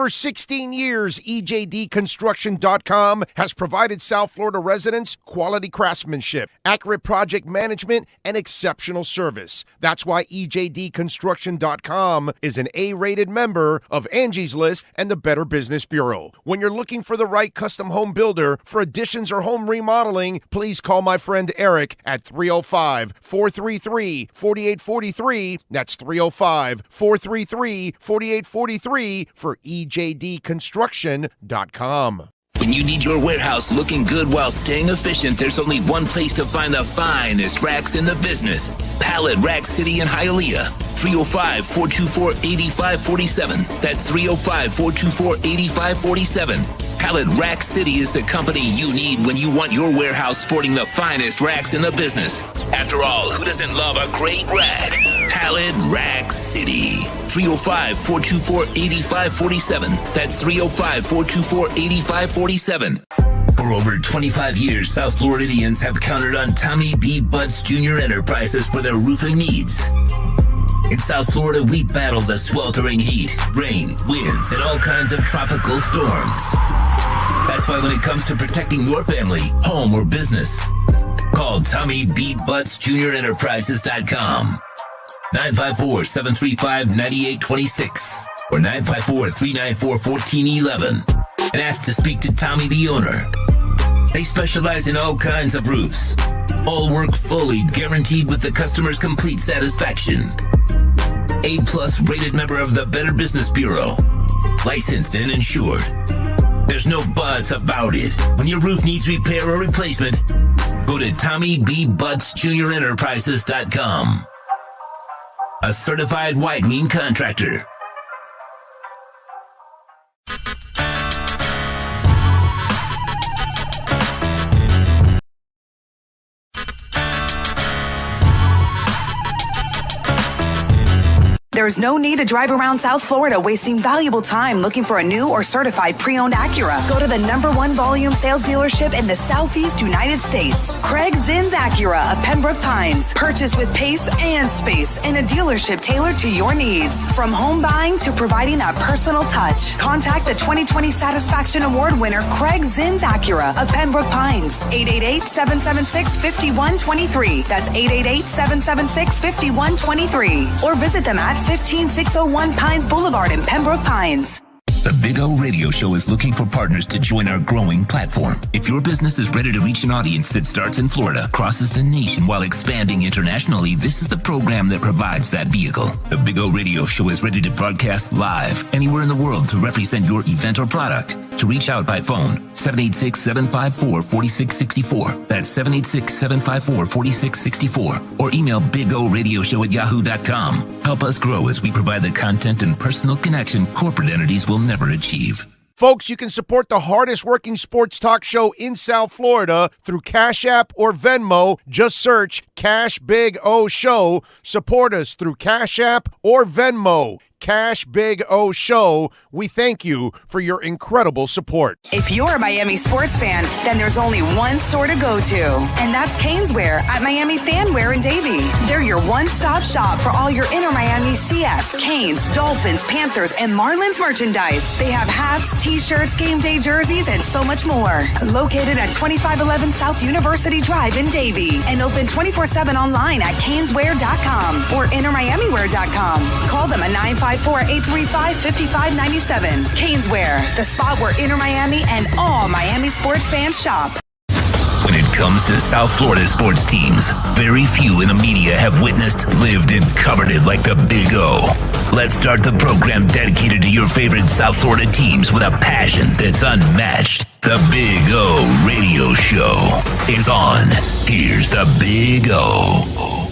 over 16 years, EJDconstruction.com has provided South Florida residents quality craftsmanship, accurate project management, and exceptional service. That's why EJDconstruction.com is an A-rated member of Angie's List and the Better Business Bureau. When you're looking for the right custom home builder for additions or home remodeling, please call my friend Eric at 305-433-4843. That's 305-433-4843 for EJDconstruction.com. When you need your warehouse looking good while staying efficient, there's only one place to find the finest racks in the business. Pallet Rack City in Hialeah. 305-424-8547. That's 305-424-8547. Pallet Rack City is the company you need when you want your warehouse sporting the finest racks in the business. After all, who doesn't love a great rack? Pallet Rack City. 305-424-8547. That's 305-424-8547. For over 25 years, South Floridians have counted on Tommy B. Butts Jr. Enterprises for their roofing needs. In South Florida, we battle the sweltering heat, rain, winds, and all kinds of tropical storms. That's why when it comes to protecting your family, home, or business, call Tommy B. Butts Jr. Enterprises.com. 954-735-9826 or 954-394-1411 and ask to speak to Tommy, the owner. They specialize in all kinds of roofs. All work fully guaranteed with the customer's complete satisfaction. A-plus rated member of the Better Business Bureau. Licensed and insured. There's no buts about it. When your roof needs repair or replacement, go to TommyBButtsJrEnterprises.com. A certified whitening contractor. There's no need to drive around South Florida wasting valuable time looking for a new or certified pre-owned Acura. Go to the #1 volume sales dealership in the Southeast United States. Craig Zinn's Acura of Pembroke Pines. Purchase with pace and space in a dealership tailored to your needs. From home buying to providing that personal touch. Contact the 2020 Satisfaction Award winner Craig Zinn's Acura of Pembroke Pines. 888-776-5123. That's 888-776-5123. Or visit them at 15601 Pines Boulevard in Pembroke Pines. The Big O Radio Show is looking for partners to join our growing platform. If your business is ready to reach an audience that starts in Florida, crosses the nation while expanding internationally, this is the program that provides that vehicle. The Big O Radio Show is ready to broadcast live anywhere in the world to represent your event or product. To reach out by phone, 786-754-4664. That's 786-754-4664. Or email bigoradioshow@yahoo.com. Help us grow as we provide the content and personal connection corporate entities will never achieve. Folks, you can support the hardest working sports talk show in South Florida through Cash App or Venmo. Just search Cash Big O Show. Support us through Cash App or Venmo. Cash Big O Show. We thank you for your incredible support. If you're a Miami sports fan, then there's only one store to go to, and that's Caneswear at Miami Fanwear in Davie. They're your one-stop shop for all your inner Miami CF, Canes, Dolphins, Panthers, and Marlins merchandise. They have hats, t-shirts, game day jerseys, and so much more. Located at 2511 South University Drive in Davie and open 24/7 online at caneswear.com or innermiamiwear.com. Call them at 954-835-5597. Caneswear, the spot where Inner Miami and all Miami sports fans shop. When it comes to South Florida sports teams, very few in the media have witnessed, lived, and covered it like the Big O. Let's start the program dedicated to your favorite South Florida teams with a passion that's unmatched. The Big O Radio Show is on. Here's the Big O.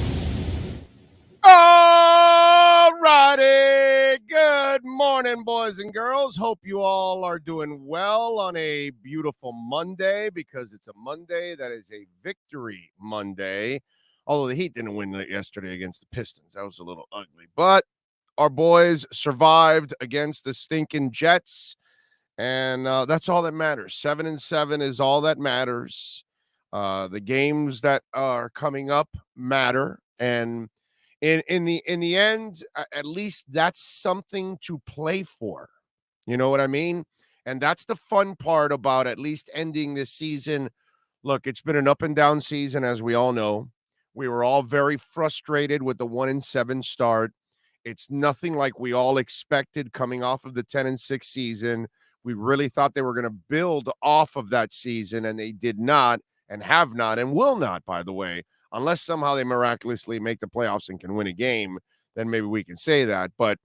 All righty. Good morning, boys and girls. Hope you all are doing well on a beautiful Monday, because it's a Monday that is a victory Monday. Although the Heat didn't win yesterday against the Pistons. That was a little ugly. But our boys survived against the stinking Jets, and that's all that matters. 7-7 is all that matters. The games that are coming up matter, and in the end, at least that's something to play for. You know what I mean? And that's the fun part about at least ending this season. Look, it's been an up and down season, as we all know. We were all very frustrated with the 1-7 start. It's nothing like we all expected coming off of the 10-6 season. We really thought they were going to build off of that season, and they did not, and have not, and will not, by the way, unless somehow they miraculously make the playoffs and can win a game. Then maybe we can say that. But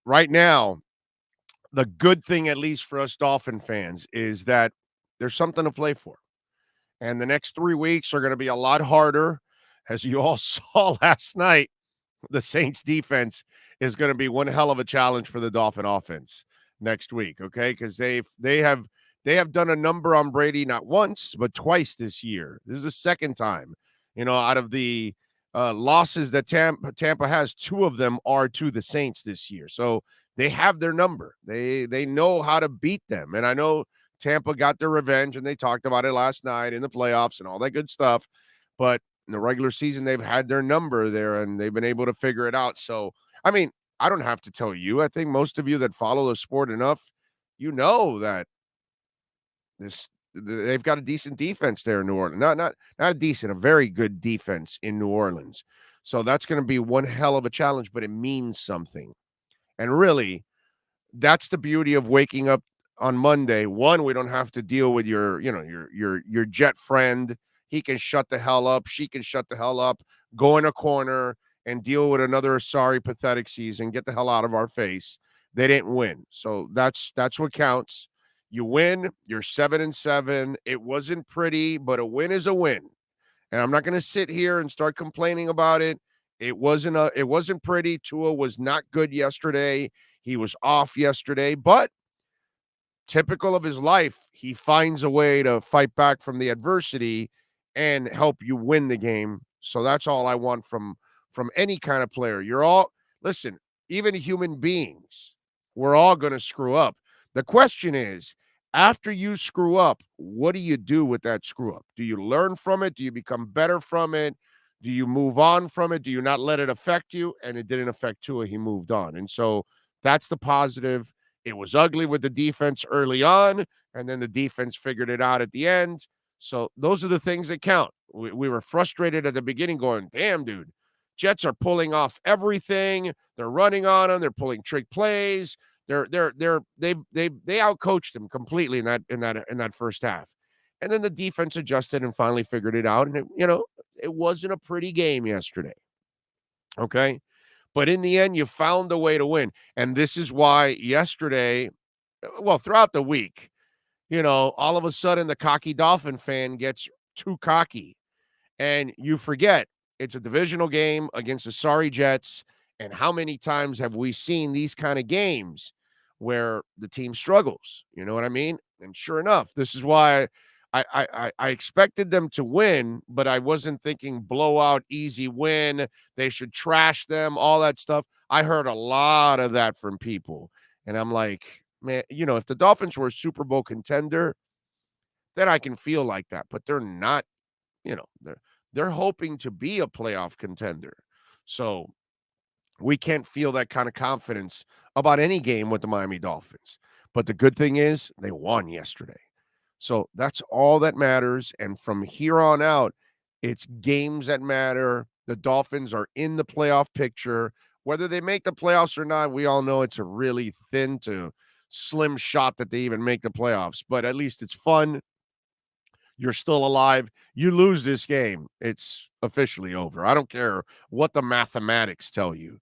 right now, the good thing, at least for us Dolphin fans, is that there's something to play for. And the next 3 weeks are going to be a lot harder. As you all saw last night, the Saints defense is going to be one hell of a challenge for the Dolphin offense next week, okay? Because they have done a number on Brady not once but twice this year. This is the second time, out of the losses that Tampa has, 2 of them are to the Saints this year. So they have their number. They know how to beat them, and I know Tampa got their revenge, and they talked about it last night in the playoffs and all that good stuff. But in the regular season, they've had their number there, and they've been able to figure it out. So, I mean, I don't have to tell you. I think most of you that follow the sport enough, you know that they've got a decent defense there in New Orleans. Not a decent, a very good defense in New Orleans. So that's going to be one hell of a challenge, but it means something. And really, that's the beauty of waking up on Monday. One, we don't have to deal with your Jet friend. He can shut the hell up. She can shut the hell up. Go in a corner and deal with another sorry, pathetic season. Get the hell out of our face. They didn't win, so that's what counts. You win. You're 7-7. It wasn't pretty, but a win is a win. And I'm not going to sit here and start complaining about it. It wasn't pretty. Tua was not good yesterday. He was off yesterday, but typical of his life, he finds a way to fight back from the adversity and help you win the game. So that's all I want from any kind of player. Listen, even human beings, we're all going to screw up. The question is, after you screw up, what do you do with that screw up? Do you learn from it? Do you become better from it? Do you move on from it? Do you not let it affect you? And it didn't affect Tua. He moved on. And so that's the positive. It was ugly with the defense early on, and then the defense figured it out at the end. So those are the things that count. We were frustrated at the beginning going, damn, dude, Jets are pulling off everything. They're running on them. They're pulling trick plays. They outcoached them completely in that first half. And then the defense adjusted and finally figured it out. And it wasn't a pretty game yesterday. Okay. But in the end, you found a way to win. And this is why yesterday, well, throughout the week, all of a sudden the cocky Dolphin fan gets too cocky. And you forget it's a divisional game against the sorry Jets. And how many times have we seen these kind of games where the team struggles? You know what I mean? And sure enough, this is why I expected them to win, but I wasn't thinking blowout, easy win. They should trash them, all that stuff. I heard a lot of that from people. And I'm like, man, if the Dolphins were a Super Bowl contender, then I can feel like that. But they're not, they're hoping to be a playoff contender. So we can't feel that kind of confidence about any game with the Miami Dolphins. But the good thing is they won yesterday. So that's all that matters. And from here on out, it's games that matter. The Dolphins are in the playoff picture. Whether they make the playoffs or not, we all know it's a really thin to slim shot that they even make the playoffs. But at least it's fun. You're still alive. You lose this game, it's officially over. I don't care what the mathematics tell you.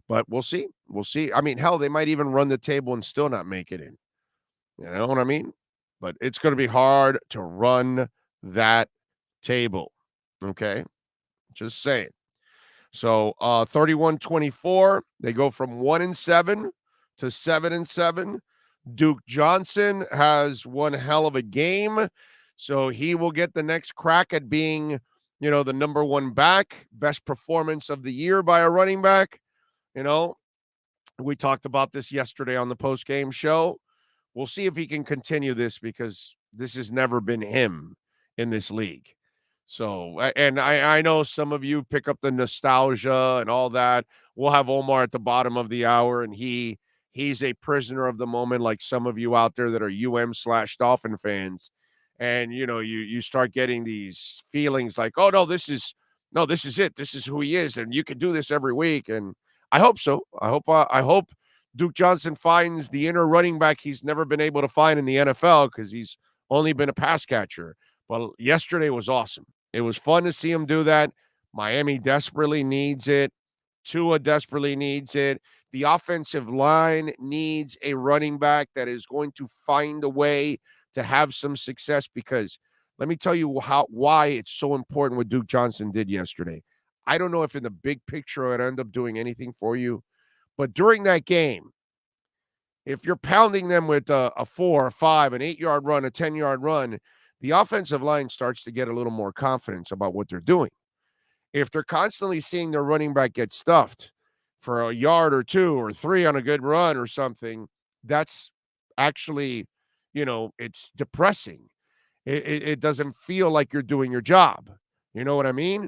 But we'll see. We'll see. I mean, hell, they might even run the table and still not make it in. You know what I mean? But it's going to be hard to run that table. Okay? Just saying. So 31-24, they go from 1-7 to 7-7. Duke Johnson has one hell of a game. So he will get the next crack at being, the number one back, best performance of the year by a running back. We talked about this yesterday on the post-game show. We'll see if he can continue this because this has never been him in this league. So, and I know some of you pick up the nostalgia and all that. We'll have Omar at the bottom of the hour, and he he's a prisoner of the moment, like some of you out there that are UM/Dolphin fans. And, you start getting these feelings like, oh, no, this is it. This is who he is. And you can do this every week. And I hope so. I hope Duke Johnson finds the inner running back he's never been able to find in the NFL because he's only been a pass catcher. Well, yesterday was awesome. It was fun to see him do that. Miami desperately needs it. Tua desperately needs it. The offensive line needs a running back that is going to find a way to have some success, because let me tell you why it's so important what Duke Johnson did yesterday. I don't know if in the big picture it end up doing anything for you, but during that game, if you're pounding them with a 4, a 5, an 8-yard run, a 10-yard run, the offensive line starts to get a little more confidence about what they're doing. If they're constantly seeing their running back get stuffed for a yard or 2 or 3 on a good run or something, that's actually, it's depressing. It doesn't feel like you're doing your job. You know what I mean?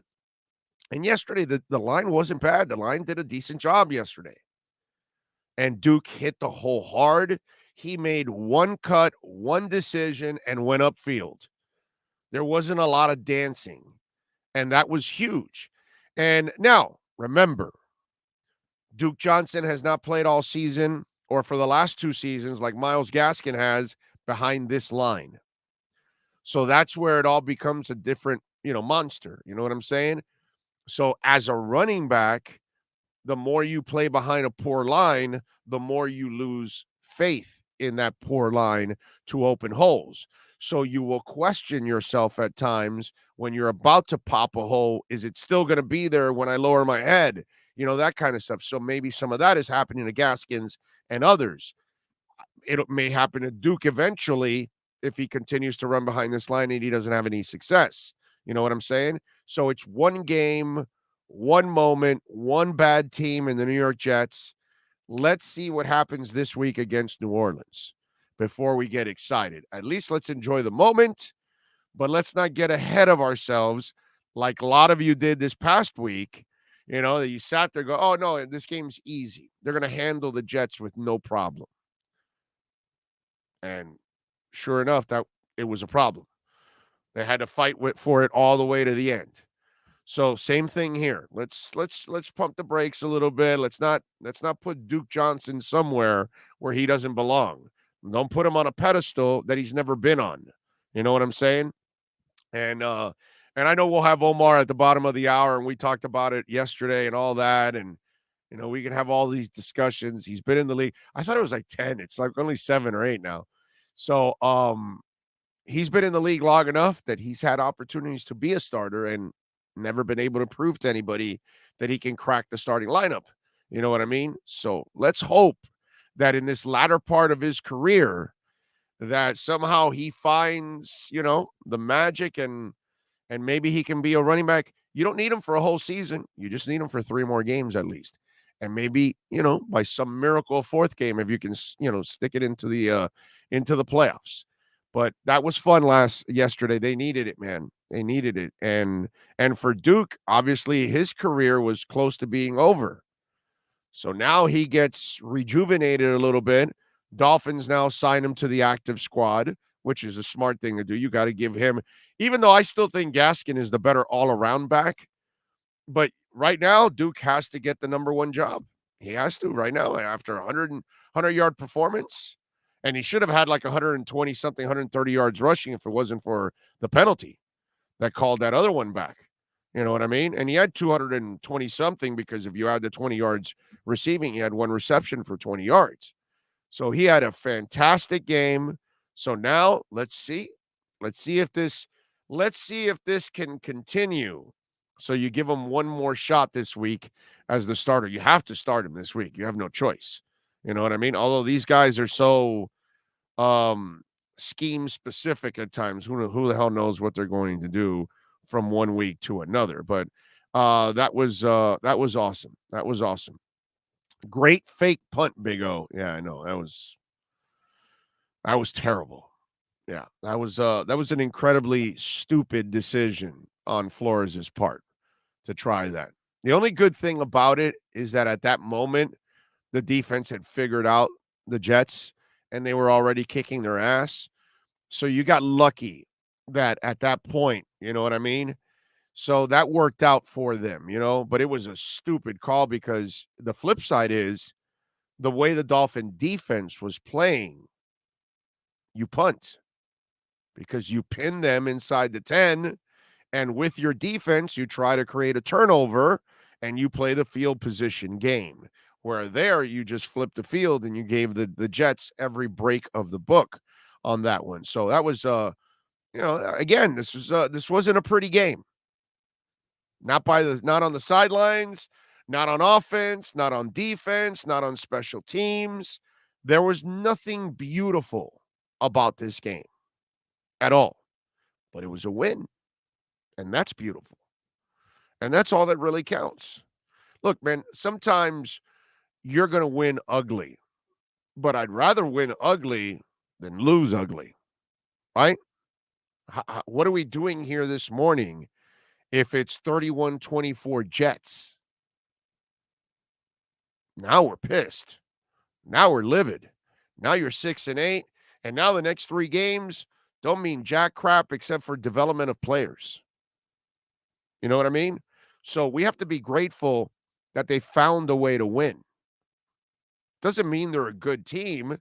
And yesterday, the line wasn't bad. The line did a decent job yesterday. And Duke hit the hole hard. He made one cut, one decision, and went upfield. There wasn't a lot of dancing, and that was huge. And now, remember, Duke Johnson has not played all season or for the last 2 seasons like Myles Gaskin has behind this line. So that's where it all becomes a different, monster. You know what I'm saying? So as a running back, the more you play behind a poor line, the more you lose faith in that poor line to open holes. So you will question yourself at times when you're about to pop a hole. Is it still going to be there when I lower my head? That kind of stuff. So maybe some of that is happening to Gaskins and others. It may happen to Duke eventually if he continues to run behind this line and he doesn't have any success. You know what I'm saying? So it's one game, one moment, one bad team in the New York Jets. Let's see what happens this week against New Orleans before we get excited. At least let's enjoy the moment, but let's not get ahead of ourselves like a lot of you did this past week. That you sat there and go, oh, no, this game's easy. They're going to handle the Jets with no problem. And sure enough, that it was a problem. They had to fight for it all the way to the end. So same thing here. Let's pump the brakes a little bit. Let's not put Duke Johnson somewhere where he doesn't belong. Don't put him on a pedestal that he's never been on. You know what I'm saying? And I know we'll have Omar at the bottom of the hour, and we talked about it yesterday and all that. And we can have all these discussions. He's been in the league. I thought it was like 10. It's like only 7 or 8 now. So he's been in the league long enough that he's had opportunities to be a starter and never been able to prove to anybody that he can crack the starting lineup. You know what I mean? So let's hope that in this latter part of his career that somehow he finds, the magic and maybe he can be a running back. You don't need him for a whole season. You just need him for 3 more games at least. And maybe, by some miracle 4th game, if you can, stick it into the playoffs. But that was fun yesterday. They needed it, man. They needed it. And for Duke, obviously his career was close to being over. So now he gets rejuvenated a little bit. Dolphins now sign him to the active squad, which is a smart thing to do. You got to give him, even though I still think Gaskin is the better all-around back, but right now Duke has to get the number 1 job. He has to right now after a 100-yard performance. And he should have had like 120-something, 130 yards rushing if it wasn't for the penalty that called that other one back. You know what I mean? And he had 220-something because if you add the 20 yards receiving, he had 1 reception for 20 yards. So he had a fantastic game. So now let's see. Let's see if this can continue. So you give him one more shot this week as the starter. You have to start him this week. You have no choice. You know what I mean? Although these guys are so scheme specific at times, who the hell knows what they're going to do from one week to another. But that was awesome. That was awesome. Great fake punt, Big O. Yeah, I know. That was terrible. Yeah, that was an incredibly stupid decision on Flores' part to try that. The only good thing about it is that at that moment, the defense had figured out the Jets, and they were already kicking their ass. So you got lucky that at that point, you know what I mean? So that worked out for them, but it was a stupid call because the flip side is the way the Dolphin defense was playing, you punt because you pin them inside the 10. And with your defense, you try to create a turnover and you play the field position game. Where there, you just flipped the field and you gave the Jets every break of the book on that one. So that was, again, this wasn't a pretty game. Not on the sidelines, not on offense, not on defense, not on special teams. There was nothing beautiful about this game at all. But it was a win. And that's beautiful. And that's all that really counts. Look, man, sometimes you're going to win ugly, but I'd rather win ugly than lose ugly, right? What are we doing here this morning if it's 31-24 Jets? Now we're pissed. Now we're livid. Now you're 6-8, and now the next 3 games don't mean jack crap except for development of players. You know what I mean? So we have to be grateful that they found a way to win. Doesn't mean they're a good team,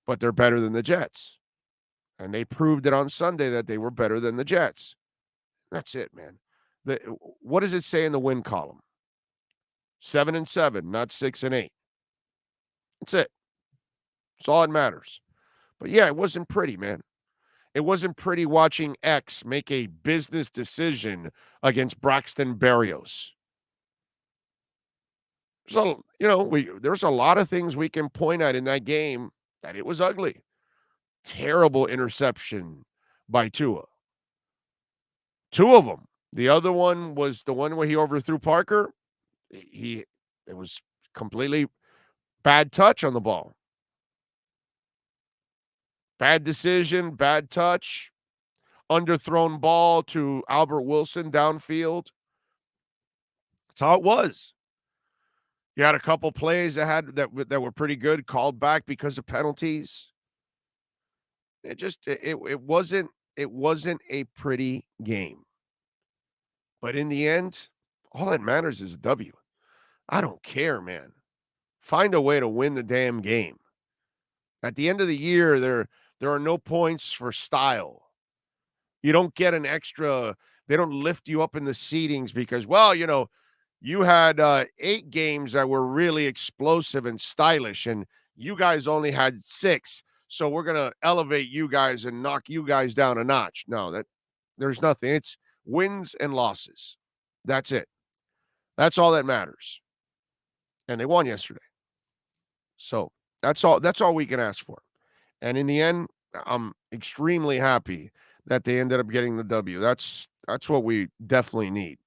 but they're better than the Jets. And they proved it on Sunday that they were better than the Jets. That's it, man. What does it say in the win column? 7-7, not 6-8. That's it. That's all that matters. But yeah, it wasn't pretty, man. It wasn't pretty watching X make a business decision against Braxton Berrios. So, there's a lot of things we can point at in that game that it was ugly. Terrible interception by Tua. 2 of them. The other one was the one where he overthrew Parker. It was completely bad touch on the ball. Bad decision, bad touch, underthrown ball to Albert Wilson downfield. That's how it was. You had a couple plays that were pretty good, called back because of penalties. It wasn't a pretty game. But in the end, all that matters is a W. I don't care, man. Find a way to win the damn game. At the end of the year, there are no points for style. You don't get an extra, they don't lift you up in the seedings because, you had 8 games that were really explosive and stylish, and you guys only had 6. So we're going to elevate you guys and knock you guys down a notch. No, there's nothing. It's wins and losses. That's it. That's all that matters. And they won yesterday. So that's all we can ask for. And in the end, I'm extremely happy that they ended up getting the W. That's what we definitely need.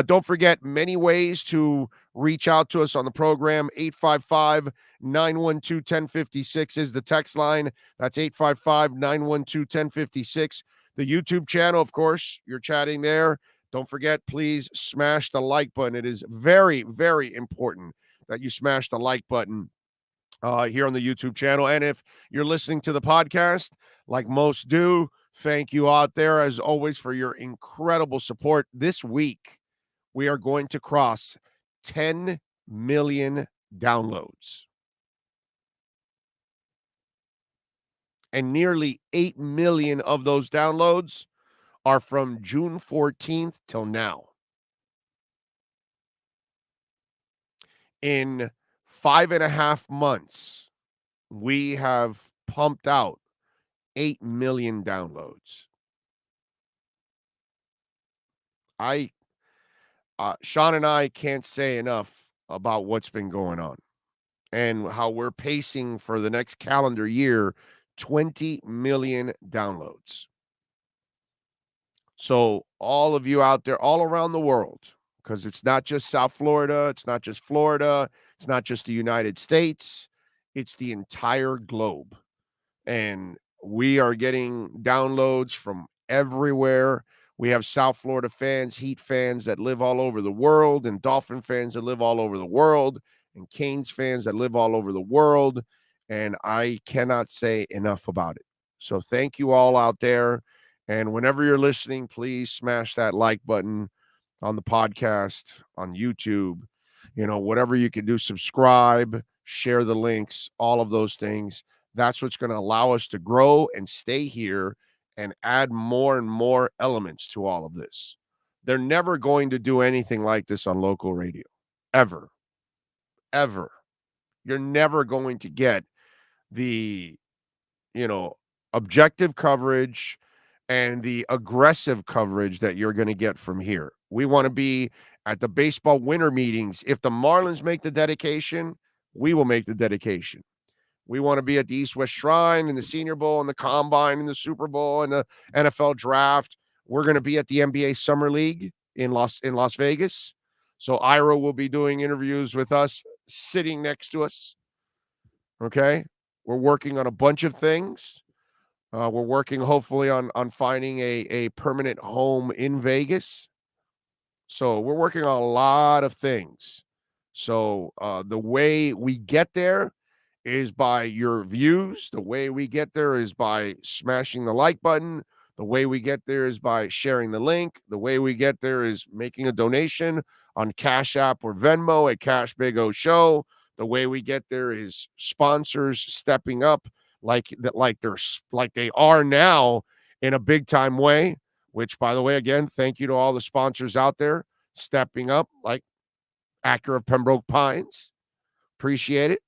Don't forget, many ways to reach out to us on the program. 855-912-1056 is the text line. That's 855-912-1056. The YouTube channel, of course, you're chatting there. Don't forget, please smash the like button. It is very, very important that you smash the like button here on the YouTube channel. And if you're listening to the podcast, like most do, thank you out there, as always, for your incredible support. This week, we are going to cross 10 million downloads. And nearly 8 million of those downloads are from June 14th till now. In 5.5 months, we have pumped out 8 million downloads. Sean and I can't say enough about what's been going on and how we're pacing for the next calendar year, 20 million downloads. So all of you out there, all around the world, because it's not just South Florida, it's not just Florida, it's not just the United States, it's the entire globe. And we are getting downloads from everywhere. We have South Florida fans, Heat fans that live all over the world, and Dolphin fans that live all over the world, and Canes fans that live all over the world. And I cannot say enough about it. So thank you all out there. And whenever you're listening, please smash that like button on the podcast, on YouTube, whatever you can do, subscribe, share the links, all of those things. That's what's going to allow us to grow and stay here and add more and more elements to all of this. They're never going to do anything like this on local radio, ever, ever. You're never going to get the, objective coverage and the aggressive coverage that you're going to get from here. We want to be at the baseball winter meetings. If the Marlins make the dedication, we will make the dedication. We want to be at the East-West Shrine and the Senior Bowl and the Combine and the Super Bowl and the NFL Draft. We're going to be at the NBA Summer League in Las Vegas. So Ira will be doing interviews with us, sitting next to us. Okay? We're working on a bunch of things. We're working hopefully on finding a permanent home in Vegas. So we're working on a lot of things. So the way we get there is by your views. The way we get there is by smashing the like button. The way we get there is by sharing the link. The way we get there is making a donation on Cash App or Venmo at Cash Big O Show. The way we get there is sponsors stepping up like they are now in a big time way, which, by the way, again, thank you to all the sponsors out there stepping up, like Acura of Pembroke Pines. Appreciate it.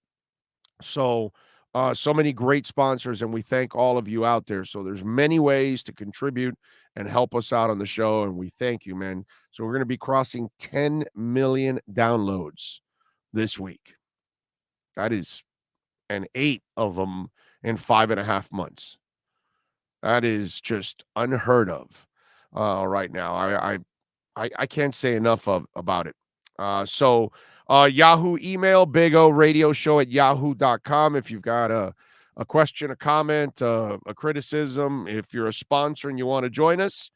So many great sponsors, and we thank all of you out there. So there's many ways to contribute and help us out on the show, and we thank you, man. So we're going to be crossing 10 million downloads this week. That is, and 8 of them in 5.5 months. That is just unheard of right now. I can't say enough about it. So Yahoo email, BigORadioShow@yahoo.com. If you've got a question, a comment, a criticism, if you're a sponsor and you want to join us,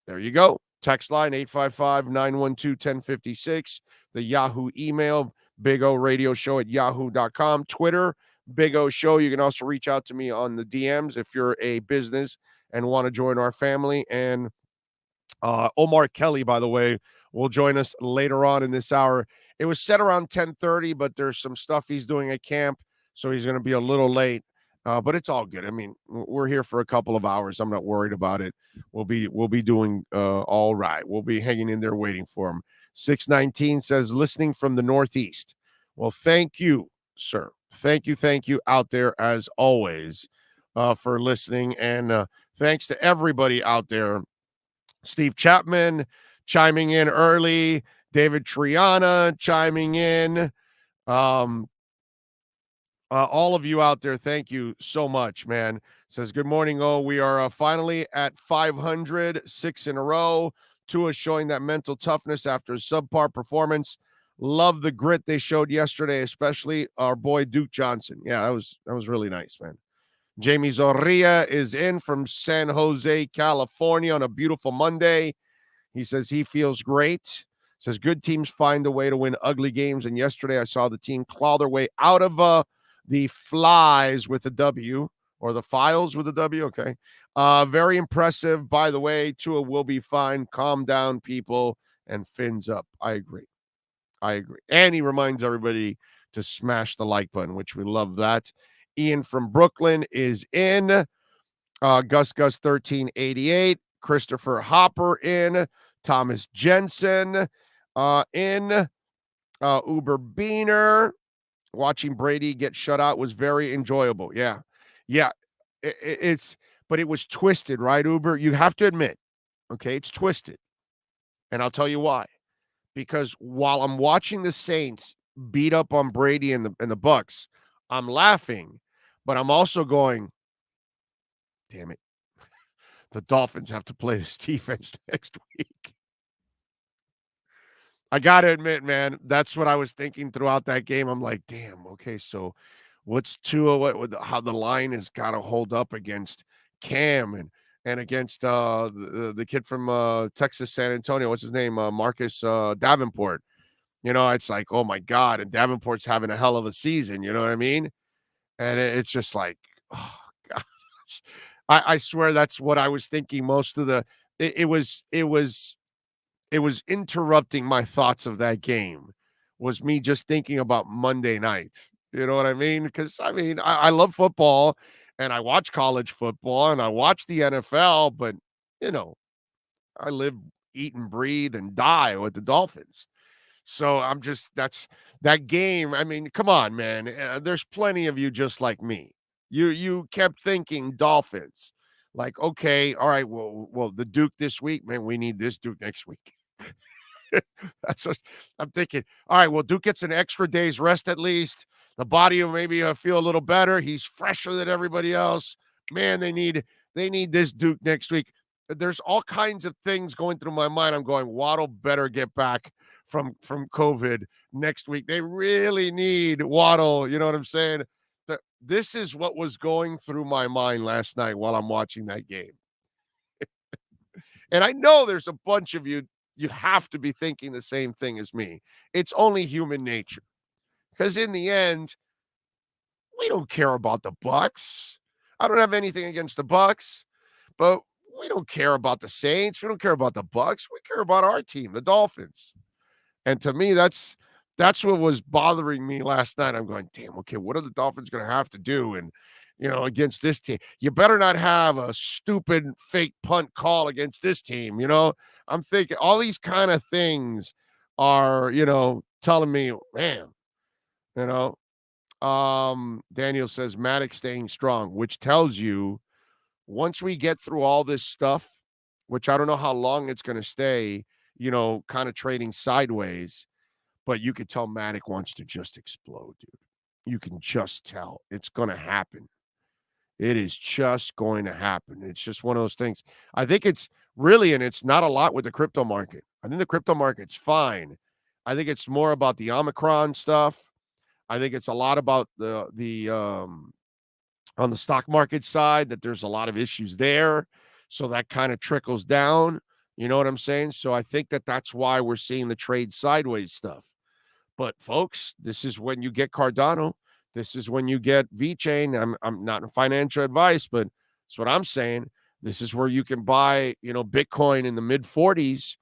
there you go. Text line 855-912-1056. The Yahoo email, BigORadioShow@yahoo.com. Twitter, Big O Show. You can also reach out to me on the DMs if you're a business and want to join our family. And Omar Kelly, by the way, will join us later on in this hour. It was set around 10:30, but there's some stuff he's doing at camp, so he's going to be a little late. But it's all good. I mean, we're here for a couple of hours. I'm not worried about it. We'll be doing all right. We'll be hanging in there waiting for him. 619 says, listening from the Northeast. Well, thank you, sir. Thank you out there as always for listening. And thanks to everybody out there. Steve Chapman chiming in early. David Triana chiming in. All of you out there, thank you so much, man. Says, good morning, we are finally at 500, 6 in a row. Tua showing that mental toughness after a subpar performance. Love the grit they showed yesterday, especially our boy Duke Johnson. Yeah, that was really nice, man. Jamie Zorrilla is in from San Jose, California on a beautiful Monday. He says he feels great. Says good teams find a way to win ugly games. And yesterday I saw the team claw their way out of the flies with a W, or the files with a W. Okay. Very impressive. By the way, Tua will be fine. Calm down, people, and fins up. I agree. And he reminds everybody to smash the like button, which we love that. Ian from Brooklyn is in. Gus 1388. Christopher Hopper in. Thomas Jensen in. Uber Beaner. Watching Brady get shut out was very enjoyable. Yeah. But it was twisted, right, Uber? You have to admit, okay, it's twisted. And I'll tell you why. Because while I'm watching the Saints beat up on Brady and the Bucks, I'm laughing, but I'm also going, damn it. The Dolphins have to play this defense next week. I got to admit, man, that's what I was thinking throughout that game. I'm like, damn, okay, so what's Tua, how the line has got to hold up against Cam and against the kid from Texas, San Antonio. What's his name? Marcus Davenport. It's like, oh, my God, and Davenport's having a hell of a season. You know what I mean? And it's just like, oh gosh. I swear that's what I was thinking most of the it was interrupting my thoughts of that game, was me just thinking about Monday night. You know what I mean? Because I mean, I love football and I watch college football and I watch the NFL, but you know, I live, eat, and breathe and die with the Dolphins. So I'm just that game. I mean, come on, man. There's plenty of you just like me. You kept thinking Dolphins. Like, okay, all right, well, the Duke this week, man, we need this Duke next week. That's what I'm thinking. All right, well, Duke gets an extra day's rest at least. The body will maybe feel a little better. He's fresher than everybody else. Man, they need this Duke next week. There's all kinds of things going through my mind. I'm going, Waddle better get back from COVID next week. They really need Waddle. You know what I'm saying? This is what was going through my mind last night while I'm watching that game. And I know there's a bunch of you have to be thinking the same thing as me. It's only human nature. Because in the end, we don't care about the Bucks. I don't have anything against the Bucks, but we don't care about the Saints. We don't care about the Bucks. We care about our team, the Dolphins. And to me, that's what was bothering me last night. I'm going, damn, okay, what are the Dolphins going to have to do? And against this team, you better not have a stupid fake punt call against this team. I'm thinking all these kind of things are, telling me, man, you know. Daniel says Maddox staying strong, which tells you once we get through all this stuff, which I don't know how long it's going to stay, kind of trading sideways, but you could tell Maddox wants to just explode, dude. You can just tell it's going to happen. It is just going to happen. It's just one of those things. I think it's really, and it's not a lot with the crypto market. I think the crypto market's fine. I think it's more about the Omicron stuff. I think it's a lot about the on the stock market side that there's a lot of issues there. So that kind of trickles down. You know what I'm saying? So I think that's why we're seeing the trade sideways stuff. But folks, this is when you get Cardano. This is when you get VeChain. I'm not in financial advice, but that's what I'm saying. This is where you can buy, Bitcoin in the mid 40s.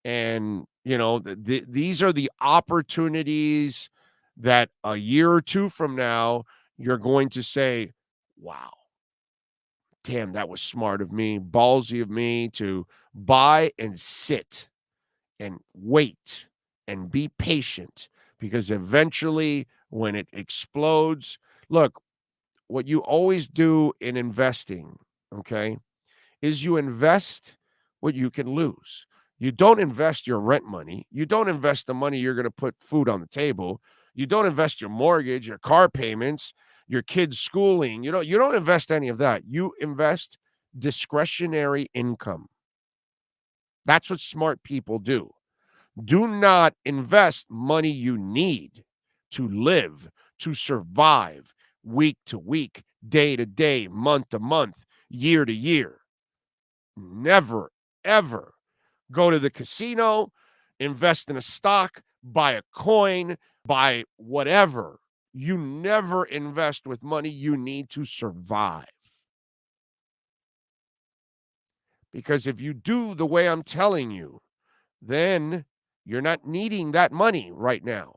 And, these are the opportunities that a year or two from now, you're going to say, wow, damn, that was smart of me, ballsy of me to buy and sit and wait and be patient, because eventually when it explodes, look, what you always do in investing, okay, is you invest what you can lose. You don't invest your rent money. You don't invest the money you're going to put food on the table. You don't invest your mortgage, your car payments, your kids' schooling. You don't invest any of that. You invest discretionary income. That's what smart people do. Do not invest money you need to live, to survive week to week, day to day, month to month, year to year. Never, ever go to the casino, invest in a stock, buy a coin, buy whatever. You never invest with money you need to survive. Because if you do the way I'm telling you, then you're not needing that money right now.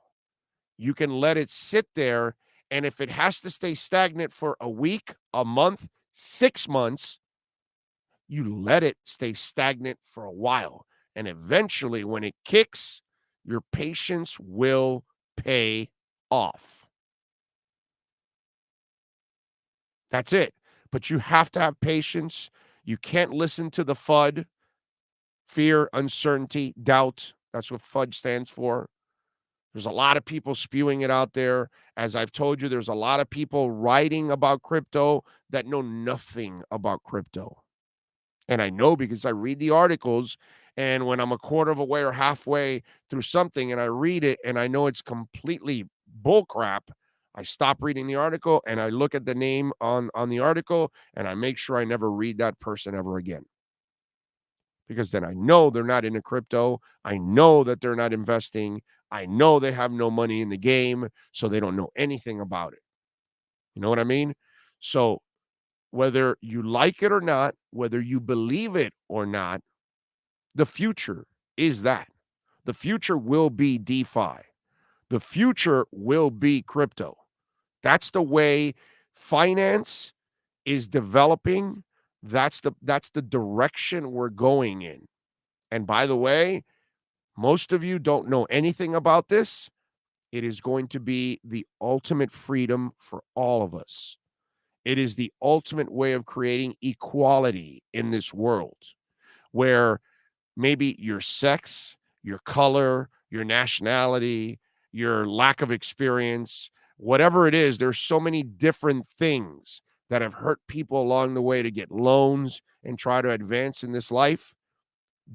You can let it sit there. And if it has to stay stagnant for a week, a month, 6 months, you let it stay stagnant for a while. And eventually, when it kicks, your patience will pay off. That's it. But you have to have patience. You can't listen to the FUD, fear, uncertainty, doubt. That's what FUD stands for. There's a lot of people spewing it out there. As I've told you, there's a lot of people writing about crypto that know nothing about crypto. And I know because I read the articles, and when I'm a quarter of a way or halfway through something and I read it and I know it's completely bullcrap, I stop reading the article and I look at the name on the article and I make sure I never read that person ever again. Because then I know they're not into crypto. I know that they're not investing. I know they have no money in the game, so they don't know anything about it. You know what I mean? So whether you like it or not, whether you believe it or not, the future is that. The future will be DeFi. The future will be crypto. That's the way finance is developing. That's the direction we're going in. And by the way, most of you don't know anything about this. It is going to be the ultimate freedom for all of us. It is the ultimate way of creating equality in this world where maybe your sex, your color, your nationality, your lack of experience, whatever it is, there's so many different things that have hurt people along the way to get loans and try to advance in this life.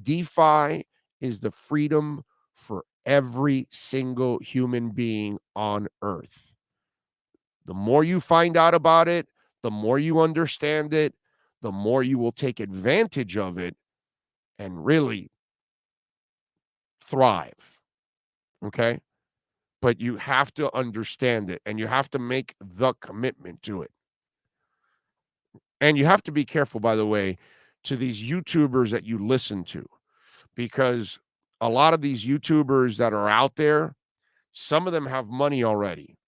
DeFi is the freedom for every single human being on earth. The more you find out about it, the more you understand it, the more you will take advantage of it and really thrive. Okay? But you have to understand it and you have to make the commitment to it. And you have to be careful, by the way, to these YouTubers that you listen to, because a lot of these YouTubers that are out there, some of them have money already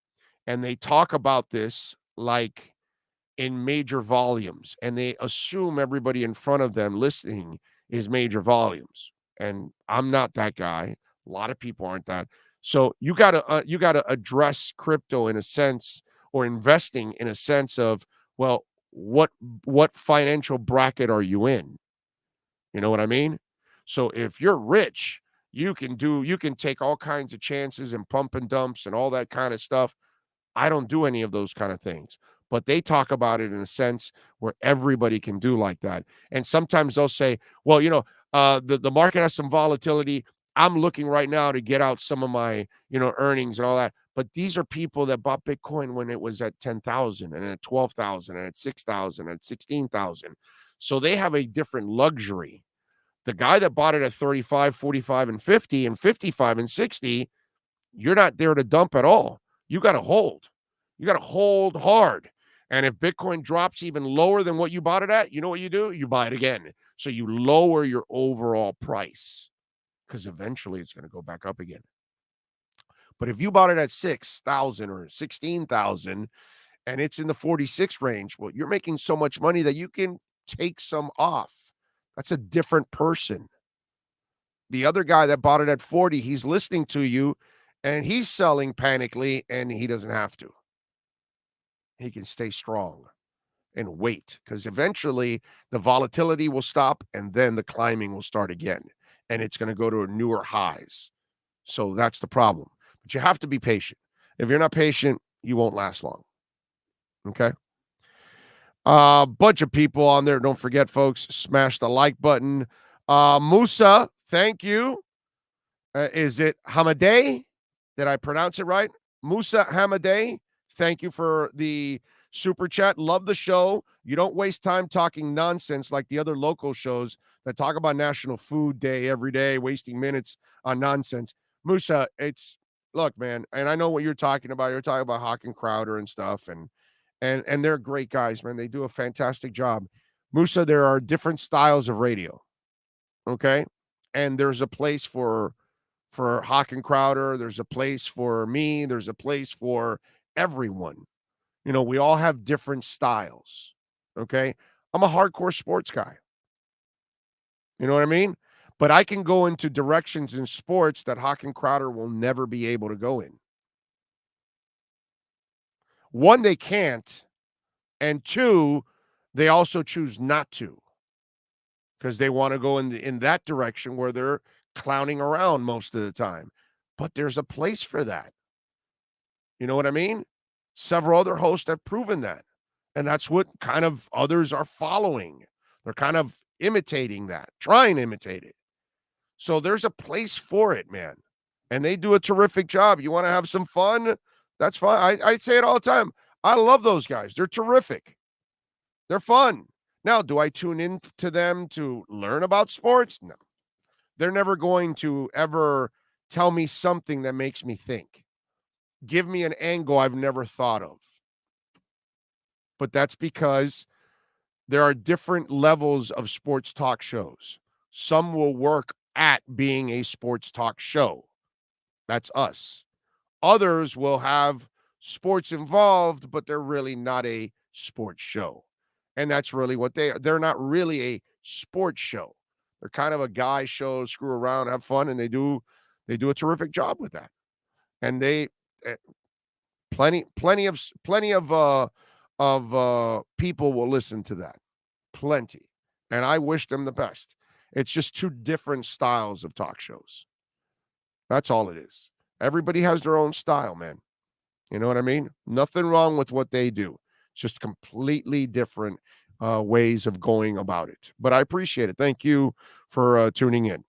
and they talk about this like in major volumes and they assume everybody in front of them listening is major volumes. And I'm not that guy. A lot of people aren't that. So you got to address crypto in a sense, or investing in a sense of, well, what financial bracket are you in? You know what I mean? So if you're rich, you can take all kinds of chances and pump and dumps and all that kind of stuff. I don't do any of those kind of things, but they talk about it in a sense where everybody can do like that. And sometimes they'll say, well, the market has some volatility. I'm looking right now to get out some of my, earnings and all that. But these are people that bought Bitcoin when it was at 10,000 and at 12,000 and at 6,000 and at 16,000. So they have a different luxury. The guy that bought it at 35, 45, and 50 and 55 and 60, you're not there to dump at all. You got to hold. You got to hold hard. And if Bitcoin drops even lower than what you bought it at, you know what you do? You buy it again. So you lower your overall price because eventually it's going to go back up again. But if you bought it at 6,000 or 16,000 and it's in the 46 range, well, you're making so much money that you can take some off. That's a different person. The other guy that bought it at 40, he's listening to you and he's selling panically and he doesn't have to. He can stay strong and wait because eventually the volatility will stop and then the climbing will start again and it's going to go to newer highs. So that's the problem. But you have to be patient. If you're not patient, you won't last long. Okay? Bunch of people on there. Don't forget, folks, smash the like button. Musa, thank you. Is it Hamadeh? Did I pronounce it right? Musa Hamadeh, thank you for the super chat. Love the show. You don't waste time talking nonsense like the other local shows that talk about National Food Day every day, wasting minutes on nonsense. Musa, look, man, and I know what you're talking about. You're talking about Hawk and Crowder and stuff, and they're great guys, man. They do a fantastic job. Musa, there are different styles of radio, okay? And there's a place for Hawk and Crowder. There's a place for me. There's a place for everyone. We all have different styles, okay? I'm a hardcore sports guy. You know what I mean? But I can go into directions in sports that Hawk and Crowder will never be able to go in. One, they can't. And two, they also choose not to because they want to go in that direction where they're clowning around most of the time. But there's a place for that. You know what I mean? Several other hosts have proven that. And that's what kind of others are following. They're kind of imitating that, trying to imitate it. So there's a place for it, man. And they do a terrific job. You want to have some fun? That's fine. I say it all the time. I love those guys. They're terrific. They're fun. Now, do I tune in to them to learn about sports? No. They're never going to ever tell me something that makes me think. Give me an angle I've never thought of. but that's because there are different levels of sports talk shows. Some will work at being a sports talk show. That's us. Others will have sports involved, but they're really not a sports show. And that's really what they are. They're not really a sports show. They're kind of a guy show, screw around, have fun, and they do a terrific job with that. And they eh, plenty of people will listen to that. Plenty. And I wish them the best. It's just two different styles of talk shows. That's all it is. Everybody has their own style, man. You know what I mean? Nothing wrong with what they do. It's just completely different ways of going about it. But I appreciate it. Thank you for tuning in.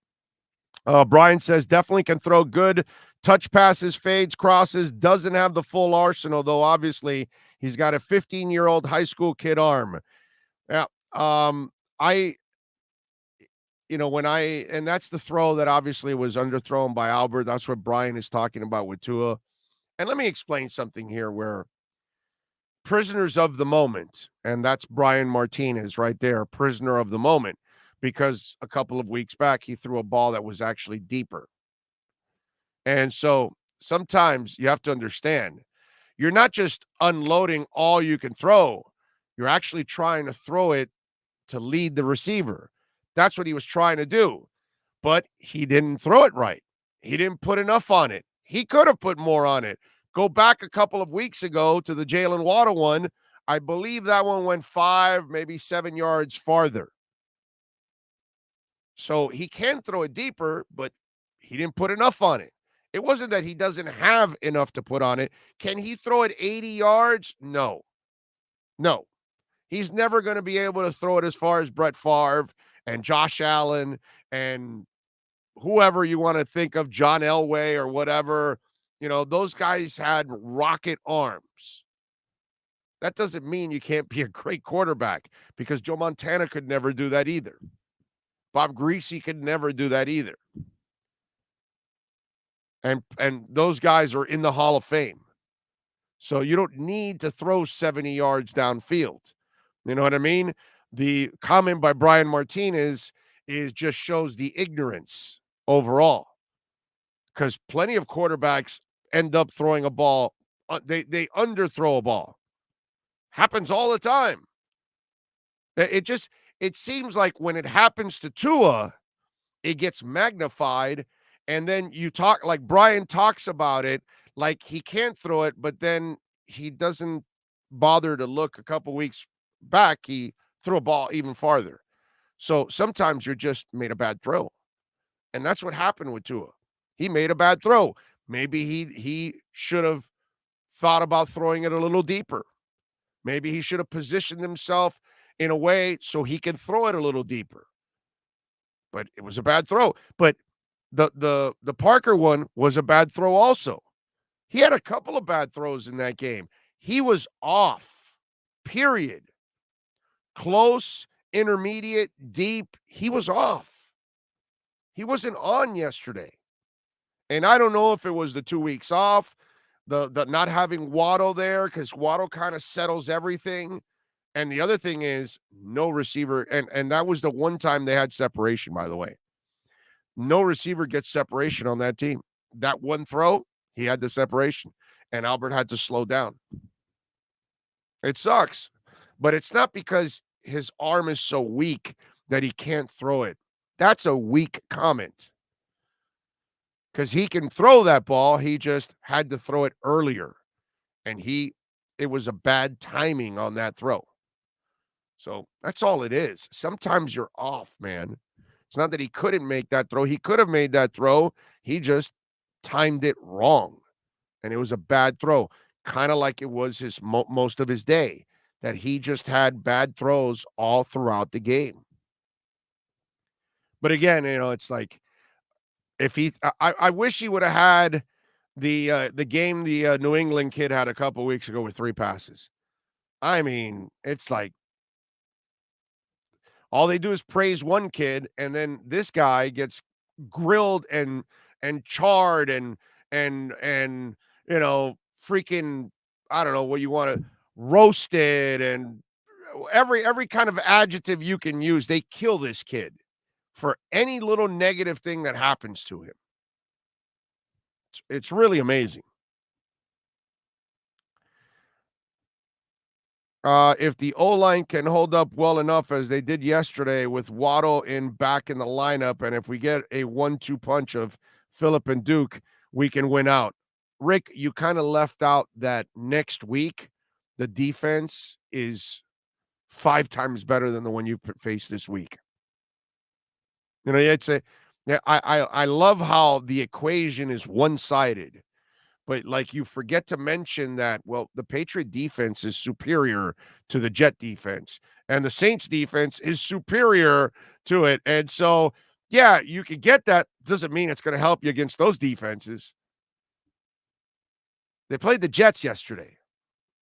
Brian says definitely can throw good touch passes, fades, crosses. Doesn't have the full arsenal, though. Obviously, he's got a 15-year-old high school kid arm. Yeah. And that's the throw that obviously was underthrown by Albert. That's what Brian is talking about with Tua. And let me explain something here where prisoners of the moment, and that's Brian Martinez right there, prisoner of the moment, because a couple of weeks back he threw a ball that was actually deeper. And so sometimes you have to understand, you're not just unloading all you can throw. You're actually trying to throw it to lead the receiver. That's what he was trying to do. But he didn't throw it right. He didn't put enough on it. He could have put more on it. Go back a couple of weeks ago to the Jalen Waddle one. I believe that one went 5, maybe 7 yards farther. So he can throw it deeper, but he didn't put enough on it. It wasn't that he doesn't have enough to put on it. Can he throw it 80 yards? No. No. He's never going to be able to throw it as far as Brett Favre and Josh Allen and whoever you want to think of, John Elway or whatever. You know, those guys had rocket arms. That doesn't mean you can't be a great quarterback, because Joe Montana could never do that either. Bob Greasy could never do that either. And those guys are in the Hall of Fame. So you don't need to throw 70 yards downfield. You know what I mean? The comment by Brian Martinez just shows the ignorance overall, because plenty of quarterbacks end up throwing a ball. They underthrow a ball. Happens all the time. It seems like when it happens to Tua, it gets magnified, and then you talk like Brian talks about it like he can't throw it, but then he doesn't bother to look. A couple weeks back, he threw a ball even farther. So sometimes you're just made a bad throw. And that's what happened with Tua. He made a bad throw. Maybe he should have thought about throwing it a little deeper. Maybe he should have positioned himself in a way so he can throw it a little deeper. But it was a bad throw. But the Parker one was a bad throw also. He had a couple of bad throws in that game. He was off, period. Close, intermediate, deep, he was off. He wasn't on yesterday. And I don't know if it was the 2 weeks off, the not having Waddle there, because Waddle kind of settles everything. And the other thing is no receiver. And that was the one time they had separation, by the way. No receiver gets separation on that team. That one throw, he had the separation. And Albert had to slow down. It sucks. But it's not because his arm is so weak that he can't throw it. That's a weak comment. Because he can throw that ball. He just had to throw it earlier. And it was a bad timing on that throw. So that's all it is. Sometimes you're off, man. It's not that he couldn't make that throw. He could have made that throw. He just timed it wrong. And it was a bad throw. Kind of like it was his most of his day, that he just had bad throws all throughout the game. But again, it's like, if I wish he would have had the game the New England kid had a couple weeks ago with 3 passes. I mean, it's like all they do is praise one kid, and then this guy gets grilled and charred and freaking, I don't know what you want to. roasted and every kind of adjective you can use. They kill this kid for any little negative thing that happens to him. It's really amazing. If the O-line can hold up well enough as they did yesterday with Waddle back in the lineup, and if we get a 1-2 punch of Phillip and Duke, we can win out. Rick, you kind of left out that next week the defense is 5 times better than the one you faced this week. You know, I love how the equation is one-sided. But like you forget to mention that, well, the Patriot defense is superior to the Jet defense, and the Saints defense is superior to it. And so, yeah, you can get that. Doesn't mean it's going to help you against those defenses. They played the Jets yesterday.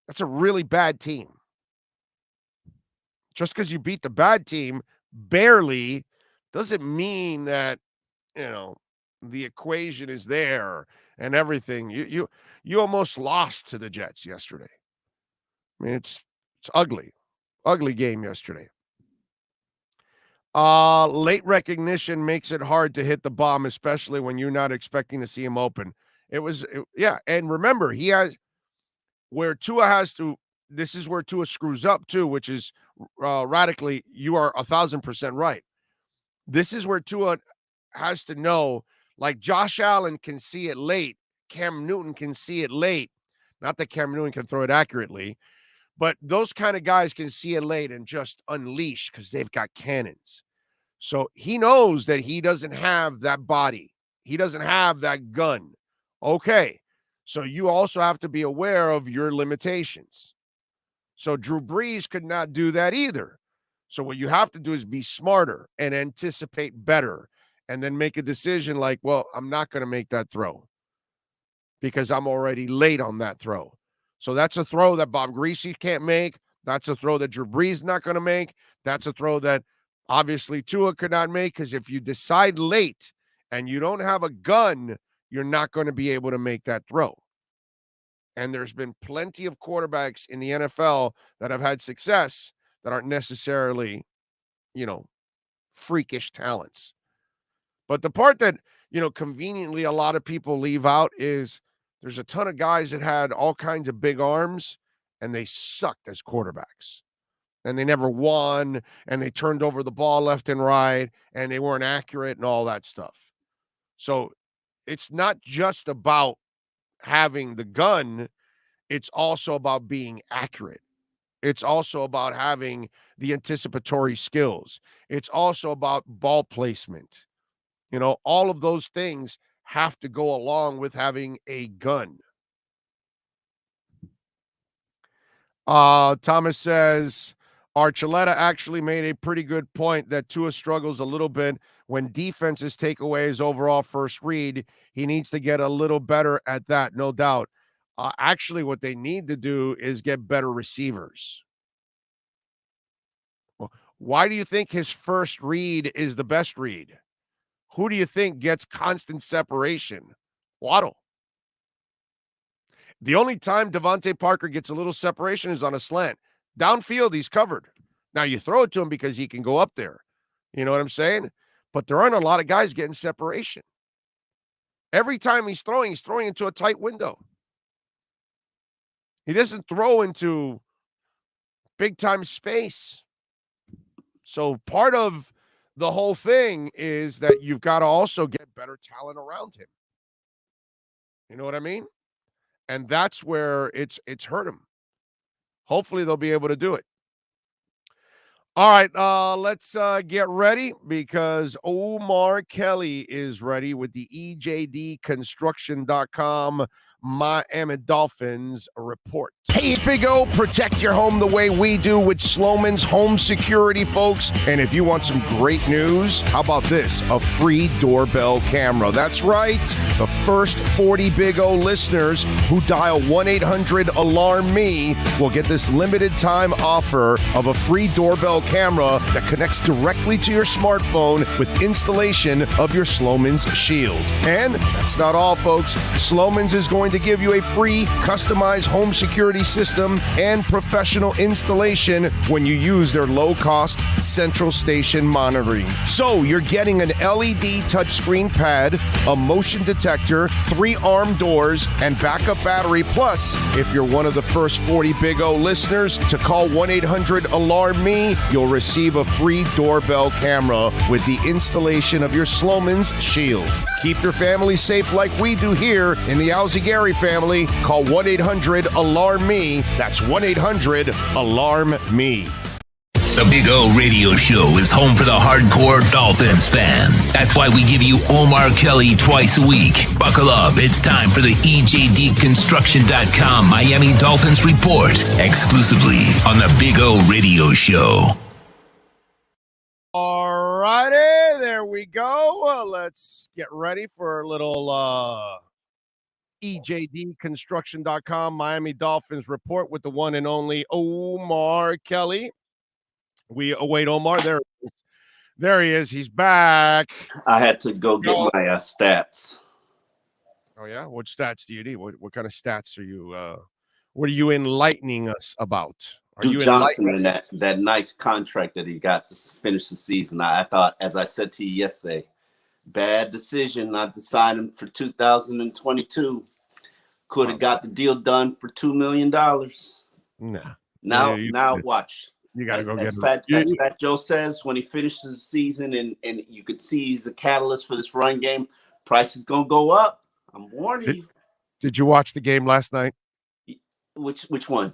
That's a really bad team. Just because you beat the bad team barely doesn't mean that, you know, the equation is there and everything. You almost lost to the Jets yesterday. I mean, it's ugly game yesterday. Late recognition makes it hard to hit the bomb, especially when you're not expecting to see him open. Yeah. And remember, he has where Tua has to. This is where Tua screws up too, which is radically. You are 1,000% right. This is where Tua has to know. Like Josh Allen can see it late. Cam Newton can see it late. Not that Cam Newton can throw it accurately, but those kind of guys can see it late and just unleash because they've got cannons. So he knows that he doesn't have that body. He doesn't have that gun. Okay. So you also have to be aware of your limitations. So Drew Brees could not do that either. So what you have to do is be smarter and anticipate better. And then make a decision like, well, I'm not going to make that throw because I'm already late on that throw. So that's a throw that Bob Greasy can't make. That's a throw that Drew Brees is not going to make. That's a throw that obviously Tua could not make because if you decide late and you don't have a gun, you're not going to be able to make that throw. And there's been plenty of quarterbacks in the NFL that have had success that aren't necessarily, you know, freakish talents. But the part that, you know, conveniently a lot of people leave out is there's a ton of guys that had all kinds of big arms and they sucked as quarterbacks. And they never won and they turned over the ball left and right and they weren't accurate and all that stuff. So it's not just about having the gun. It's also about being accurate. It's also about having the anticipatory skills. It's also about ball placement. You know, all of those things have to go along with having a gun. Thomas says, Archuleta actually made a pretty good point that Tua struggles a little bit when defenses take away his overall first read. He needs to get a little better at that, no doubt. Actually, what they need to do is get better receivers. Well, why do you think his first read is the best read? Who do you think gets constant separation? Waddle. The only time Devontae Parker gets a little separation is on a slant. Downfield, he's covered. Now, you throw it to him because he can go up there. You know what I'm saying? But there aren't a lot of guys getting separation. Every time he's throwing into a tight window. He doesn't throw into big-time space. So part of the whole thing is that you've got to also get better talent around him. You know what I mean? And that's where it's hurt him. Hopefully they'll be able to do it. All right, let's get ready because Omar Kelly is ready with the EJDconstruction.com Miami Dolphins report. Hey, Big O, protect your home the way we do with Sloman's Home Security, folks. And if you want some great news, how about this? A free doorbell camera. That's right. The first 40 Big O listeners who dial 1-800-ALARM-ME will get this limited time offer of a free doorbell camera that connects directly to your smartphone with installation of your Sloman's Shield. And that's not all, folks. Sloman's is going to give you a free customized home security system and professional installation when you use their low-cost central station monitoring. So you're getting an LED touchscreen pad, a motion detector, 3 arm doors, and backup battery. Plus, if you're one of the first 40 Big O listeners to call 1-800-ALARM-ME, you'll receive a free doorbell camera with the installation of your Sloman's Shield. Keep your family safe like we do here in the Alzigari family. Call 1-800-ALARM-ME. That's 1-800-ALARM-ME. The Big O Radio Show is home for the hardcore Dolphins fan. That's why we give you Omar Kelly twice a week. Buckle up. It's time for the EJDconstruction.com Miami Dolphins Report, exclusively on the Big O Radio Show. All righty, there we go. Let's get ready for a little EJDconstruction.com Miami Dolphins report with the one and only Omar Kelly. We await Omar. There he is. He's back. I had to go get my stats. Oh, yeah? What stats do you need? What kind of stats are you what are you enlightening us about? Are Duke you Johnson and that nice contract that he got to finish the season. I thought, as I said to you yesterday, bad decision not to sign him for 2022. Could have got the deal done for $2 million. Nah. Now watch. You got to go get him. As Fat Joe says, when he finishes the season and you could see he's the catalyst for this run game, price is going to go up. I'm warning you. Did you watch the game last night? Which one?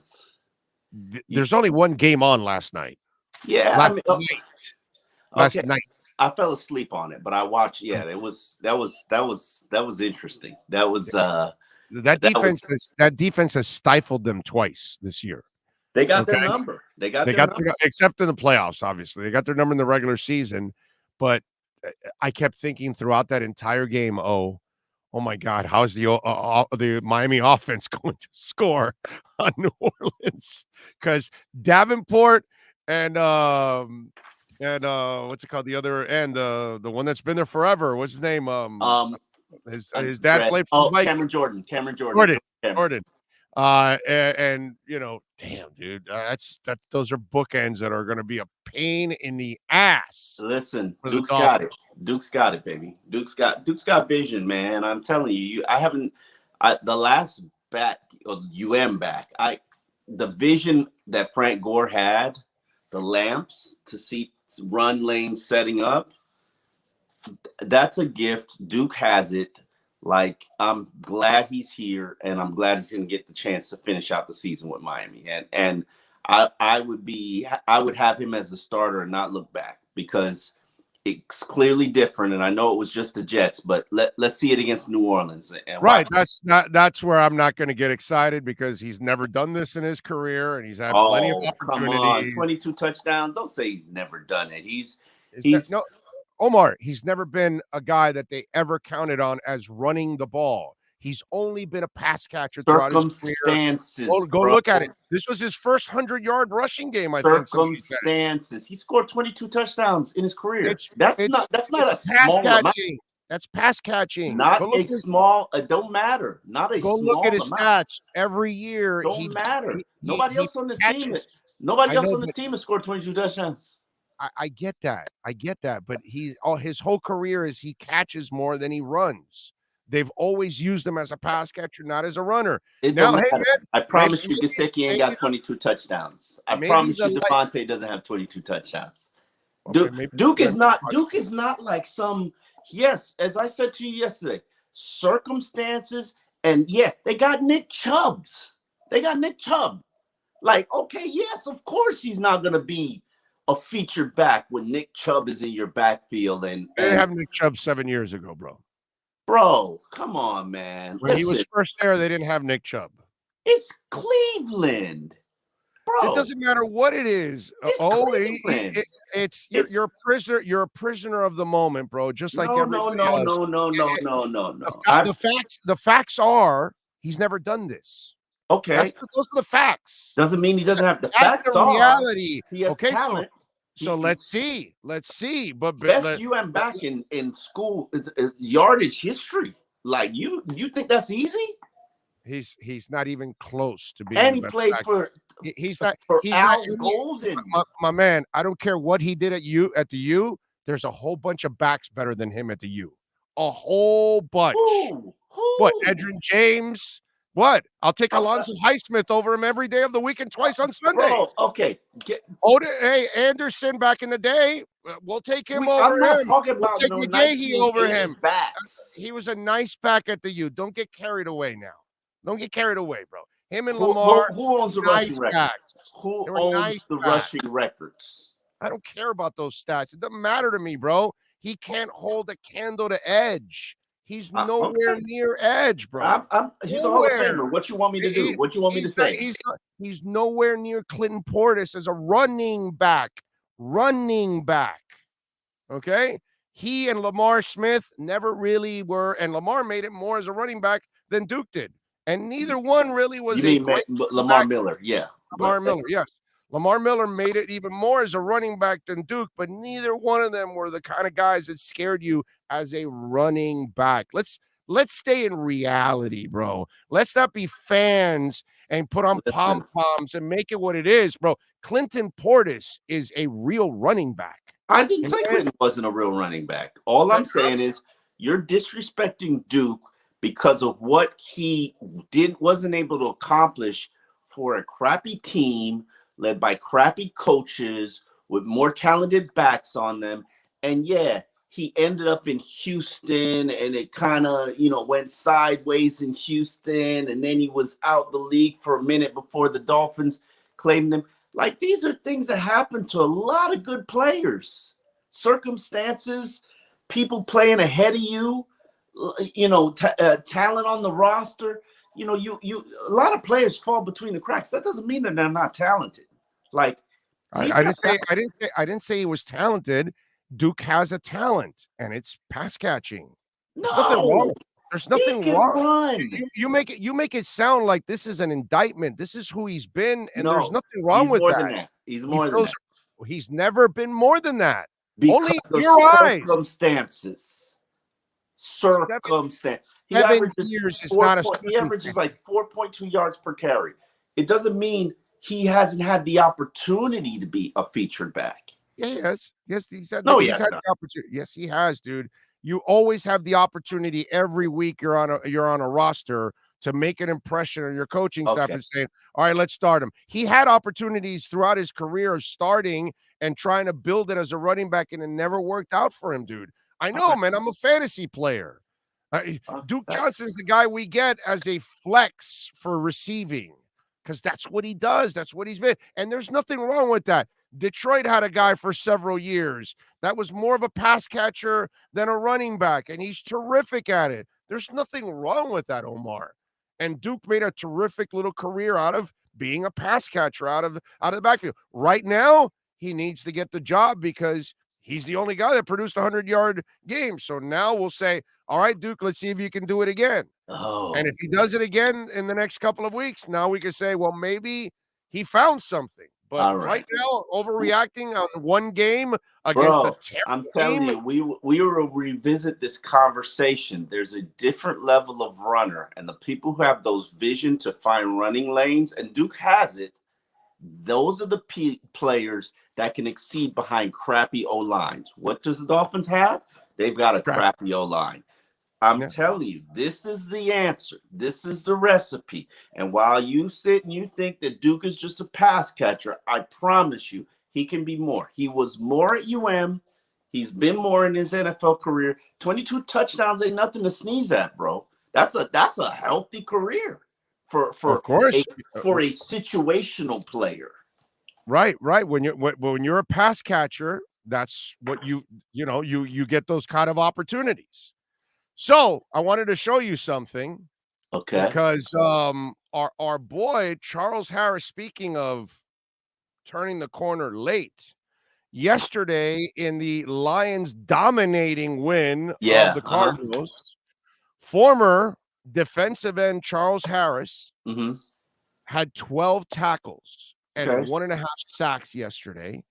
There's only one game on last night. Yeah. Last night. I fell asleep on it, but I watched. Yeah, that was interesting. That defense has stifled them twice this year. They got their number. They got their number. Except in the playoffs, obviously. They got their number in the regular season. But I kept thinking throughout that entire game, oh my God, how's the Miami offense going to score on New Orleans? Because Davenport and what's it called? The other end, the one that's been there forever. What's his name? His dad played for Cameron Jordan. Jordan. And you know, damn, dude, those are bookends that are going to be a pain in the ass. Listen, Duke's got it. Duke's got it, baby. Duke's got vision, man. I'm telling you, the last back, or back, the vision that Frank Gore had, the lamps to see run lanes setting up, that's a gift. Duke has it. Like, I'm glad he's here, and I'm glad he's going to get the chance to finish out the season with Miami. And I would have him as a starter and not look back, because it's clearly different. And I know it was just the Jets, but let's see it against New Orleans. Right. That's where I'm not going to get excited, because he's never done this in his career, and he's had plenty of opportunities. Come on, 22 touchdowns. Don't say he's never done it. Omar, he's never been a guy that they ever counted on as running the ball. He's only been a pass catcher throughout his career. Go look at it. This was his first 100-yard rushing game, I think. Circumstances. He scored 22 touchdowns in his career. That's not a small amount. That's pass catching. Not a small. It don't matter. Not a small amount. Go look at his stats every year. Don't matter. Nobody else on this team has scored 22 touchdowns. I get that. But his whole career is he catches more than he runs. They've always used him as a pass catcher, not as a runner. I promise you, Gesicki ain't got 22 touchdowns. I promise you, Devontae doesn't have 22 touchdowns. Duke is not like some. Yes, as I said to you yesterday, circumstances, and they got Nick Chubb. Like, okay, yes, of course he's not gonna be a featured back when Nick Chubb is in your backfield. And they didn't have Nick Chubb 7 years ago, bro. Bro, come on, man. When he was first there, they didn't have Nick Chubb. It's Cleveland, bro. It doesn't matter what it is. Cleveland. You're a prisoner. You're a prisoner of the moment, bro. Just like everybody else. No. The facts are he's never done this. Okay, those are the facts. Doesn't mean he doesn't have the That's facts. The reality. He has talent. So let's see. But best back in school yardage history. Like you think that's easy? He's not even close to being And the he best played back. for He's not. He's not. Al Golden. My man, I don't care what he did at the U. There's a whole bunch of backs better than him at the U. A whole bunch. Who? What? Edgerrin James? What? I'll take I'm- Alonzo Highsmith over him every day of the week and twice on Bro, Sundays. okay. Hey, Anderson back in the day, we'll take him over I'm not him. talking We'll about take no McGahee over 1980 him. backs. He was a nice back at the U. Don't get carried away now. Don't get carried away, bro. Him and Who Lamar, owns the nice rushing records? backs. Who They were owns nice the backs. rushing records? I don't care about those stats. It doesn't matter to me, bro. He can't hold a candle to Edge. He's nowhere near Edge, bro. He's a Hall of Famer. What you want me to do? What you want me to say? He's nowhere near Clinton Portis as a running back. Running back. Okay? He and Lamar Smith never really were, and Lamar made it more as a running back than Duke did. And neither one really was You mean Lamar Miller? Yeah. Lamar Miller, yes. Lamar Miller made it even more as a running back than Duke, but neither one of them were the kind of guys that scared you as a running back. Let's stay in reality, bro. Let's not be fans and put on pom-poms and make it what it is, bro. Clinton Portis is a real running back. I didn't say Clinton wasn't a real running back. All I'm saying is you're disrespecting Duke because of what he wasn't able to accomplish for a crappy team led by crappy coaches with more talented backs on them. And yeah, he ended up in Houston and it kind of, went sideways in Houston. And then he was out the league for a minute before the Dolphins claimed him. Like, these are things that happen to a lot of good players. Circumstances, people playing ahead of you, talent on the roster. A lot of players fall between the cracks. That doesn't mean that they're not talented. Like, I didn't say he was talented. Duke has a talent, and it's pass catching. There's nothing wrong. There's nothing wrong. You make it sound like this is an indictment. This is who he's been, and there's nothing wrong with that. He's more than that. He's never been more than that. Because only of your circumstances. He averages like 4.2 yards per carry. It doesn't mean he hasn't had the opportunity to be a featured back. Yeah, he has. Yes, he's had. No, he's had the opportunity. Yes, he has, dude. You always have the opportunity every week you're on a roster to make an impression on your coaching staff and saying, all right, let's start him. He had opportunities throughout his career of starting and trying to build it as a running back, and it never worked out for him, dude. I know, man. I'm a fantasy player. Duke Johnson's the guy we get as a flex for receiving because that's what he does. That's what he's been. And there's nothing wrong with that. Detroit had a guy for several years that was more of a pass catcher than a running back, and he's terrific at it. There's nothing wrong with that, Omar. And Duke made a terrific little career out of being a pass catcher out of the backfield. Right now, he needs to get the job because he's the only guy that produced a 100-yard game. So now we'll say, all right, Duke, let's see if you can do it again. And if he does it again in the next couple of weeks, now we can say, well, maybe he found something. But right now, overreacting on one game against a terrible I'm telling you, we will revisit this conversation. There's a different level of runner, and the people who have those vision to find running lanes, and Duke has it, those are the players that can exceed behind crappy O-lines. What does the Dolphins have? They've got a crappy O-line. I'm telling you, this is the answer. This is the recipe. And while you sit and you think that Duke is just a pass catcher, I promise you, he can be more. He was more at UM. He's been more in his NFL career. 22 touchdowns ain't nothing to sneeze at, bro. That's a healthy career for a situational player. Right. When you're a pass catcher, that's what you get those kind of opportunities. So I wanted to show you something. Okay. Because our boy Charles Harris, speaking of turning the corner late, yesterday in the Lions dominating win of the Cardinals, former defensive end Charles Harris had 12 tackles and 1.5 sacks yesterday.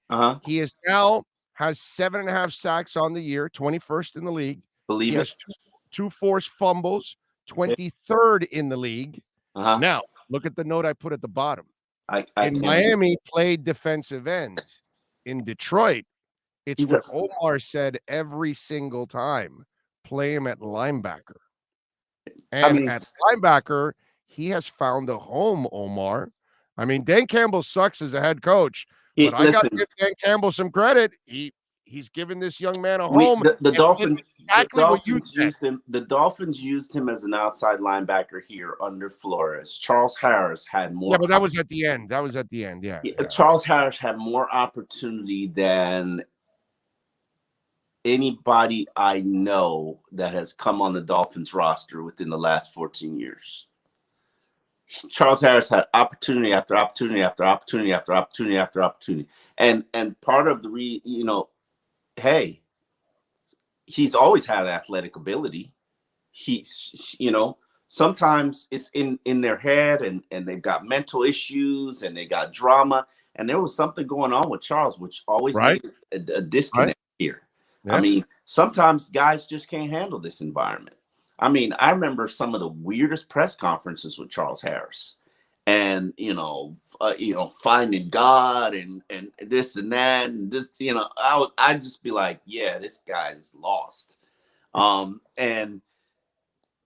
He is now has 7.5 sacks on the year, 21st in the league. He has two forced fumbles, 23rd in the league. Now, look at the note I put at the bottom. In Miami, played defensive end. In Detroit, it's what Omar said every single time. Play him at linebacker. And at linebacker, he has found a home, Omar. I mean, Dan Campbell sucks as a head coach, but I got to give Dan Campbell some credit. He's given this young man a home. The Dolphins exactly what you said. used him. The Dolphins used him as an outside linebacker here under Flores. Charles Harris had more. Yeah, but that was at the end. Yeah. Charles Harris had more opportunity than anybody I know that has come on the Dolphins roster within the last 14 years. Charles Harris had opportunity after opportunity after opportunity after opportunity after opportunity. And part of the hey, he's always had athletic ability. Sometimes it's in their head and they've got mental issues and they got drama. And there was something going on with Charles, which always made a disconnect here. Yeah. I mean, sometimes guys just can't handle this environment. I mean, I remember some of the weirdest press conferences with Charles Harris, and finding God and this and that and this. I'd just be like, yeah, this guy is lost. And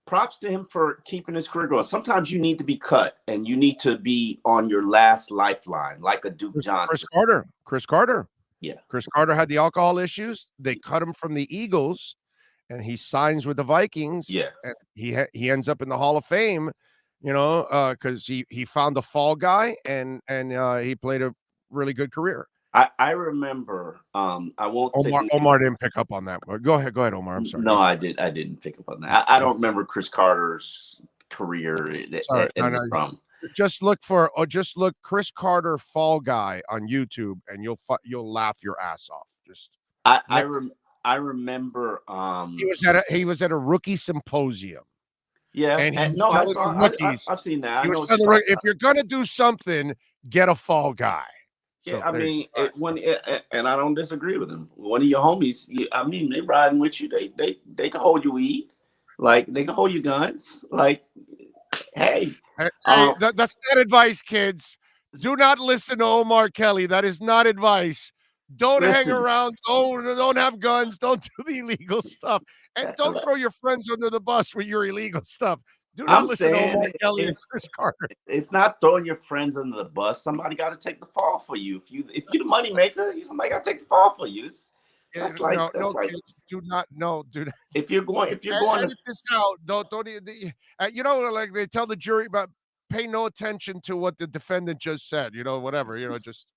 props to him for keeping his career going. Sometimes you need to be cut and you need to be on your last lifeline, like a Duke Johnson. Chris Carter. Yeah, Chris Carter had the alcohol issues. They cut him from the Eagles. And he signs with the Vikings. Yeah, and he ends up in the Hall of Fame, because he found the fall guy and he played a really good career. I remember. I won't say Omar didn't pick up on that. Go ahead, Omar. I'm sorry. No, I didn't pick up on that. I don't remember Chris Carter's career. Just look Chris Carter fall guy on YouTube, and you'll laugh your ass off. I remember he was at a rookie symposium. Yeah, and I've seen that. If you're gonna do something, get a fall guy. Yeah, so and I don't disagree with him. One of your homies, they riding with you. They can hold your weed, like they can hold your guns. Like, hey, that's not advice, kids. Do not listen to Omar Kelly. That is not advice. Don't hang around. Don't have guns. Don't do the illegal stuff. And don't throw your friends under the bus with your illegal stuff. Do not listen to Omar Kelly and Chris Carter. It's not throwing your friends under the bus. Somebody got to take the fall for you. If you're the money maker, somebody got to take the fall for you. If you're going edit this out. Don't like they tell the jury about pay no attention to what the defendant just said. Whatever. Just.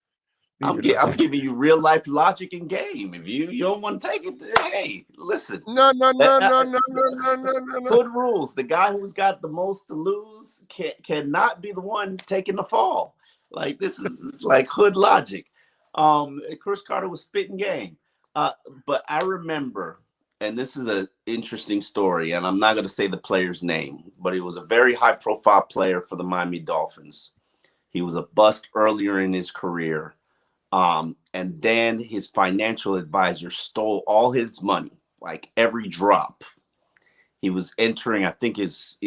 I'm giving you real life logic and game. If you don't want to take it, hey, listen. No. Good rules. The guy who's got the most to lose cannot be the one taking the fall. Like this is like hood logic. Chris Carter was spitting game. But I remember, and this is an interesting story, and I'm not going to say the player's name, but he was a very high profile player for the Miami Dolphins. He was a bust earlier in his career. And then his financial advisor stole all his money, like every drop. He was entering, I think, his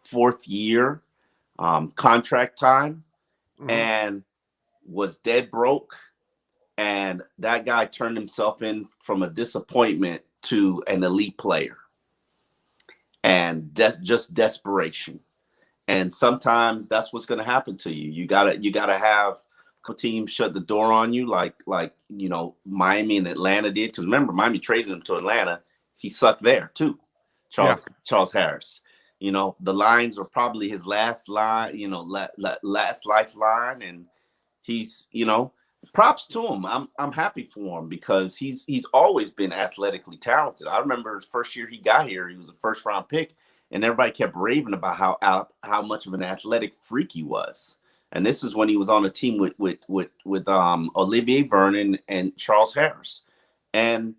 fourth year contract time, and was dead broke. And that guy turned himself in from a disappointment to an elite player. And that's just desperation. And sometimes that's what's going to happen to you. You gotta have team shut the door on you like Miami and Atlanta did, because remember Miami traded him to Atlanta. He sucked there too. Charles Harris, the Lions were probably his last line, last lifeline, and he's props to him. I'm happy for him because he's always been athletically talented. I remember his first year he got here, he was a first round pick, and everybody kept raving about how much of an athletic freak he was. And this is when he was on a team with Olivier Vernon and Charles Harris. And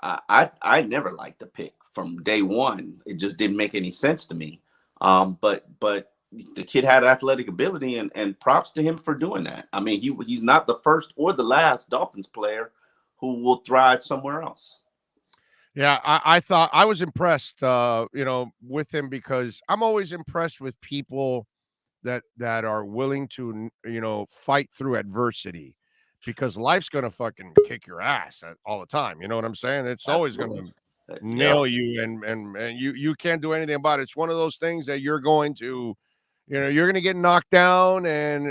I never liked the pick from day one. It just didn't make any sense to me. But the kid had athletic ability, and props to him for doing that. I mean, he's not the first or the last Dolphins player who will thrive somewhere else. Yeah, I thought I was impressed, with him, because I'm always impressed with people that are willing to, fight through adversity, because life's gonna fucking kick your ass all the time. You know what I'm saying? It's always gonna Absolutely. Yeah. nail you, and you can't do anything about it. It's one of those things that you're going to, you're gonna get knocked down, and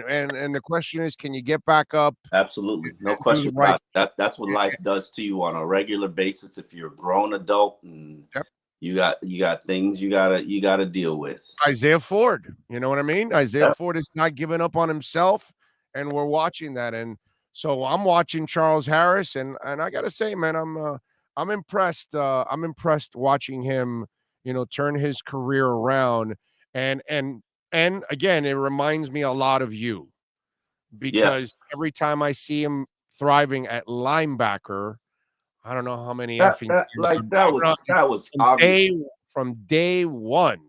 the question is, can you get back up Absolutely. No and do the question right? about it. That's what life does to you on a regular basis if you're a grown adult and Yep. you got things you gotta deal with. Isaiah Ford, you know what I mean? Isaiah Yep. Ford is not giving up on himself, and we're watching that. And so I'm watching Charles Harris, and I gotta say, man, I'm impressed. I'm impressed watching him, turn his career around. And again, it reminds me a lot of you, Yeah. because every time I see him thriving at linebacker, I don't know how many That effing that years like that was from obvious. day one.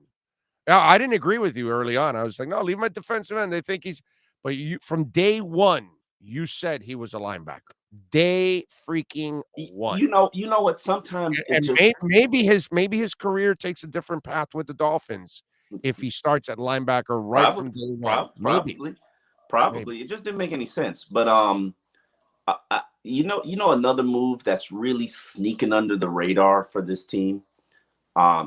Yeah, I didn't agree with you early on. I was like, "No, leave him at defensive end. They think he's," but you, from day one, you said he was a linebacker. Day freaking one. You know what? Sometimes it And just maybe his career takes a different path with the Dolphins if he starts at linebacker right probably from day one. Maybe. probably it just didn't make any sense. But you know another move that's really sneaking under the radar for this team.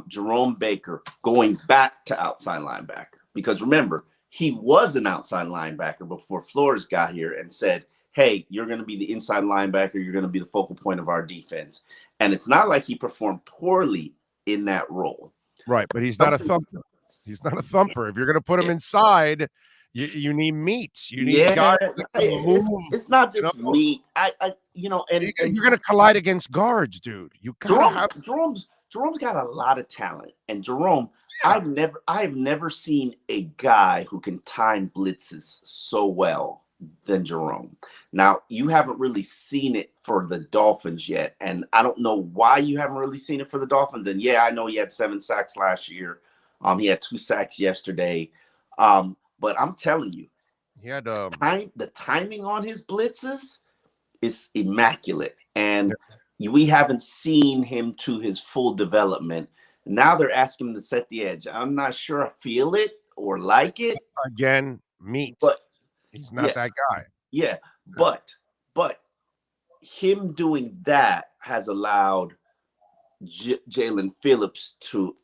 Jerome Baker going back to outside linebacker, because remember, he was an outside linebacker before Flores got here and said, "Hey, you're going to be the inside linebacker. You're going to be the focal point of our defense." And it's not like he performed poorly in that role. Right, but he's not a thumper. He's not a thumper. If you're going to put him inside, you need meat. You need guys that can move. It's not just me. And You're going to collide against guards, dude. You gotta have. Jerome's got a lot of talent, and Jerome, I've never seen a guy who can time blitzes so well than Jerome. Now, you haven't really seen it for the Dolphins yet, and I don't know why you haven't really seen it for the Dolphins. And yeah, I know he had 7 sacks last year. He had 2 sacks yesterday. But I'm telling you, he had the timing on his blitzes is immaculate, and we haven't seen him to his full development. Now they're asking him to set the edge. I'm not sure I feel it or like it. Again, meat. But he's not that guy. Yeah, but him doing that has allowed Jalen Phillips to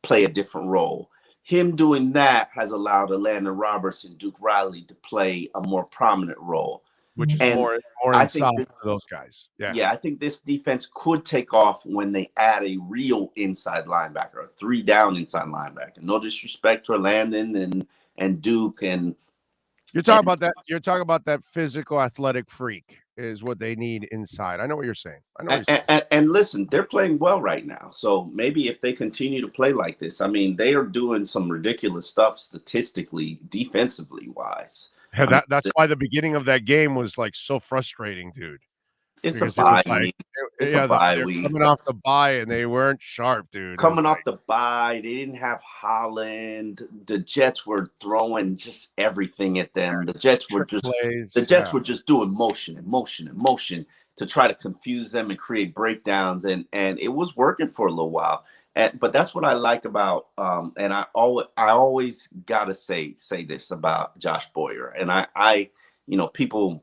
play a different role. Him doing that has allowed Landon Roberts and Duke Riley to play a more prominent role, which is more inside for those guys. Yeah, I think this defense could take off when they add a real inside linebacker, a 3-down inside linebacker. No disrespect to Landon and Duke, and you're talking about that. You're talking about that physical, athletic freak is what they need inside. I know what you're saying. And listen, they're playing well right now. So maybe if they continue to play like this, I mean, they are doing some ridiculous stuff statistically, defensively wise. Yeah, that's why the beginning of that game was like so frustrating, dude. It's a bye week. Coming off the bye, and they weren't sharp, dude. Coming off the bye, they didn't have Holland. The Jets were throwing just everything at them. The Jets were just doing motion to try to confuse them and create breakdowns, and it was working for a little while. But that's what I like about and I always gotta say this about Josh Boyer. And I people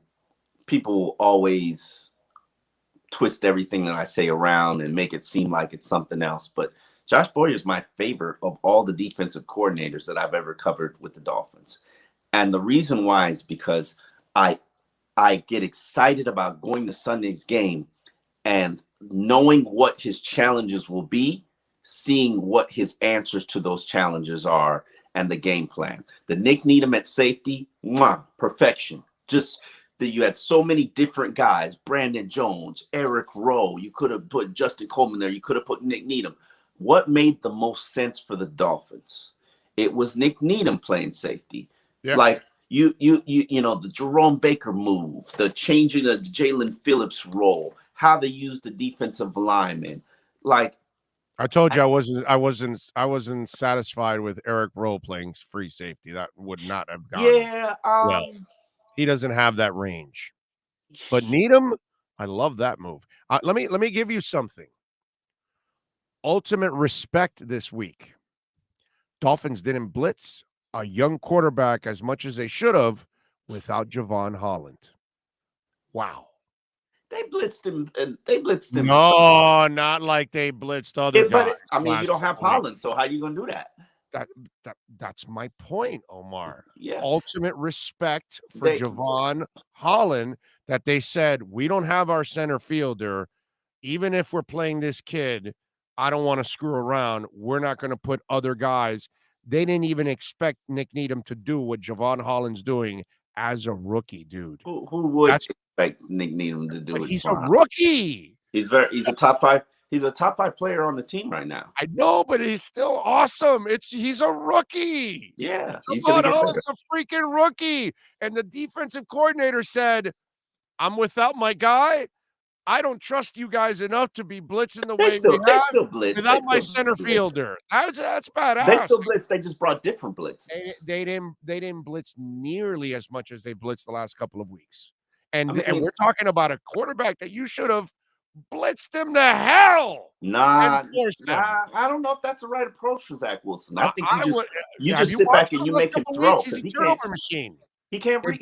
always twist everything that I say around and make it seem like it's something else. But Josh Boyer is my favorite of all the defensive coordinators that I've ever covered with the Dolphins. And the reason why is because I get excited about going to Sunday's game and knowing what his challenges will be, seeing what his answers to those challenges are, and the game plan. The Nick Needham at safety, perfection. Just that you had so many different guys, Brandon Jones, Eric Rowe. You could have put Justin Coleman there. You could have put Nick Needham. What made the most sense for the Dolphins? It was Nick Needham playing safety. Yeah. Like you the Jerome Baker move, the changing of Jalen Phillips' role, how they used the defensive linemen. Like I told you, I wasn't satisfied with Eric Rowe playing free safety. That would not have gone. Yeah. Well. He doesn't have that range. But Needham, I love that move. Let me give you something. Ultimate respect this week. Dolphins didn't blitz a young quarterback as much as they should have without Javon Holland. Wow. They blitzed him. They blitzed him. No, not like they blitzed other guys. I mean, you last don't have couple weeks. Holland, so how you gonna do that? That's my point, Omar. Yeah. Ultimate respect for They- Javon Holland, that they said, we don't have our center fielder. Even if we're playing this kid, I don't want to screw around. We're not going to put other guys. They didn't even expect Nick Needham to do what Javon Holland's doing as a rookie, dude. Who would That's- expect Nick Needham to do But it? he's fine? a rookie. He's a top 5. He's a top 5 player on the team right now. I know, but he's still awesome. He's a rookie. Yeah, he's gonna Javon get better. Holland's a freaking rookie. And the defensive coordinator said, I'm without my guy. I don't trust you guys enough to be blitzing the way we They have still blitz. without They my still center blitz. fielder. That's badass. They still blitz. They just brought different blitzes. They didn't blitz nearly as much as they blitzed the last couple of weeks. And I mean, and we're talking about a quarterback that you should have blitzed him to hell. Nah, and forced him. I don't know if that's the right approach for Zach Wilson. I think you Have just sit watched back and him you the last make him couple throw. weeks? He's a turnover machine. He can't read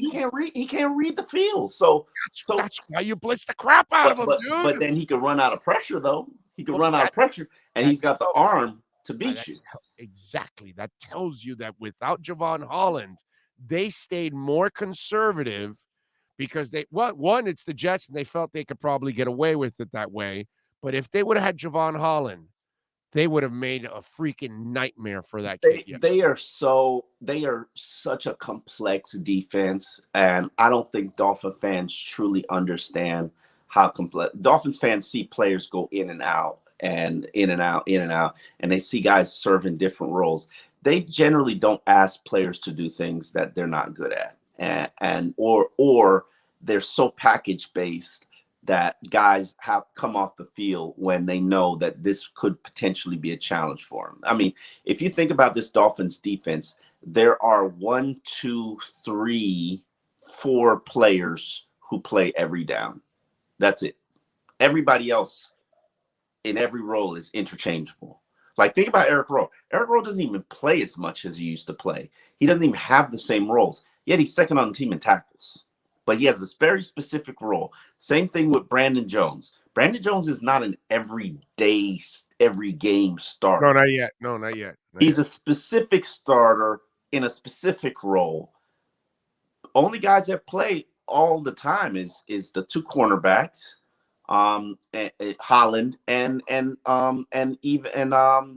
the field. So That's why you blitz the crap out of him, dude. But then he could run out of pressure, though. He could run out of pressure, and he's got the arm to beat you. Exactly. That tells you that without Javon Holland, they stayed more conservative because one, it's the Jets, and they felt they could probably get away with it that way. But if they would have had Javon Holland, they would have made a freaking nightmare for that kid. They are such a complex defense, and I don't think Dolphin fans truly understand how complex. Dolphins fans see players go in and out, and in and out, and they see guys serving different roles. They generally don't ask players to do things that they're not good at, or they're so package based that guys have come off the field when they know that this could potentially be a challenge for them. I mean, if you think about this Dolphins defense, there are 1, 2, 3, 4 players who play every down. That's it. Everybody else in every role is interchangeable. Like, think about Eric Rowe. Eric Rowe doesn't even play as much as he used to play. He doesn't even have the same roles, yet he's second on the team in tackles. But he has this very specific role. Same thing with Brandon Jones. Brandon Jones is not an every game starter. No, not yet. He's a specific starter in a specific role. Only guys that play all the time is the 2 cornerbacks, Holland and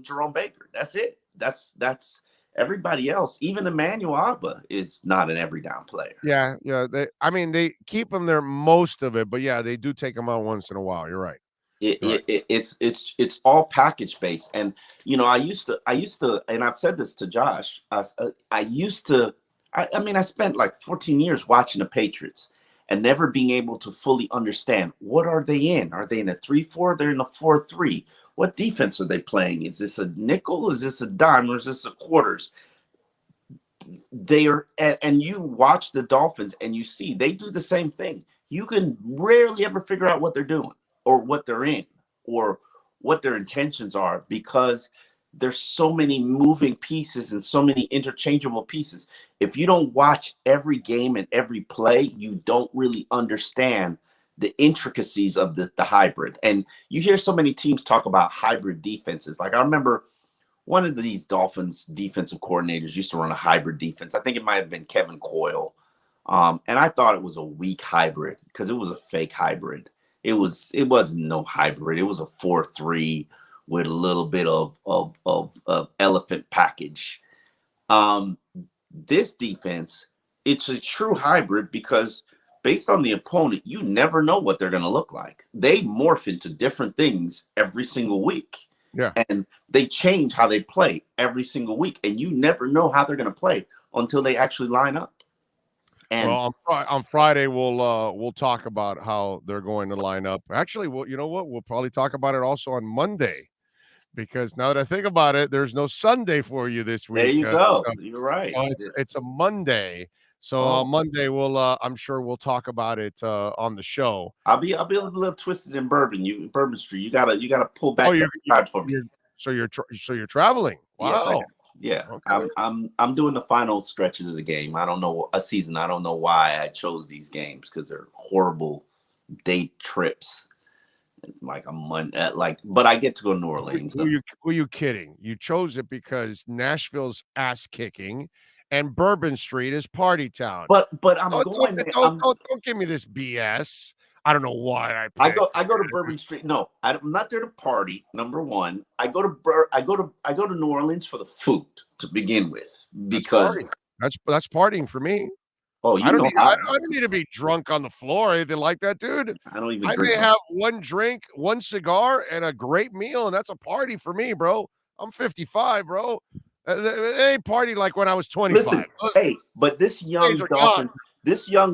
Jerome Baker. That's it. That's everybody else. Even Emmanuel Agba is not an every down player. Yeah. They keep him there most of it, but yeah, they do take him out once in a while. You're right. It's all package based. And I used to, and I've said this to Josh. I spent like 14 years watching the Patriots and never being able to fully understand, what are they in? Are they in a 3-4? They're in a 4-3. What defense are they playing? Is this a nickel? Is this a dime? Or is this a quarters? They are, and you watch the Dolphins and you see they do the same thing. You can rarely ever figure out what they're doing or what they're in or what their intentions are, because there's so many moving pieces and so many interchangeable pieces. If you don't watch every game and every play, you don't really understand the intricacies of the hybrid. And you hear so many teams talk about hybrid defenses. Like, I remember one of these Dolphins defensive coordinators used to run a hybrid defense. I think it might have been Kevin Coyle. And I thought it was a weak hybrid because it was a fake hybrid. It wasn't no hybrid. It was a 4-3 with a little bit of elephant package. This defense, it's a true hybrid because based on the opponent, you never know what they're going to look like. They morph into different things every single week. Yeah. And they change how they play every single week. And you never know how they're going to play until they actually line up. And on Friday, we'll talk about how they're going to line up. Actually, you know what? We'll probably talk about it also on Monday, because now that I think about it, there's no Sunday for you this week. There you go. You're right. It's a Monday. So on Monday, I'm sure we'll talk about it on the show. I'll be a little twisted in Bourbon Street. You gotta pull back that side for me. So you're traveling. Wow. Yeah. Okay. I'm doing the final stretches of the game. I don't know a season. I don't know why I chose these games because they're horrible day trips. Like a month, but I get to go to New Orleans. Who you kidding? You chose it because Nashville's ass kicking, and Bourbon Street is party town. But I'm going there. Don't give me this BS. I don't know why I go to Bourbon Street. No, I'm not there to party. Number one, I go to New Orleans for the food to begin with because that's partying for me. Oh, I don't need to be drunk on the floor or anything like that, dude. I don't even I may have one drink, one cigar, and a great meal, and that's a party for me, bro. I'm 55, bro. It ain't party like when I was 25. Listen, hey, but this young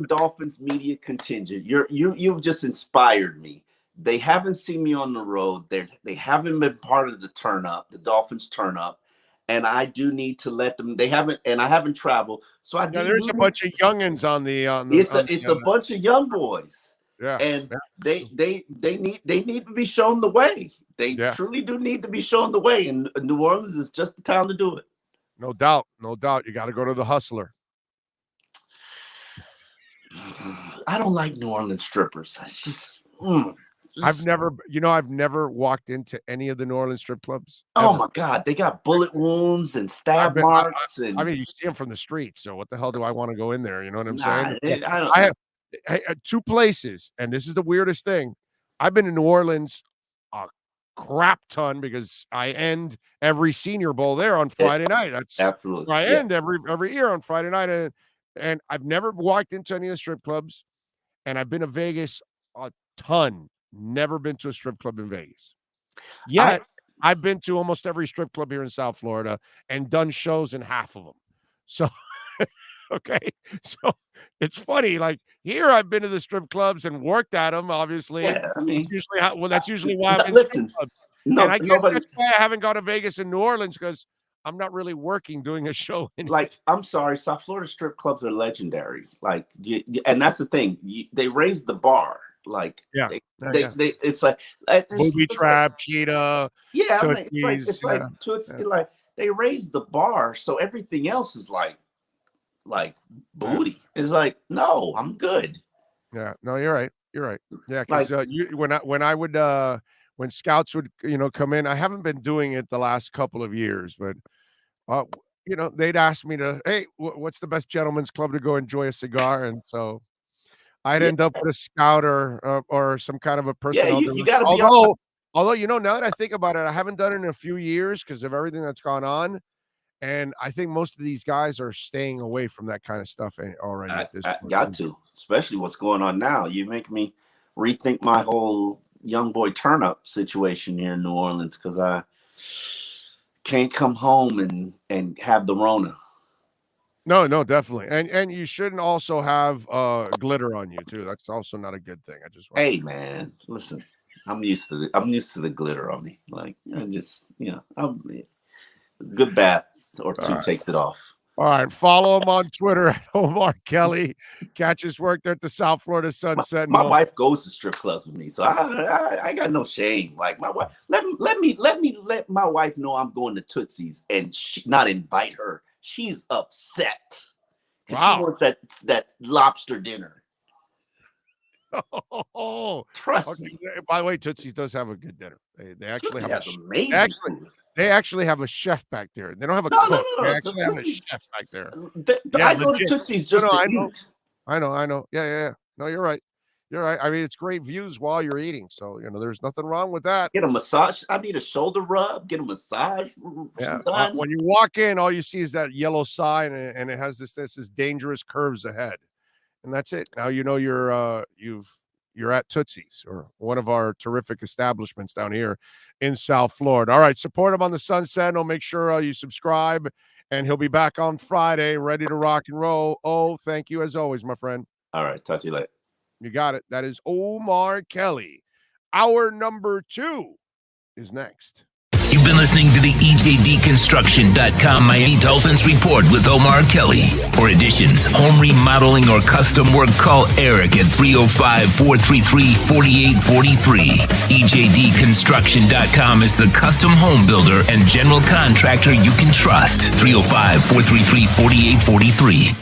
Dolphins media contingent, you've just inspired me. They haven't seen me on the road. They haven't been part of the Dolphins turn up. And I do need to let them. They haven't, and I haven't traveled. So there's a bunch of youngins on the. It's a bunch of young boys. Yeah, and they need to be shown the way. They truly do need to be shown the way, and New Orleans is just the town to do it. No doubt. You got to go to the Hustler. I don't like New Orleans strippers. It's just. I've never walked into any of the New Orleans strip clubs. Oh my God, they got bullet wounds and stab marks. I mean, you see them from the streets. So what the hell do I want to go in there? You know what I'm saying? I have two places, and this is the weirdest thing. I've been in New Orleans a crap ton because I end every Senior Bowl there on Friday night. That's absolutely where I end every year on Friday night, and I've never walked into any of the strip clubs, and I've been to Vegas a ton. Never been to a strip club in Vegas. Yet I've been to almost every strip club here in South Florida and done shows in half of them. So, okay. So it's funny. Like here, I've been to the strip clubs and worked at them, obviously. Yeah, I mean, that's usually why I'm in strip clubs. And I guess that's why I haven't gone to Vegas and New Orleans because I'm not really working doing a show. I'm sorry. South Florida strip clubs are legendary. Like, and that's the thing. They raised the bar. Like it's like Booby Trap, Cheetah. Yeah, like they raised the bar, so everything else is like booty. It's like no, I'm good. Yeah, no, you're right. Yeah, because when scouts would come in, I haven't been doing it the last couple of years, but they'd ask me to, hey, what's the best gentleman's club to go enjoy a cigar, and so. I'd end up with a scout or some kind of a person. Yeah, you got to be. Although now that I think about it, I haven't done it in a few years because of everything that's gone on, and I think most of these guys are staying away from that kind of stuff already. At this point. Got to, especially what's going on now. You make me rethink my whole young boy turn up situation here in New Orleans because I can't come home and have the Rona. No, definitely. And you shouldn't also have glitter on you too. That's also not a good thing. Hey man, listen. I'm used to the glitter on me. Like I just, good bath or two takes it off. All right, follow him on Twitter at Omar Kelly. Catch his work there at the South Florida Sunset. My wife goes to strip clubs with me, so I got no shame. Like my wife, let my wife know I'm going to Tootsie's and not invite her. She's upset because she wants that lobster dinner. Oh, trust me. By the way, Tootsie's does have a good dinner. They actually have amazing. They actually have a chef back there. They don't have a cook. They actually have a chef back there. I go to Tootsie's just to eat. I know. Yeah. No, you're right. I mean, it's great views while you're eating. So, there's nothing wrong with that. Get a massage. I need a shoulder rub. Get a massage. Yeah. When you walk in, all you see is that yellow sign, and it has this dangerous curves ahead. And that's it. Now you're at Tootsie's, or one of our terrific establishments down here in South Florida. All right, support him on the Sun Sentinel. Make sure you subscribe, and he'll be back on Friday, ready to rock and roll. Oh, thank you as always, my friend. All right, talk to you later. You got it. That is Omar Kelly. Hour number 2 is next. You've been listening to the EJDconstruction.com Miami Dolphins Report with Omar Kelly. For additions, home remodeling, or custom work, call Eric at 305-433-4843. EJDconstruction.com is the custom home builder and general contractor you can trust. 305-433-4843.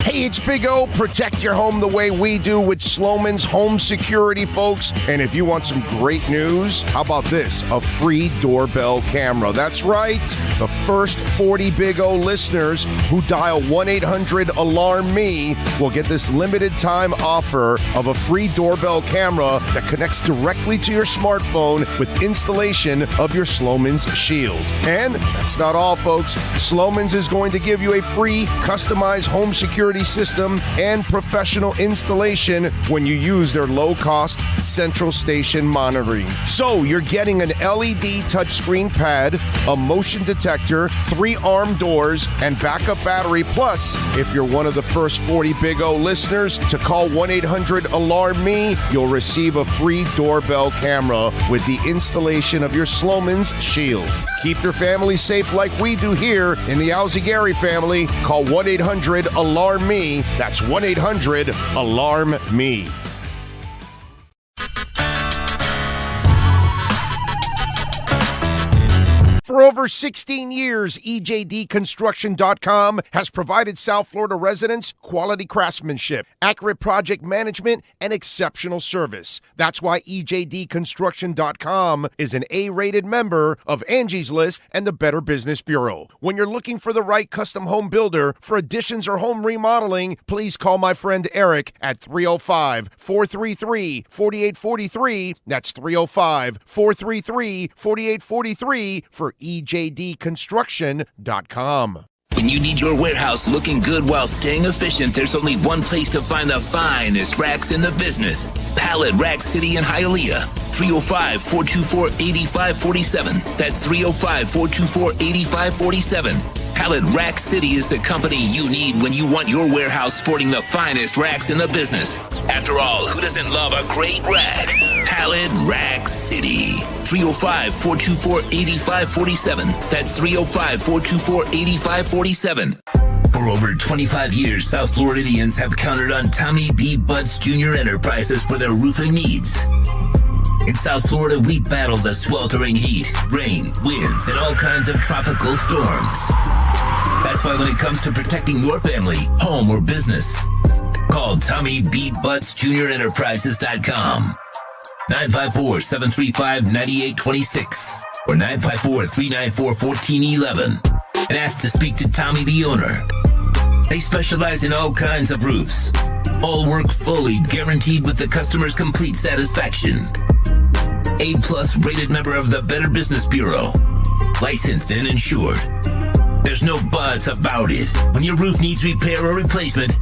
Hey, it's Big O. Protect your home the way we do with Sloman's Home Security, folks. And if you want some great news, how about this? A free doorbell camera. That's right. The first 40 Big O listeners who dial 1-800-ALARM-ME will get this limited time offer of a free doorbell camera that connects directly to your smartphone with installation of your Sloman's Shield. And that's not all, folks. Sloman's is going to give you a free customized home security system and professional installation when you use their low-cost central station monitoring. So you're getting an LED touchscreen pad, a motion detector, 3 arm doors, and backup battery. Plus, if you're one of the first 40 Big O listeners to call 1-800-ALARM-ME, you'll receive a free doorbell camera with the installation of your Sloman's Shield. Keep your family safe like we do here in the Alzigari family. Call 1-800-ALARM-ME. That's 1-800-ALARM-ME. For over 16 years, EJDconstruction.com has provided South Florida residents quality craftsmanship, accurate project management, and exceptional service. That's why EJDconstruction.com is an A-rated member of Angie's List and the Better Business Bureau. When you're looking for the right custom home builder for additions or home remodeling, please call my friend Eric at 305-433-4843. That's 305-433-4843 for EJDconstruction.com. When you need your warehouse looking good while staying efficient, there's only one place to find the finest racks in the business. Pallet Rack City in Hialeah. 305-424-8547. That's 305-424-8547. Pallet Rack City is the company you need when you want your warehouse sporting the finest racks in the business. After all, who doesn't love a great rack? Pallet Rack City. 305-424-8547. That's 305-424-8547. For over 25 years, South Floridians have counted on Tommy B. Butts Jr. Enterprises for their roofing needs. In South Florida, we battle the sweltering heat, rain, winds, and all kinds of tropical storms. That's why when it comes to protecting your family, home, or business, call Tommy B. Butts Jr. Enterprises.com. 954-735-9826 or 954-394-1411 and ask to speak to Tommy the owner. They specialize in all kinds of roofs. All work fully guaranteed with the customer's complete satisfaction. A-plus rated member of the Better Business Bureau. Licensed and insured. There's no buts about it. When your roof needs repair or replacement,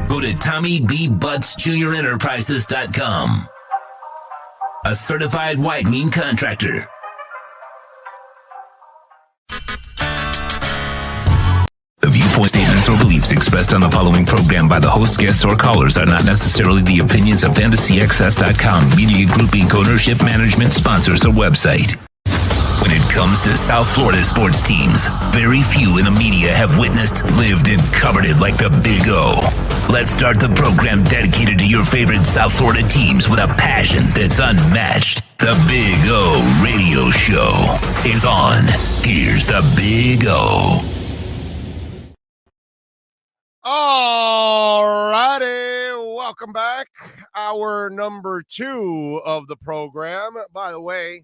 go to TommyBButtsJrEnterprises.com. A certified whitening contractor. The viewpoint, statements, or beliefs expressed on the following program by the host, guests, or callers are not necessarily the opinions of FantasyXS.com, Media Group Inc., ownership, management, sponsors, or website. When it comes to South Florida sports teams, very few in the media have witnessed, lived, and covered it like the Big O. Let's start the program dedicated to your favorite South Florida teams with a passion that's unmatched. The Big O Radio Show is on. Here's the Big O. All righty, welcome back. Hour number 2 of the program. By the way,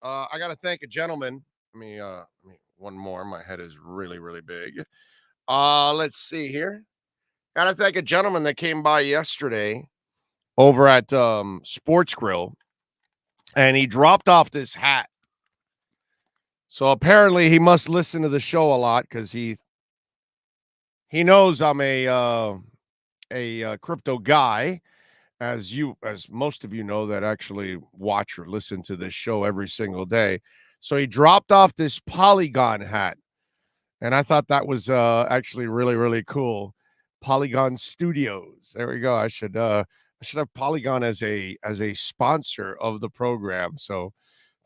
I got to thank a gentleman. Let me one more. My head is really, really big. Let's see here. Got to thank a gentleman that came by yesterday over at Sports Grill, and he dropped off this hat. So apparently he must listen to the show a lot because he knows I'm a crypto guy, as most of you know that actually watch or listen to this show every single day. So he dropped off this Polygon hat, and I thought that was actually really, really cool. Polygon Studios. There we go. I should have Polygon as a sponsor of the program. So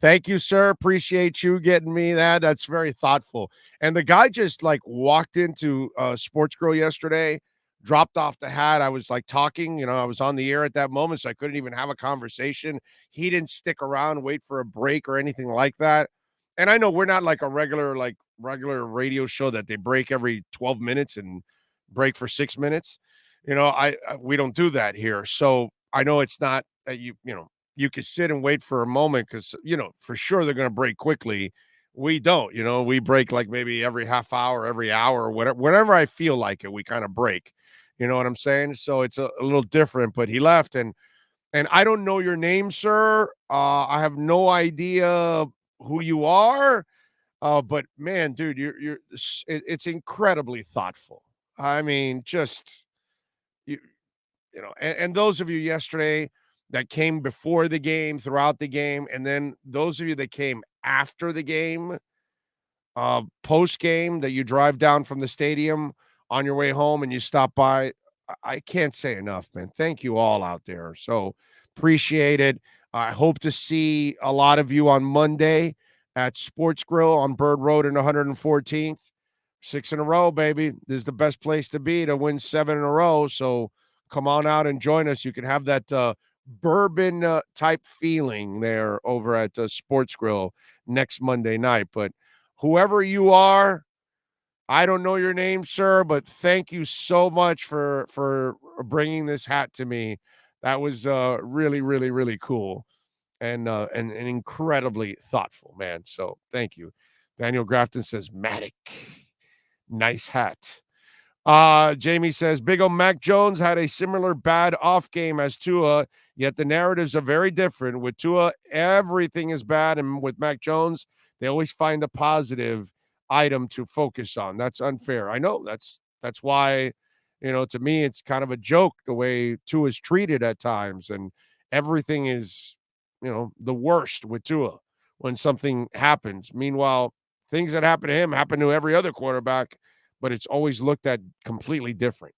Thank you, sir. Appreciate you getting me that. That's very thoughtful. And the guy just like walked into Sports Girl yesterday, dropped off the hat. I was like talking, I was on the air at that moment, so I couldn't even have a conversation. He didn't stick around, wait for a break or anything like that. And I know we're not like a regular radio show that they break every 12 minutes and break for 6 minutes. We don't do that here. So I know it's not that you could sit and wait for a moment because, for sure they're going to break quickly. We don't, we break like maybe every half hour, every hour, or whatever I feel like it, we kind of break. You know what I'm saying? So it's a little different, but he left and I don't know your name, sir. I have no idea who you are. But man, dude, it's incredibly thoughtful. I mean, just you, and those of you yesterday that came before the game, throughout the game, and then those of you that came after the game, post game, that you drive down from the stadium on your way home and you stop by. I can't say enough, man. Thank you all out there. So appreciate it. I hope to see a lot of you on Monday at Sports Grill on Bird Road in 114th. 6 in a row, baby. This is the best place to be to win 7 in a row. So come on out and join us. You can have that bourbon type feeling there over at Sports Grill next Monday night. But whoever you are, I don't know your name, sir, but thank you so much for bringing this hat to me. That was really, really, really cool and incredibly thoughtful, man. So thank you. Daniel Grafton says, Matic. Nice hat. Jamie says, Big O Mac Jones had a similar bad off game as Tua, yet the narratives are very different. With Tua, everything is bad, and with Mac Jones, they always find a positive item to focus on. That's unfair. I know that's why, to me, it's kind of a joke the way Tua is treated at times, and everything is, the worst with Tua when something happens. Meanwhile, things that happen to him happen to every other quarterback, but it's always looked at completely different,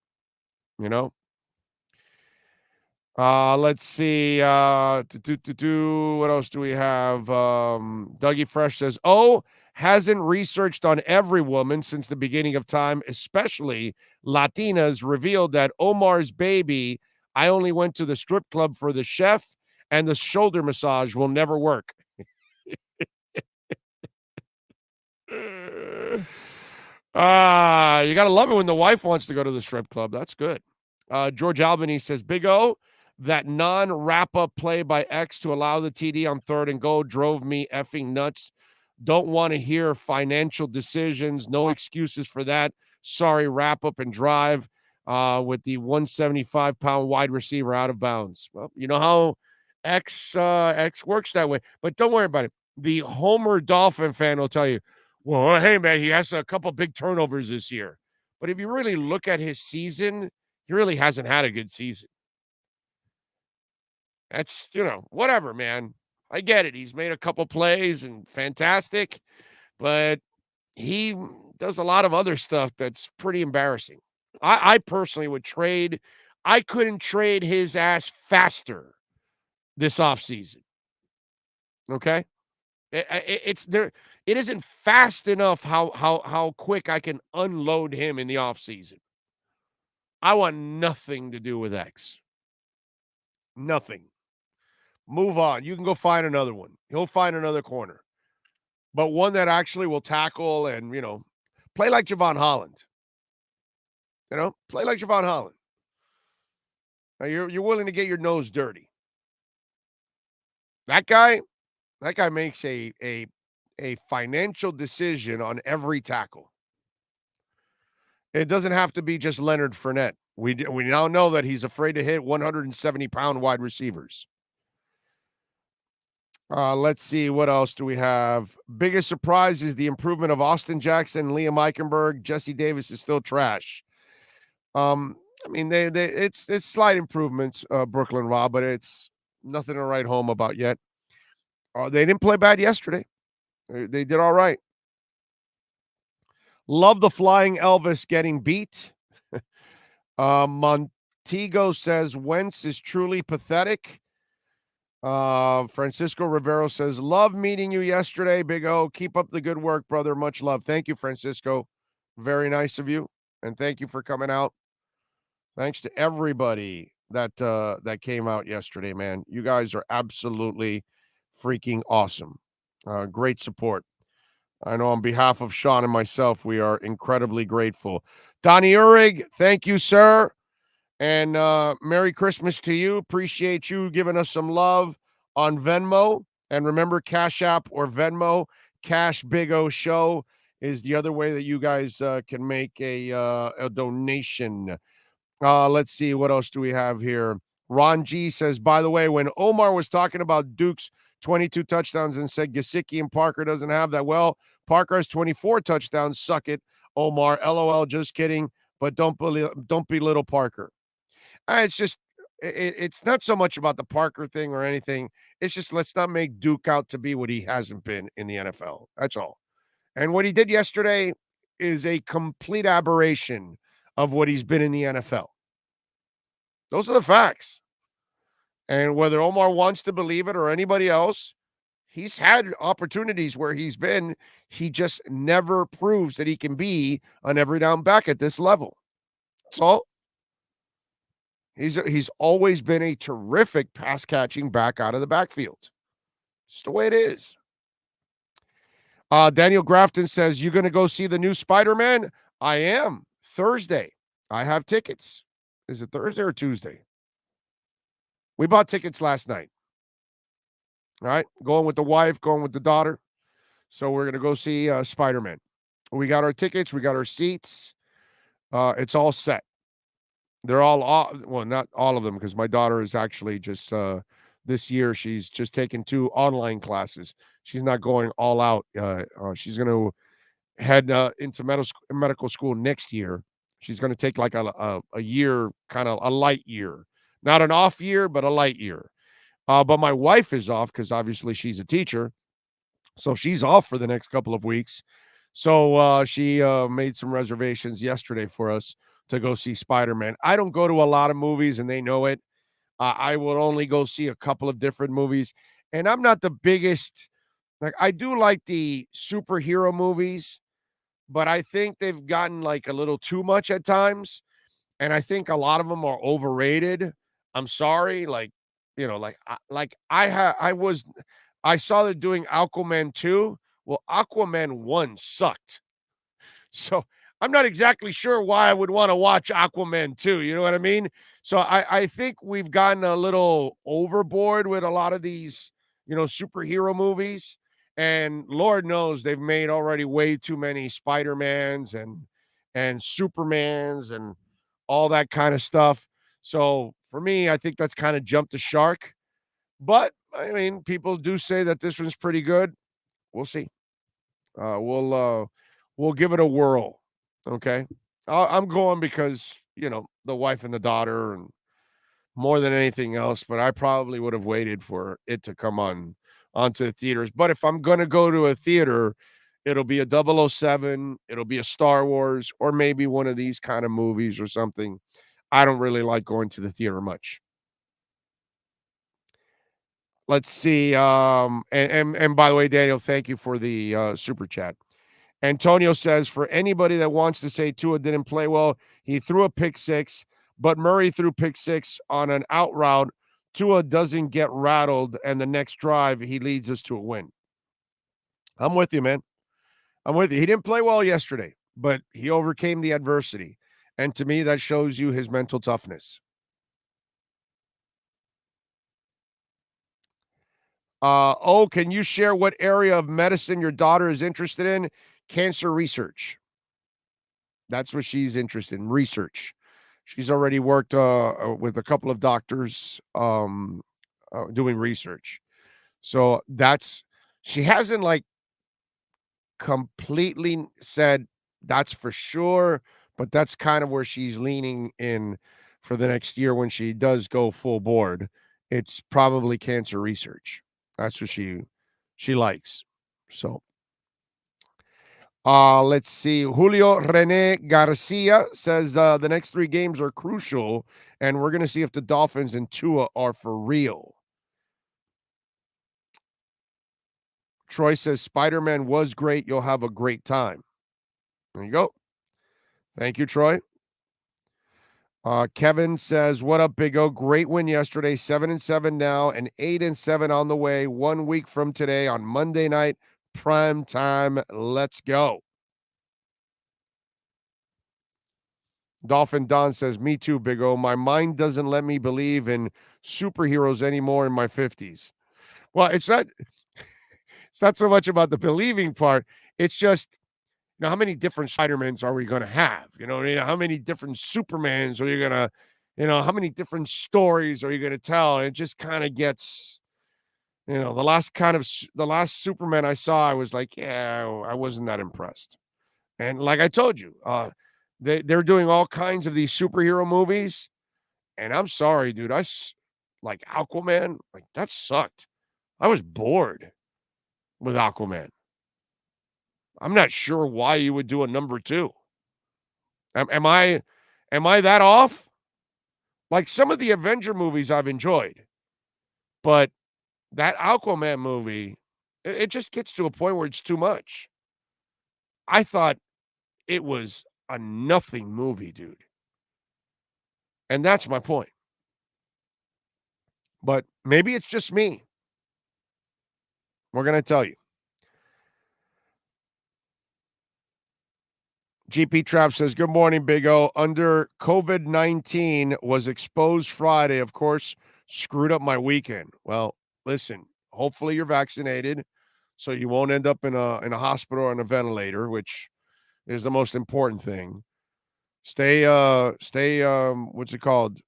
Let's see. What else do we have? Dougie Fresh says, hasn't researched on every woman since the beginning of time, especially Latinas, revealed that Omar's baby, I only went to the strip club for the chef and the shoulder massage will never work. You got to love it when the wife wants to go to the strip club. That's good. George Albany says, Big O, that non-wrap-up play by X to allow the TD on 3rd and goal drove me effing nuts. Don't want to hear financial decisions. No excuses for that. Sorry, wrap up and drive with the 175-pound wide receiver out of bounds. Well, you know how X works that way. But don't worry about it. The Homer Dolphin fan will tell you, well, hey, man, he has a couple big turnovers this year. But if you really look at his season, he really hasn't had a good season. That's, whatever, man. I get it. He's made a couple plays and fantastic, but he does a lot of other stuff that's pretty embarrassing. I personally would trade. I couldn't trade his ass faster this offseason. Okay? It's there. It isn't fast enough how quick I can unload him in the offseason. I want nothing to do with X. Nothing. Move on. You can go find another one. He'll find another corner. But one that actually will tackle and, play like Javon Holland. Play like Javon Holland. Now you're willing to get your nose dirty. That guy makes a financial decision on every tackle. It doesn't have to be just Leonard Fournette. We now know that he's afraid to hit 170-pound wide receivers. Let's see. What else do we have? Biggest surprise is the improvement of Austin Jackson, Liam Eichenberg. Jesse Davis is still trash. It's slight improvements, Brooklyn Rob, but it's nothing to write home about yet. They didn't play bad yesterday. They did all right. Love the flying Elvis getting beat. Montego says Wentz is truly pathetic. Francisco Rivero says, love meeting you yesterday, Big O. Keep up the good work, brother. Much love. Thank you, Francisco. Very nice of you. And thank you for coming out. Thanks to everybody that came out yesterday, man. You guys are absolutely freaking awesome. Great support. I know on behalf of Sean and myself, we are incredibly grateful. Donnie Urig, thank you, sir. And Merry Christmas to you. Appreciate you giving us some love on Venmo. And remember, Cash App or Venmo, Cash Big O Show is the other way that you guys can make a donation. Let's see, what else do we have here? Ron G says, by the way, when Omar was talking about Duke's 22 touchdowns and said Gesicki and Parker doesn't have that, well, Parker has 24 touchdowns. Suck it, Omar. LOL, just kidding. But don't belittle Parker. It's just, it's not so much about the Parker thing or anything. It's just, let's not make Duke out to be what he hasn't been in the NFL. That's all. And what he did yesterday is a complete aberration of what he's been in the NFL. Those are the facts. And whether Omar wants to believe it or anybody else, he's had opportunities where he just never proves that he can be an every down back at this level. That's all. He's always been a terrific pass catching back out of the backfield. It's the way it is. Daniel Grafton says, you going to go see the new Spider-Man? I am. Thursday. I have tickets. Is it Thursday or Tuesday? We bought tickets last night. All right. Going with the wife, going with the daughter. So we're going to go see Spider-Man. We got our tickets. We got our seats. It's all set. They're all, well, not all of them, because my daughter is actually just, this year, she's just taken 2 online classes. She's not going all out. She's going to head into medical school next year. She's going to take like a year, kind of a light year. Not an off year, but a light year. But my wife is off because obviously she's a teacher. So she's off for the next couple of weeks. So she made some reservations yesterday for us to go see Spider-Man. I don't go to a lot of movies, and they know it. I will only go see a couple of different movies. And I'm not the biggest, like, I do like the superhero movies, but I think they've gotten like a little too much at times. And I think a lot of them are overrated. I'm sorry. Like, you know, I saw they're doing Aquaman 2. Well, Aquaman 1 sucked. So I'm not exactly sure why I would want to watch Aquaman 2. You know what I mean? So I think we've gotten a little overboard with a lot of these, you know, superhero movies. And Lord knows they've made already way too many Spider-Mans and Supermans and all that kind of stuff. So for me, I think that's kind of jumped the shark. But I mean, people do say that this one's pretty good. We'll see. We'll give it a whirl. Okay. I'm going because, you know, the wife and the daughter, and more than anything else, but I probably would have waited for it to come onto the theaters. But if I'm going to go to a theater, it'll be a 007, it'll be a Star Wars, or maybe one of these kind of movies or something. I don't really like going to the theater much. Let's see. And by the way, Daniel, thank you for the super chat. Antonio says, for anybody that wants to say Tua didn't play well, he threw a pick 6, but Murray threw pick 6 on an out route. Tua doesn't get rattled, and the next drive, he leads us to a win. I'm with you, man. I'm with you. He didn't play well yesterday, but he overcame the adversity. And to me, that shows you his mental toughness. Can you share what area of medicine your daughter is interested in? Cancer research. That's what she's interested in, research. She's already worked with a couple of doctors doing research. So she hasn't like completely said that's for sure, but that's kind of where she's leaning in for the next year when she does go full board. It's probably cancer research. That's what she likes. So let's see. Julio Rene Garcia says the next 3 games are crucial, and we're going to see if the Dolphins and Tua are for real. Troy says Spider-Man was great. You'll have a great time. There you go. Thank you, Troy. Kevin says, "What up, Big O? Great win yesterday. 7-7 now, and 8-7 on the way. 1 week from today on Monday night, prime time. Let's go." Dolphin Don says, "Me too, Big O. My mind doesn't let me believe in superheroes anymore in my 50s." Well, it's not so much about the believing part. It's just, how many different Spider-Mans are we going to have? How many different Supermans are you going to, how many different stories are you going to tell? And it just kind of gets, the last Superman I saw, I was like, yeah, I wasn't that impressed. And like I told you, they're doing all kinds of these superhero movies. And I'm sorry, dude. Like Aquaman, like that sucked. I was bored with Aquaman. I'm not sure why you would do a number 2. Am I that off? Like some of the Avenger movies I've enjoyed, but that Aquaman movie, it just gets to a point where it's too much. I thought it was a nothing movie, dude. And that's my point. But maybe it's just me. We're going to tell you. GP Trav says, "Good morning, Big O. Under COVID-19 was exposed Friday. Of course, screwed up my weekend." Well, listen, hopefully you're vaccinated so you won't end up in a hospital or on a ventilator, which is the most important thing. Stay what's it called?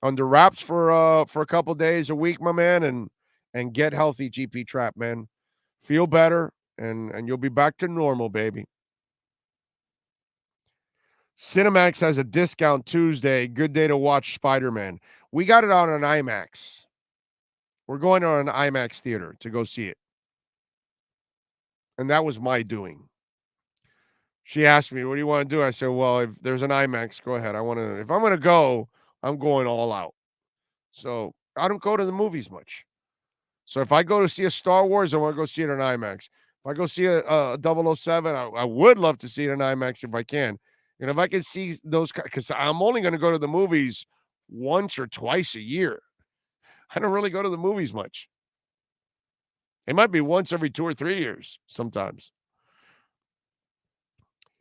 Under wraps for a couple days, a week, my man, and get healthy, GP Trap, man. Feel better and you'll be back to normal, baby. Cinemax has a discount Tuesday. Good day to watch Spider-Man. We got it on an IMAX. We're going to an IMAX theater to go see it. And that was my doing. She asked me, "What do you want to do?" I said, "Well, if there's an IMAX, go ahead. If I'm going to go, I'm going all out." So I don't go to the movies much. So if I go to see a Star Wars, I want to go see it in IMAX. If I go see a 007, I would love to see it in IMAX if I can. And if I can see those, because I'm only going to go to the movies once or twice a year. I don't really go to the movies much. It might be once every 2 or 3 years sometimes.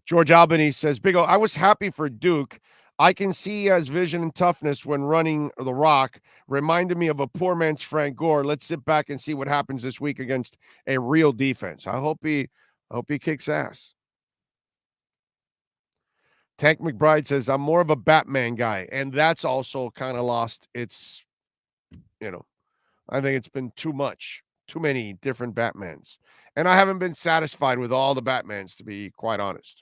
George Albany says, "Big O, I was happy for Duke. I can see he has vision and toughness when running the rock. Reminded me of a poor man's Frank Gore. Let's sit back and see what happens this week against a real defense." I hope he kicks ass. Tank McBride says, "I'm more of a Batman guy," and that's also kind of lost its, I think it's been too much, too many different Batmans. And I haven't been satisfied with all the Batmans, to be quite honest.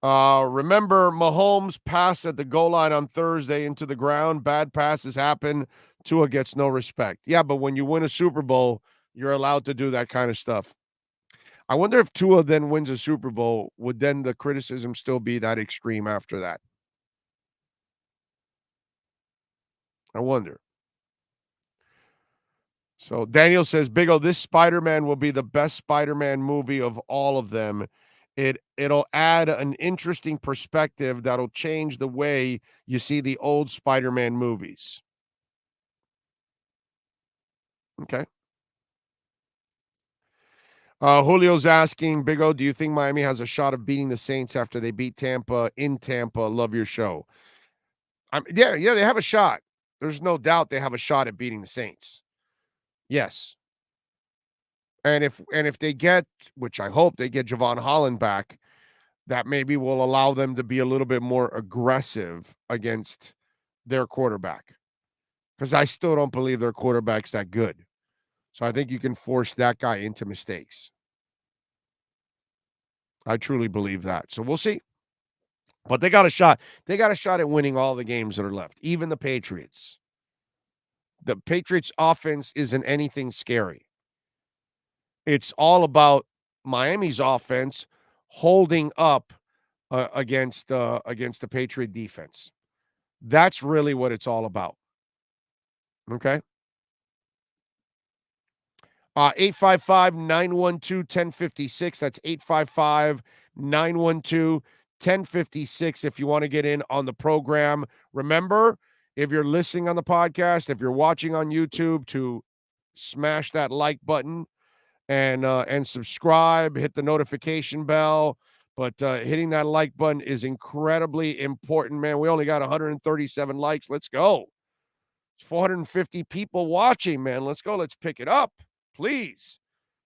Remember Mahomes' pass at the goal line on Thursday into the ground. Bad passes happen. Tua gets no respect. Yeah, but when you win a Super Bowl, you're allowed to do that kind of stuff. I wonder if Tua then wins a Super Bowl, would then the criticism still be that extreme after that? I wonder. So Daniel says, "Big O, this Spider-Man will be the best Spider-Man movie of all of them. It'll add an interesting perspective that'll change the way you see the old Spider-Man movies." Okay. Julio's asking, "Big O, do you think Miami has a shot of beating the Saints after they beat Tampa in Tampa? Love your show." Yeah, they have a shot. There's no doubt they have a shot at beating the Saints. Yes. And if they get, which I hope they get Javon Holland back, that maybe will allow them to be a little bit more aggressive against their quarterback. Because I still don't believe their quarterback's that good. So I think you can force that guy into mistakes. I truly believe that. So we'll see. But they got a shot. They got a shot at winning all the games that are left, even the Patriots. The Patriots offense isn't anything scary. It's all about Miami's offense holding up against the Patriot defense. That's really what it's all about. Okay? 855-912-1056. That's 855-912-1056 if you want to get in on the program. Remember, if you're listening on the podcast, if you're watching on YouTube, to smash that like button and subscribe, hit the notification bell. But hitting that like button is incredibly important, man. We only got 137 likes. Let's go. It's 450 people watching, man. Let's go. Let's pick it up, please.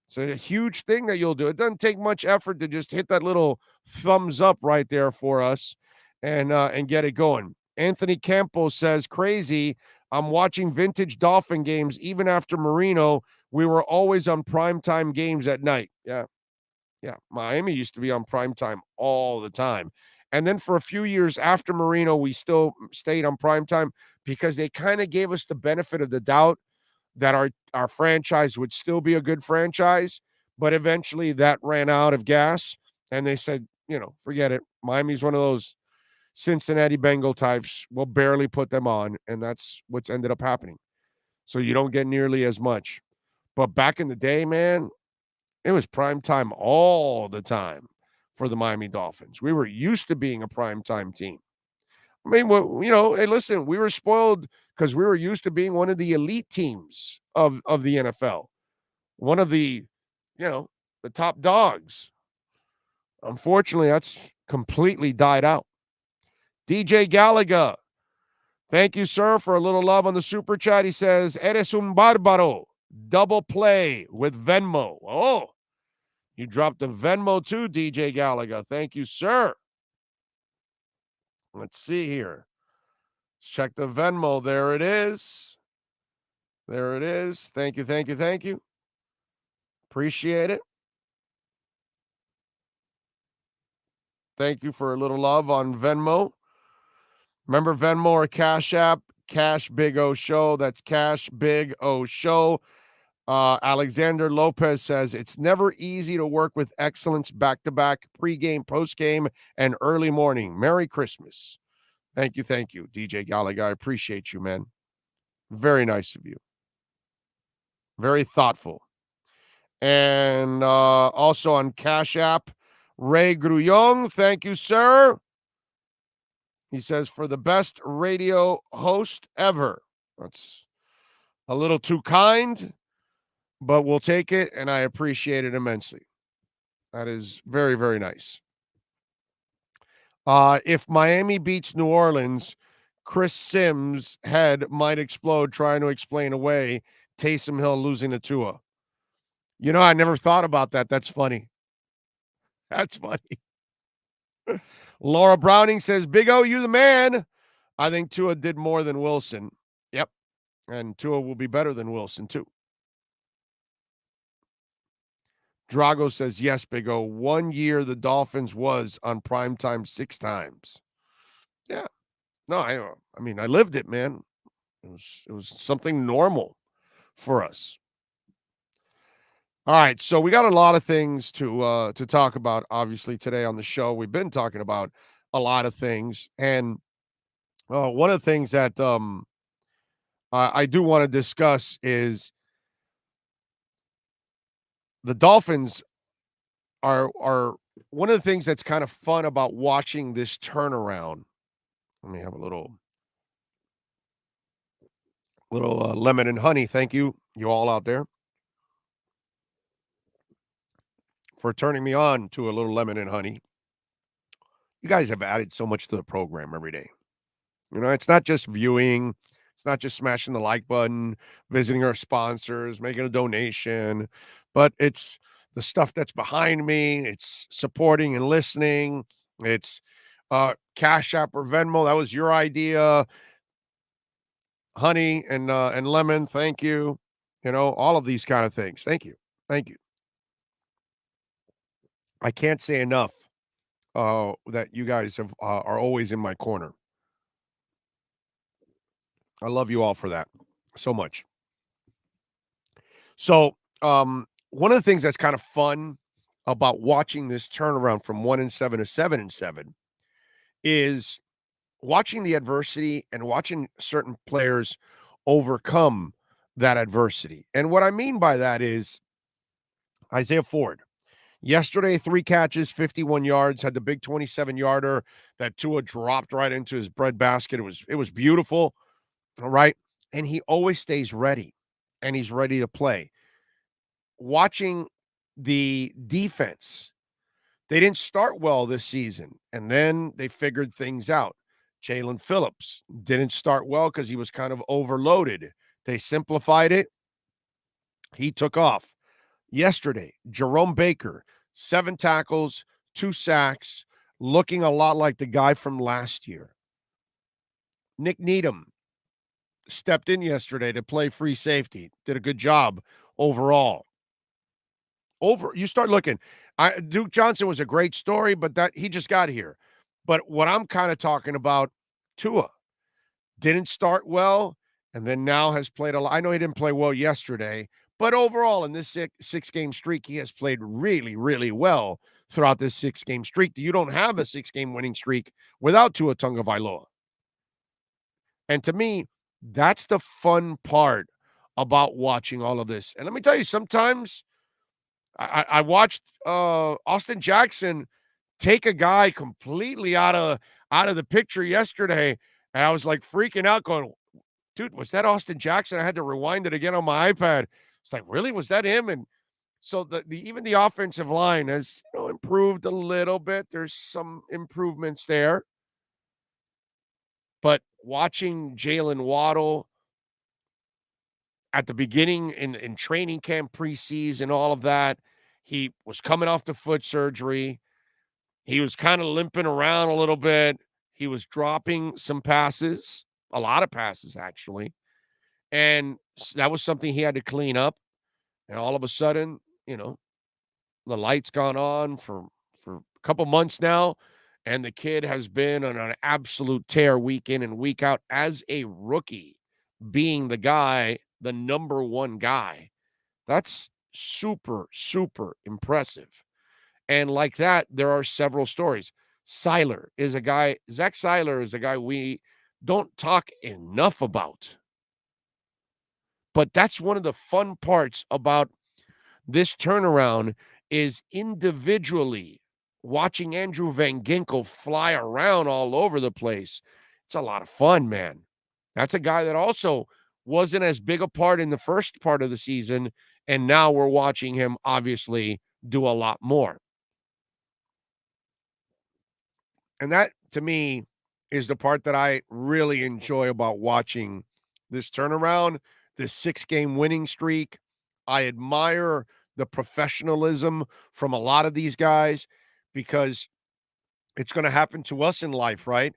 It's a huge thing that you'll do. It doesn't take much effort to just hit that little thumbs up right there for us and get it going. Anthony Campos says, crazy. I'm watching vintage Dolphin games even after Marino. We were always on primetime games at night. Yeah. Miami used to be on primetime all the time. And then for a few years after Marino, we still stayed on primetime because they kind of gave us the benefit of the doubt that our franchise would still be a good franchise, but eventually that ran out of gas, and they said, forget it. Miami's one of those Cincinnati Bengal types. We'll barely put them on, and that's what's ended up happening. So you don't get nearly as much. But back in the day, man, it was prime time all the time for the Miami Dolphins. We were used to being a prime time team. I mean, hey, listen, we were spoiled because we were used to being one of the elite teams of the NFL, one of the top dogs. Unfortunately, that's completely died out. DJ Gallagher, thank you, sir, for a little love on the super chat. He says, "Eres un bárbaro. Double play with Venmo." Oh, you dropped a Venmo too, DJ Gallagher. Thank you, sir. Let's see here. Check the Venmo. There it is. There it is. Thank you, thank you, thank you. Appreciate it. Thank you for a little love on Venmo. Remember Venmo or Cash App? Cash Big O Show. That's Cash Big O Show. Alexander Lopez says, it's never easy to work with excellence back-to-back, pregame, postgame, and early morning. Merry Christmas. Thank you, DJ Gallagher. I appreciate you, man. Very nice of you. Very thoughtful. And also on Cash App, Ray Grullon. Thank you, sir. He says, for the best radio host ever. That's a little too kind, but we'll take it, and I appreciate it immensely. That is very, very nice. If Miami beats New Orleans, Chris Sims' head might explode trying to explain away Taysom Hill losing to Tua. I never thought about that. That's funny. That's funny. Laura Browning says, Big O, you the man. I think Tua did more than Wilson. Yep. And Tua will be better than Wilson, too. Drago says, yes, Big O. 1 year the Dolphins was on primetime 6 times. Yeah. No, I mean, I lived it, man. It was something normal for us. All right, so we got a lot of things to talk about, obviously, today on the show. We've been talking about a lot of things, and one of the things that I do want to discuss is the Dolphins are one of the things that's kind of fun about watching this turnaround. Let me have a little lemon and honey. Thank you all out there, for turning me on to a little lemon and honey. You guys have added so much to the program every day. It's not just viewing. It's not just smashing the like button, visiting our sponsors, making a donation, but it's the stuff that's behind me. It's supporting and listening. It's Cash App or Venmo. That was your idea. Honey and lemon. Thank you. All of these kind of things. Thank you. Thank you. I can't say enough that you guys are always in my corner. I love you all for that so much. So, one of the things that's kind of fun about watching this turnaround from 1-7 to 7-7 is watching the adversity and watching certain players overcome that adversity. And what I mean by that is Isaiah Ford. Yesterday, 3 catches, 51 yards, had the big 27-yarder that Tua dropped right into his breadbasket. It was beautiful, all right? And he always stays ready, and he's ready to play. Watching the defense, they didn't start well this season, and then they figured things out. Jalen Phillips didn't start well because he was kind of overloaded. They simplified it. He took off. Yesterday, Jerome Baker, 7 tackles, 2 sacks, looking a lot like the guy from last year. Nick Needham stepped in yesterday to play free safety, did a good job overall. You start looking. Duke Johnson was a great story, but that he just got here. But what I'm kind of talking about, Tua didn't start well, and then now has played a lot. I know he didn't play well yesterday, but overall in this 6-game streak, he has played really, really well throughout this 6-game streak. You don't have a 6-game winning streak without Tua Tagovailoa. And to me, that's the fun part about watching all of this. And let me tell you, sometimes I watched Austin Jackson take a guy completely out of the picture yesterday, and I was like freaking out, going, "Dude, was that Austin Jackson?" I had to rewind it again on my iPad. It's like, really, was that him? And so even the offensive line has improved a little bit. There's some improvements there, but watching Jalen Waddle at the beginning in training camp, preseason, all of that, he was coming off the foot surgery. He was kind of limping around a little bit. He was dropping some passes, a lot of passes, actually. And that was something he had to clean up. And all of a sudden, the light's gone on for a couple months now. And the kid has been on an absolute tear week in and week out as a rookie, being the guy, the number one guy. That's super, super impressive. And like that, there are several stories. Zach Seiler is a guy we don't talk enough about. But that's one of the fun parts about this turnaround is individually watching Andrew Van Ginkel fly around all over the place. It's a lot of fun, man. That's a guy that also wasn't as big a part in the first part of the season, and now we're watching him obviously do a lot more. And that, to me, is the part that I really enjoy about watching this turnaround, this 6-game winning streak. I admire the professionalism from a lot of these guys because it's going to happen to us in life, right?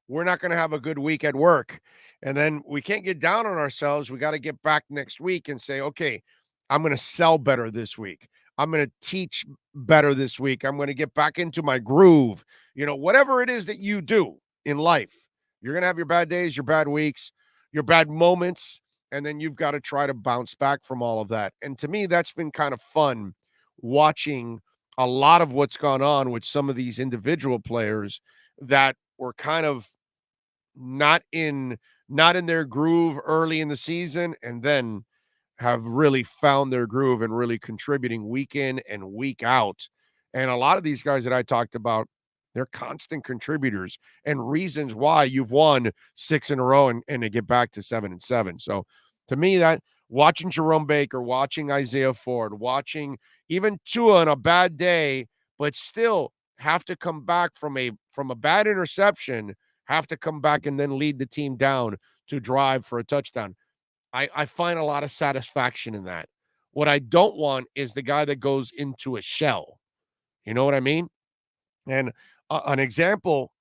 We're not going to have a good week at work. And then we can't get down on ourselves. We got to get back next week and say, okay, I'm going to sell better this week. I'm going to teach better this week. I'm going to get back into my groove. Whatever it is that you do in life, you're going to have your bad days, your bad weeks, your bad moments, and then you've got to try to bounce back from all of that. And to me, that's been kind of fun watching a lot of what's gone on with some of these individual players that were kind of not in their groove early in the season, and then have really found their groove and really contributing week in and week out. And a lot of these guys that I talked about, they're constant contributors and reasons why you've won 6 in a row and to get back to 7-7. So to me, that watching Jerome Baker, watching Isaiah Ford, watching even Tua on a bad day, but still have to come back from a bad interception, have to come back and then lead the team down to drive for a touchdown. I find a lot of satisfaction in that. What I don't want is the guy that goes into a shell. You know what I mean? And an example,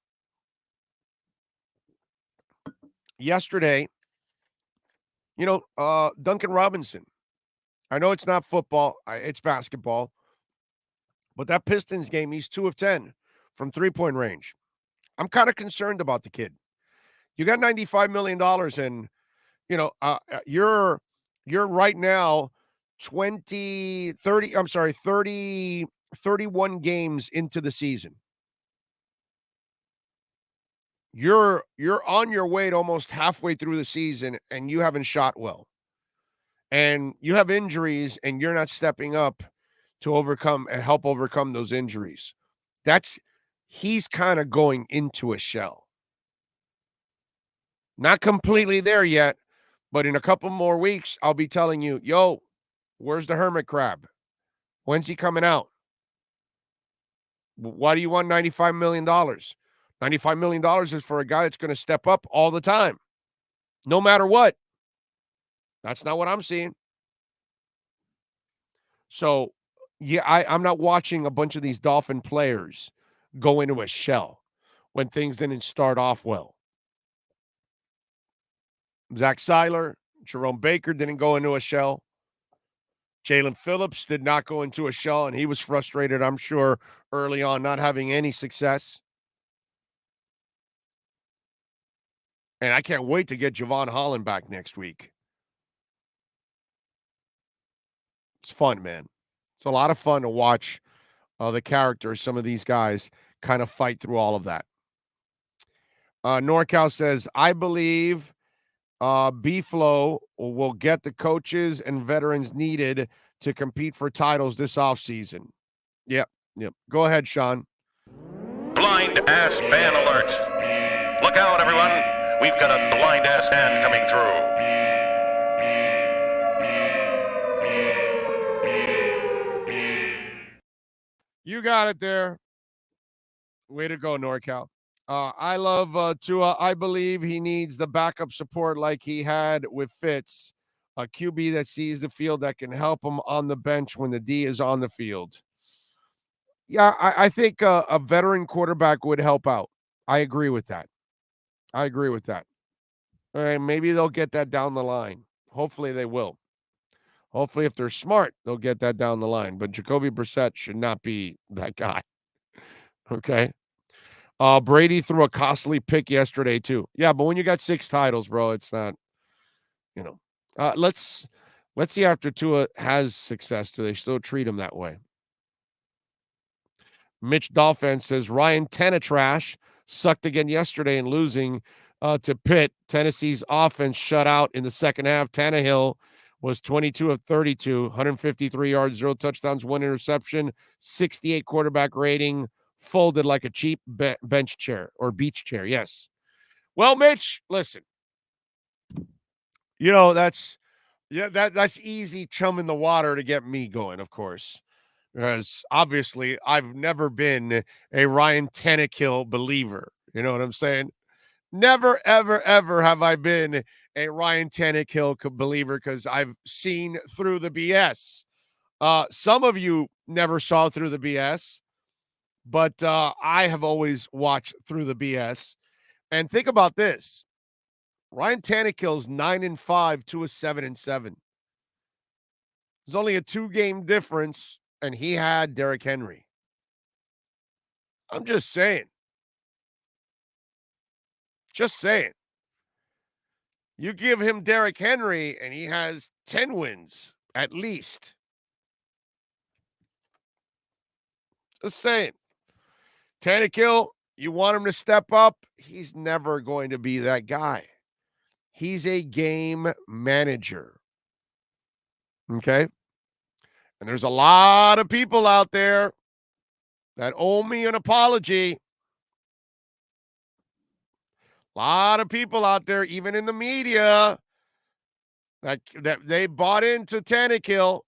yesterday, Duncan Robinson. I know it's not football, it's basketball, but that Pistons game, he's 2 of 10 from three-point range. I'm kind of concerned about the kid. You got $95 million and you're right now 31 games into the season. You're on your way to almost halfway through the season and you haven't shot well. and you have injuries and you're not stepping up to overcome and help overcome those injuries, he's kind of going into a shell. Not completely there yet, but in a couple more weeks, I'll be telling you, yo, where's the hermit crab? When's he coming out? Why do you want $95 million? $95 million is for a guy that's going to step up all the time, no matter what. That's not what I'm seeing. So, yeah, I'm not watching a bunch of these Dolphin players go into a shell when things didn't start off well. Zach Seiler, Jerome Baker didn't go into a shell. Jalen Phillips did not go into a shell, and he was frustrated, I'm sure, early on, not having any success. And I can't wait to get Javon Holland back next week. It's fun, man. It's a lot of fun to watch the characters, some of these guys, kind of fight through all of that. NorCal says, I believe B-Flow will get the coaches and veterans needed to compete for titles this offseason. Yep. Go ahead, Sean. Blind ass fan alert. Look out, everyone. We've got a blind ass fan coming through. You got it there. Way to go, NorCal. I love Tua. I believe he needs the backup support like he had with Fitz, a QB that sees the field that can help him on the bench when the D is on the field. Yeah, I think a veteran quarterback would help out. I agree with that. All right, maybe they'll get that down the line. Hopefully they will. Hopefully, if they're smart, they'll get that down the line. But Jacoby Brissett should not be that guy. Okay. Brady threw a costly pick yesterday, too. Yeah, but when you got 6 titles, bro, it's not, let's see after Tua has success, do they still treat him that way? Mitch Dolphin says, Ryan Tannetrash sucked again yesterday in losing to Pitt. Tennessee's offense shut out in the second half. Tannehill was 22 of 32, 153 yards, 0 touchdowns, 1 interception, 68 quarterback rating, folded like a cheap bench chair or beach chair. Yes. Well, Mitch, listen. That's easy chum in the water to get me going, of course. Because obviously I've never been a Ryan Tannehill believer. You know what I'm saying? Never, ever, ever have I been a Ryan Tannehill believer because I've seen through the BS. Some of you never saw through the BS, but I have always watched through the BS. And think about this. Ryan Tannehill's 9-5 to a 7-7. There's only a 2-game difference, and he had Derrick Henry. I'm just saying. You give him Derrick Henry, and he has 10 wins, at least. Just saying. Tannehill, you want him to step up? He's never going to be that guy. He's a game manager. Okay? And there's a lot of people out there that owe me an apology. A lot of people out there, even in the media, that they bought into Tannehill,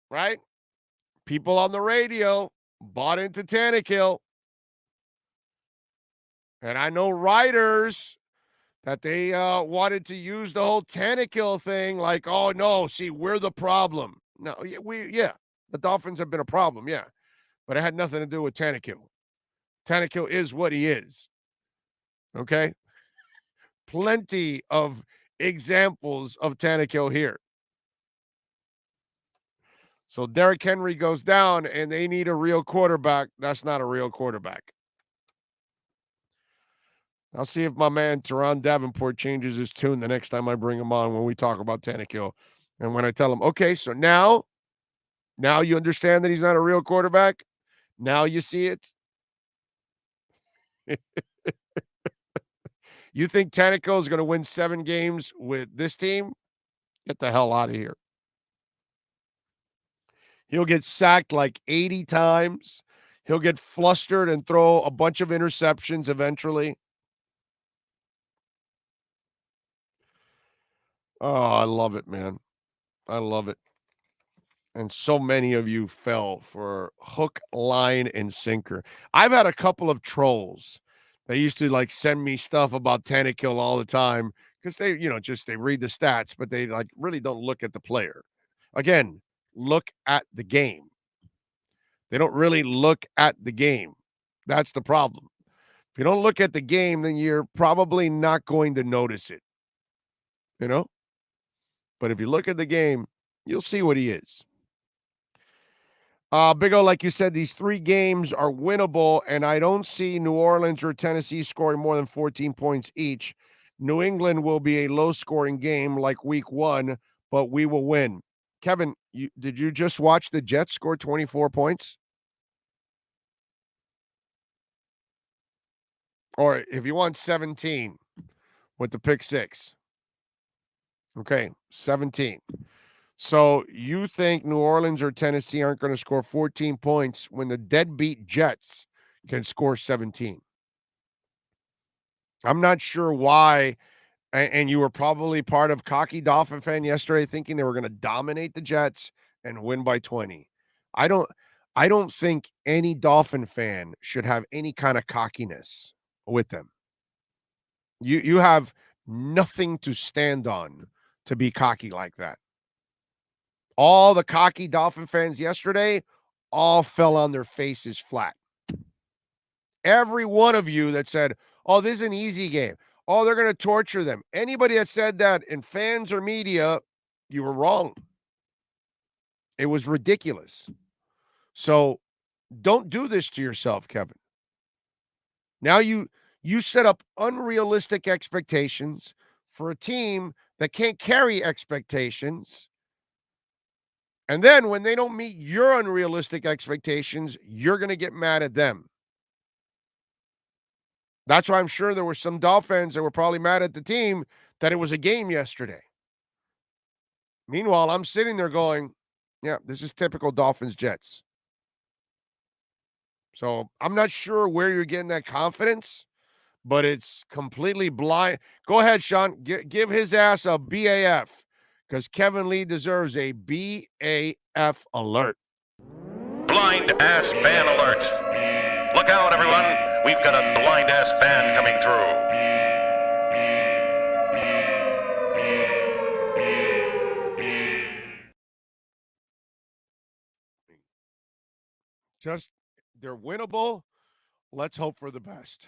right? People on the radio bought into Tannehill. And I know writers that they wanted to use the whole Tannehill thing like, oh, no, see, we're the problem. No, the Dolphins have been a problem, yeah. But it had nothing to do with Tannehill. Tannehill is what he is. Okay? Plenty of examples of Tannehill here. So Derrick Henry goes down, and they need a real quarterback. That's not a real quarterback. I'll see if my man Teron Davenport changes his tune the next time I bring him on when we talk about Tannehill. And when I tell him, okay, so now you understand that he's not a real quarterback? Now you see it? You think Tannehill is going to win 7 games with this team? Get the hell out of here. He'll get sacked like 80 times. He'll get flustered and throw a bunch of interceptions eventually. Oh, I love it, man. I love it. And so many of you fell for hook, line, and sinker. I've had a couple of trolls. They used to like send me stuff about Tannehill all the time because they, they read the stats, but they like really don't look at the player. Again, look at the game. They don't really look at the game. That's the problem. If you don't look at the game, then you're probably not going to notice it. But if you look at the game, you'll see what he is. Big O, like you said, these 3 games are winnable, and I don't see New Orleans or Tennessee scoring more than 14 points each. New England will be a low-scoring game like week 1, but we will win. Kevin, did you just watch the Jets score 24 points? Or if you want 17 with the pick 6. Okay, 17. So you think New Orleans or Tennessee aren't going to score 14 points when the deadbeat Jets can score 17? I'm not sure why. And you were probably part of cocky Dolphin fan yesterday thinking they were going to dominate the Jets and win by 20. I don't think any Dolphin fan should have any kind of cockiness with them. You have nothing to stand on to be cocky like that. All the cocky Dolphin fans yesterday all fell on their faces flat. Every one of you that said, oh, this is an easy game. Oh, they're going to torture them. Anybody that said that in fans or media, you were wrong. It was ridiculous. So don't do this to yourself, Kevin. Now you set up unrealistic expectations for a team that can't carry expectations. And then when they don't meet your unrealistic expectations, you're going to get mad at them. That's why I'm sure there were some Dolphins that were probably mad at the team that it was a game yesterday. Meanwhile, I'm sitting there going, yeah, this is typical Dolphins Jets. So I'm not sure where you're getting that confidence, but it's completely blind. Go ahead, Sean. Give his ass a BAF because Kevin Lee deserves a BAF alert. Blind ass fan alert. Look out, everyone. We've got a blind ass fan coming through. Just, they're winnable. Let's hope for the best.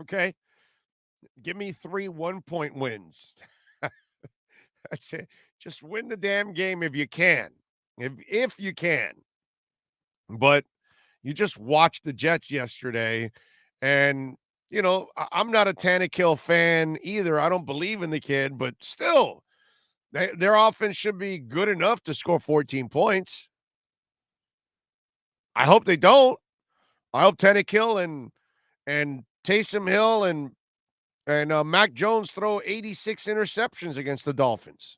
Okay? Give me 3 1-point wins. That's it. Just win the damn game if you can. If you can. But you just watched the Jets yesterday, and, I'm not a Tannehill fan either. I don't believe in the kid, but still, their offense should be good enough to score 14 points. I hope they don't. I hope Tannehill and Taysom Hill and Mac Jones throw 86 interceptions against the Dolphins.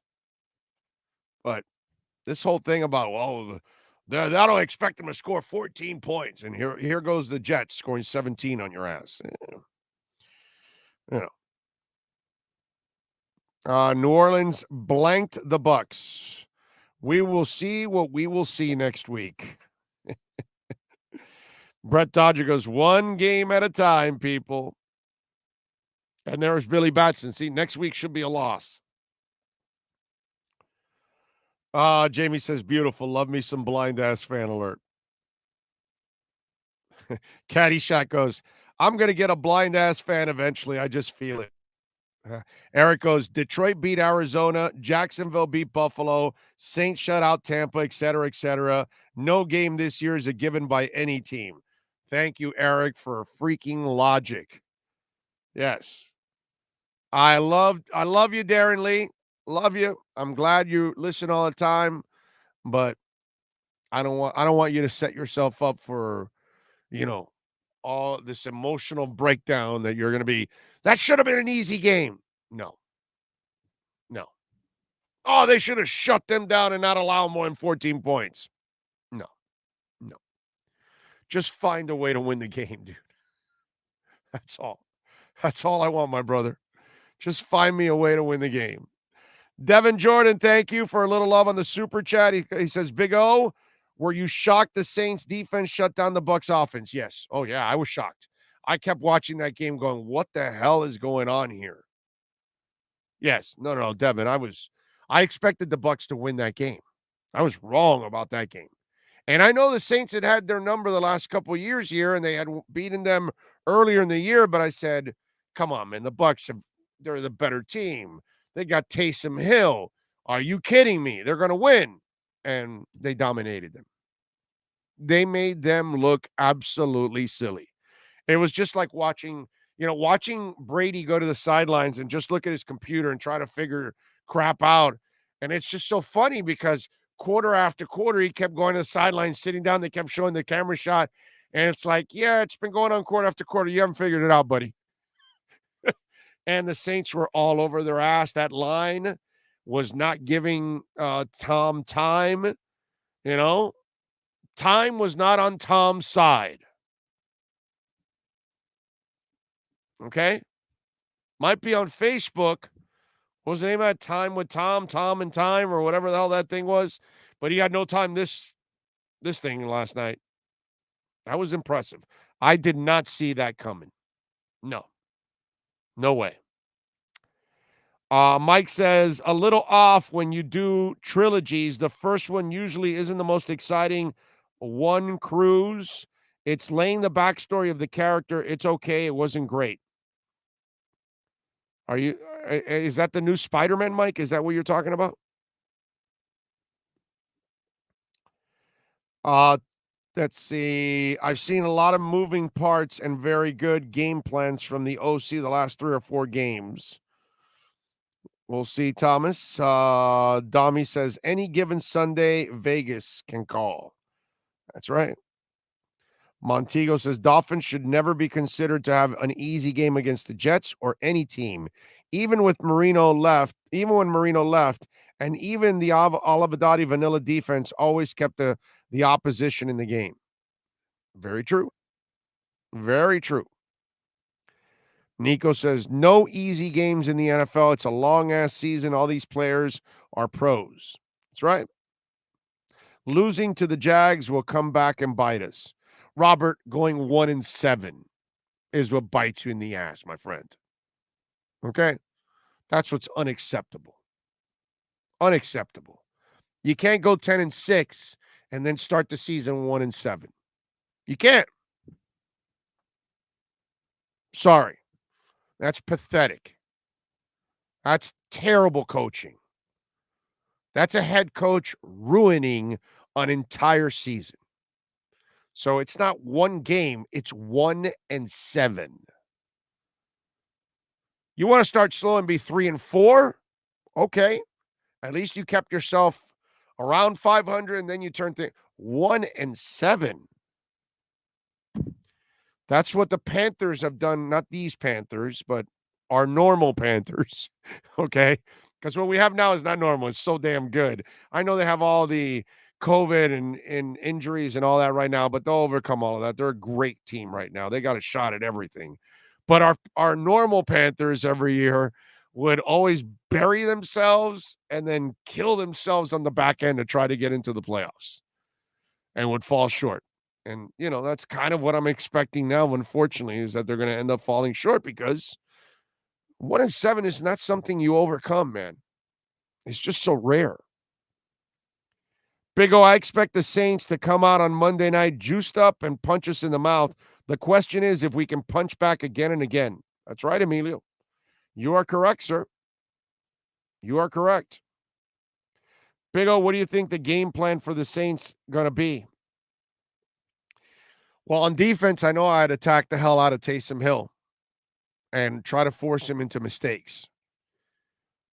But this whole thing about, I don't expect them to score 14 points. And here goes the Jets scoring 17 on your ass. New Orleans blanked the Bucks. We will see what we will see next week. Brett Dodger goes, 1 game at a time, people. And there's Billy Batson. See, next week should be a loss. Jamie says, beautiful. Love me some blind ass fan alert. Caddyshack goes, I'm going to get a blind ass fan eventually. I just feel it. Eric goes, Detroit beat Arizona. Jacksonville beat Buffalo. Saints shut out Tampa, et cetera, et cetera. No game this year is a given by any team. Thank you, Eric, for freaking logic. Yes. I love you, Darren Lee. Love you. I'm glad you listen all the time, but I don't want you to set yourself up for, all this emotional breakdown that you're going to be. That should have been an easy game. No. Oh, they should have shut them down and not allow more than 14 points. No. Just find a way to win the game, dude. That's all. That's all I want, my brother. Just find me a way to win the game. Devin Jordan, thank you for a little love on the super chat. He says, Big O, were you shocked the Saints defense shut down the Bucs offense? Yes. Oh, yeah, I was shocked. I kept watching that game going, what the hell is going on here? Yes. No, Devin, I expected the Bucs to win that game. I was wrong about that game. And I know the Saints had their number the last couple of years here, and they had beaten them earlier in the year, but I said, come on, man, the Bucs they're the better team. They got Taysom Hill. Are you kidding me? They're going to win. And they dominated them. They made them look absolutely silly. It was just like watching Brady go to the sidelines and just look at his computer and try to figure crap out. And it's just so funny because quarter after quarter, he kept going to the sidelines, sitting down. They kept showing the camera shot. And it's like, yeah, it's been going on quarter after quarter. You haven't figured it out, buddy. And the Saints were all over their ass. That line was not giving Tom time. Time was not on Tom's side. Okay? Might be on Facebook. What was the name of that? Time with Tom, Tom and Time, or whatever the hell that thing was. But he had no time this thing last night. That was impressive. I did not see that coming. No. No way. Mike says, a little off when you do trilogies. The first one usually isn't the most exciting one, Cruise. It's laying the backstory of the character. It's okay. It wasn't great. Is that the new Spider-Man, Mike? Is that what you're talking about? Let's see. I've seen a lot of moving parts and very good game plans from the OC the last 3 or 4 games. We'll see, Thomas. Dami says, any given Sunday, Vegas can call. That's right. Montego says, Dolphins should never be considered to have an easy game against the Jets or any team. Even when Marino left, and even the Olivedati vanilla defense always kept the opposition in the game. Very true. Very true. Nico says, no easy games in the NFL. It's a long-ass season. All these players are pros. That's right. Losing to the Jags will come back and bite us. Robert, going 1-7 is what bites you in the ass, my friend. Okay? That's what's unacceptable. Unacceptable. You can't go 10-6 and then start the season 1-7. You can't. Sorry. That's pathetic. That's terrible coaching. That's a head coach ruining an entire season. So it's not one game, it's 1-7. You want to start slow and be 3-4? Okay. At least you kept yourself around 500 and then you turned to 1-7. That's what the Panthers have done, not these Panthers, but our normal Panthers. Okay? Because what we have now is not normal. It's so damn good. I know they have all the COVID and injuries and all that right now, but they'll overcome all of that. They're a great team right now. They got a shot at everything. But our normal Panthers every year would always bury themselves and then kill themselves on the back end to try to get into the playoffs and would fall short. And, that's kind of what I'm expecting now, unfortunately, is that they're going to end up falling short because 1-7 is not something you overcome, man. It's just so rare. Big O, I expect the Saints to come out on Monday night juiced up and punch us in the mouth. The question is if we can punch back again and again. That's right, Emilio. You are correct, sir. You are correct. Big O, what do you think the game plan for the Saints going to be? Well, on defense, I know I'd attack the hell out of Taysom Hill and try to force him into mistakes.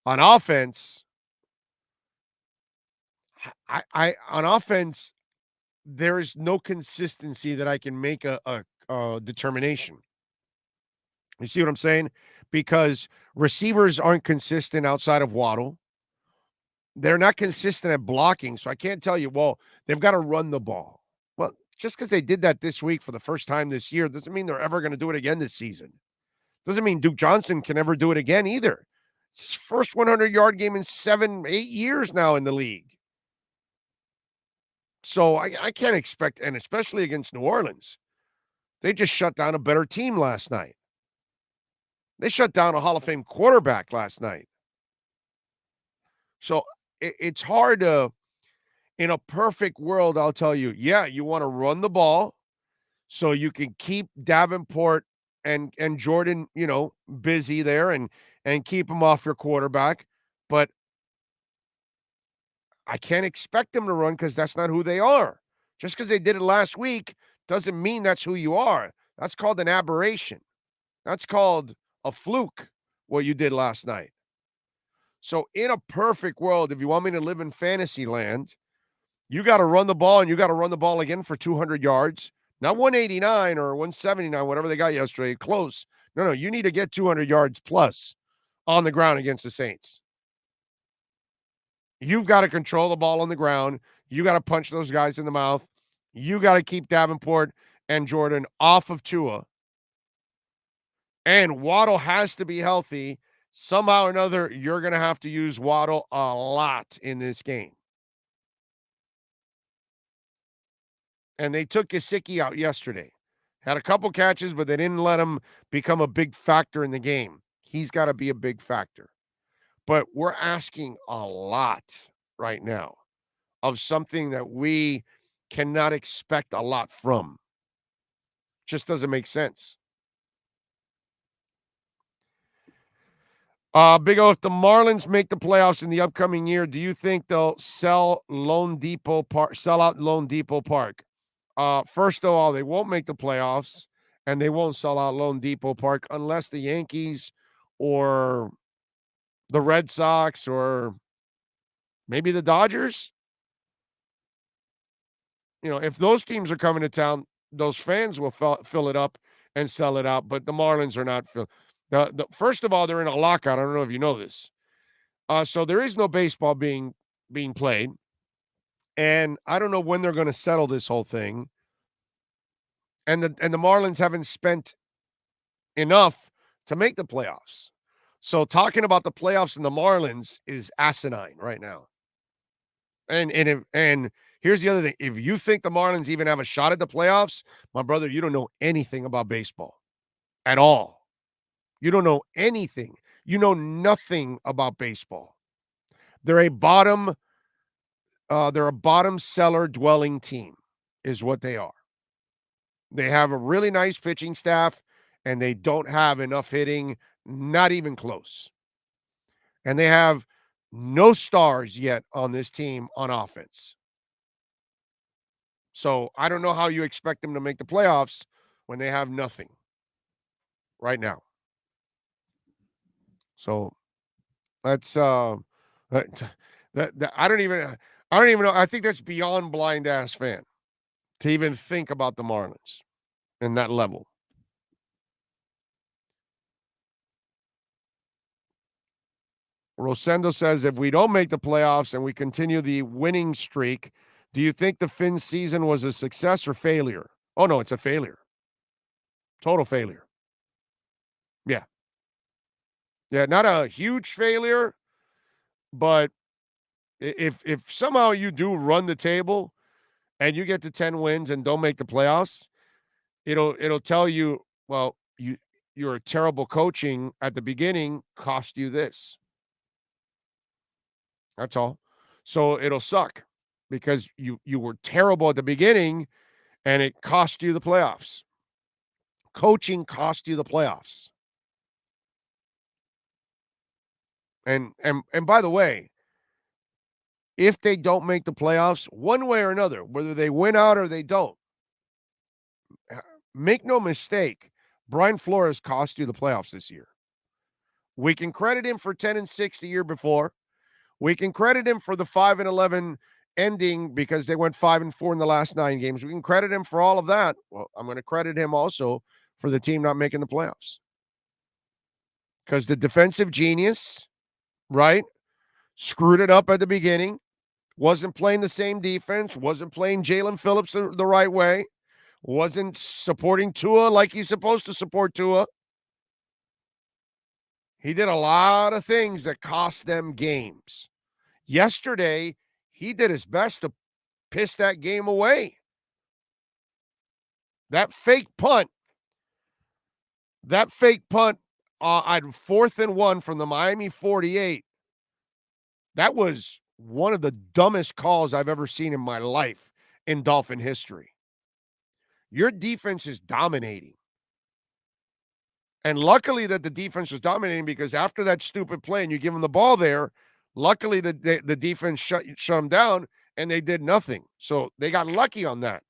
On offense, on offense, there is no consistency that I can make a determination. You see what I'm saying? Because receivers aren't consistent outside of Waddle. they're not consistent at blocking. So I can't tell you, well, they've got to run the ball. Well, just because they did that this week for the first time this year doesn't mean they're ever going to do it again this season. Doesn't mean Duke Johnson can ever do it again either. It's his first 100-yard game in 7-8 years now in the league. So I can't expect, and especially against New Orleans, they just shut down a better team last night. They shut down a Hall of Fame quarterback last night. So it's hard to, in a perfect world, I'll tell you, yeah, you want to run the ball so you can keep Davenport and Jordan, busy there and keep them off your quarterback. But I can't expect them to run because that's not who they are. Just because they did it last week doesn't mean that's who you are. That's called an aberration. That's called a fluke, what you did last night. So in a perfect world, if you want me to live in fantasy land, you got to run the ball, and you got to run the ball again for 200 yards. Not 189 or 179, whatever they got yesterday. Close. No, you need to get 200 yards plus on the ground against the Saints. You've got to control the ball on the ground. You got to punch those guys in the mouth. You got to keep Davenport and Jordan off of Tua. And Waddle has to be healthy. Somehow or another, you're going to have to use Waddle a lot in this game. And they took Gesicki out yesterday. Had a couple catches, but they didn't let him become a big factor in the game. He's got to be a big factor. But we're asking a lot right now of something that we cannot expect a lot from. Just doesn't make sense. Big O, if the Marlins make the playoffs in the upcoming year, do you think they'll sell out Lone Depot Park? First of all, they won't make the playoffs, and they won't sell out Lone Depot Park unless the Yankees or the Red Sox or maybe the Dodgers. If those teams are coming to town, those fans will fill it up and sell it out, but the Marlins are not filled. First of all, they're in a lockout. I don't know if you know this. So there is no baseball being played. And I don't know when they're going to settle this whole thing. And the Marlins haven't spent enough to make the playoffs. So talking about the playoffs and the Marlins is asinine right now. And here's the other thing. If you think the Marlins even have a shot at the playoffs, my brother, you don't know anything about baseball at all. You don't know anything. You know nothing about baseball. They're a bottom cellar dwelling team is what they are. They have a really nice pitching staff, and they don't have enough hitting, not even close. And they have no stars yet on this team on offense. So I don't know how you expect them to make the playoffs when they have nothing right now. So that's I don't even know. I think that's beyond blind ass fan to even think about the Marlins in that level. Rosendo says, if we don't make the playoffs and we continue the winning streak, do you think the Finns season was a success or failure? Oh, no, it's a failure. Total failure. Yeah. Yeah, not a huge failure, but if somehow you do run the table and you get to 10 wins and don't make the playoffs, it'll tell you, well, your terrible coaching at the beginning cost you this. That's all. So it'll suck because you were terrible at the beginning and it cost you the playoffs. Coaching cost you the playoffs. And by the way, if they don't make the playoffs, one way or another, whether they win out or they don't, make no mistake, Brian Flores cost you the playoffs this year. We can credit him for 10-6 the year before. We can credit him for the 5-11 ending because they went 5-4 in the last 9 games. We can credit him for all of that. Well, I'm going to credit him also for the team not making the playoffs. Because the defensive genius, right, screwed it up at the beginning, wasn't playing the same defense, wasn't playing Jalen Phillips the right way, wasn't supporting Tua like he's supposed to support Tua. He did a lot of things that cost them games. Yesterday, he did his best to piss that game away. That fake punt on 4th and 1 from the Miami 48, that was one of the dumbest calls I've ever seen in my life in Dolphin history. Your defense is dominating. And luckily that the defense was dominating, because after that stupid play and you give them the ball there, luckily the defense shut them down and they did nothing. So they got lucky on that.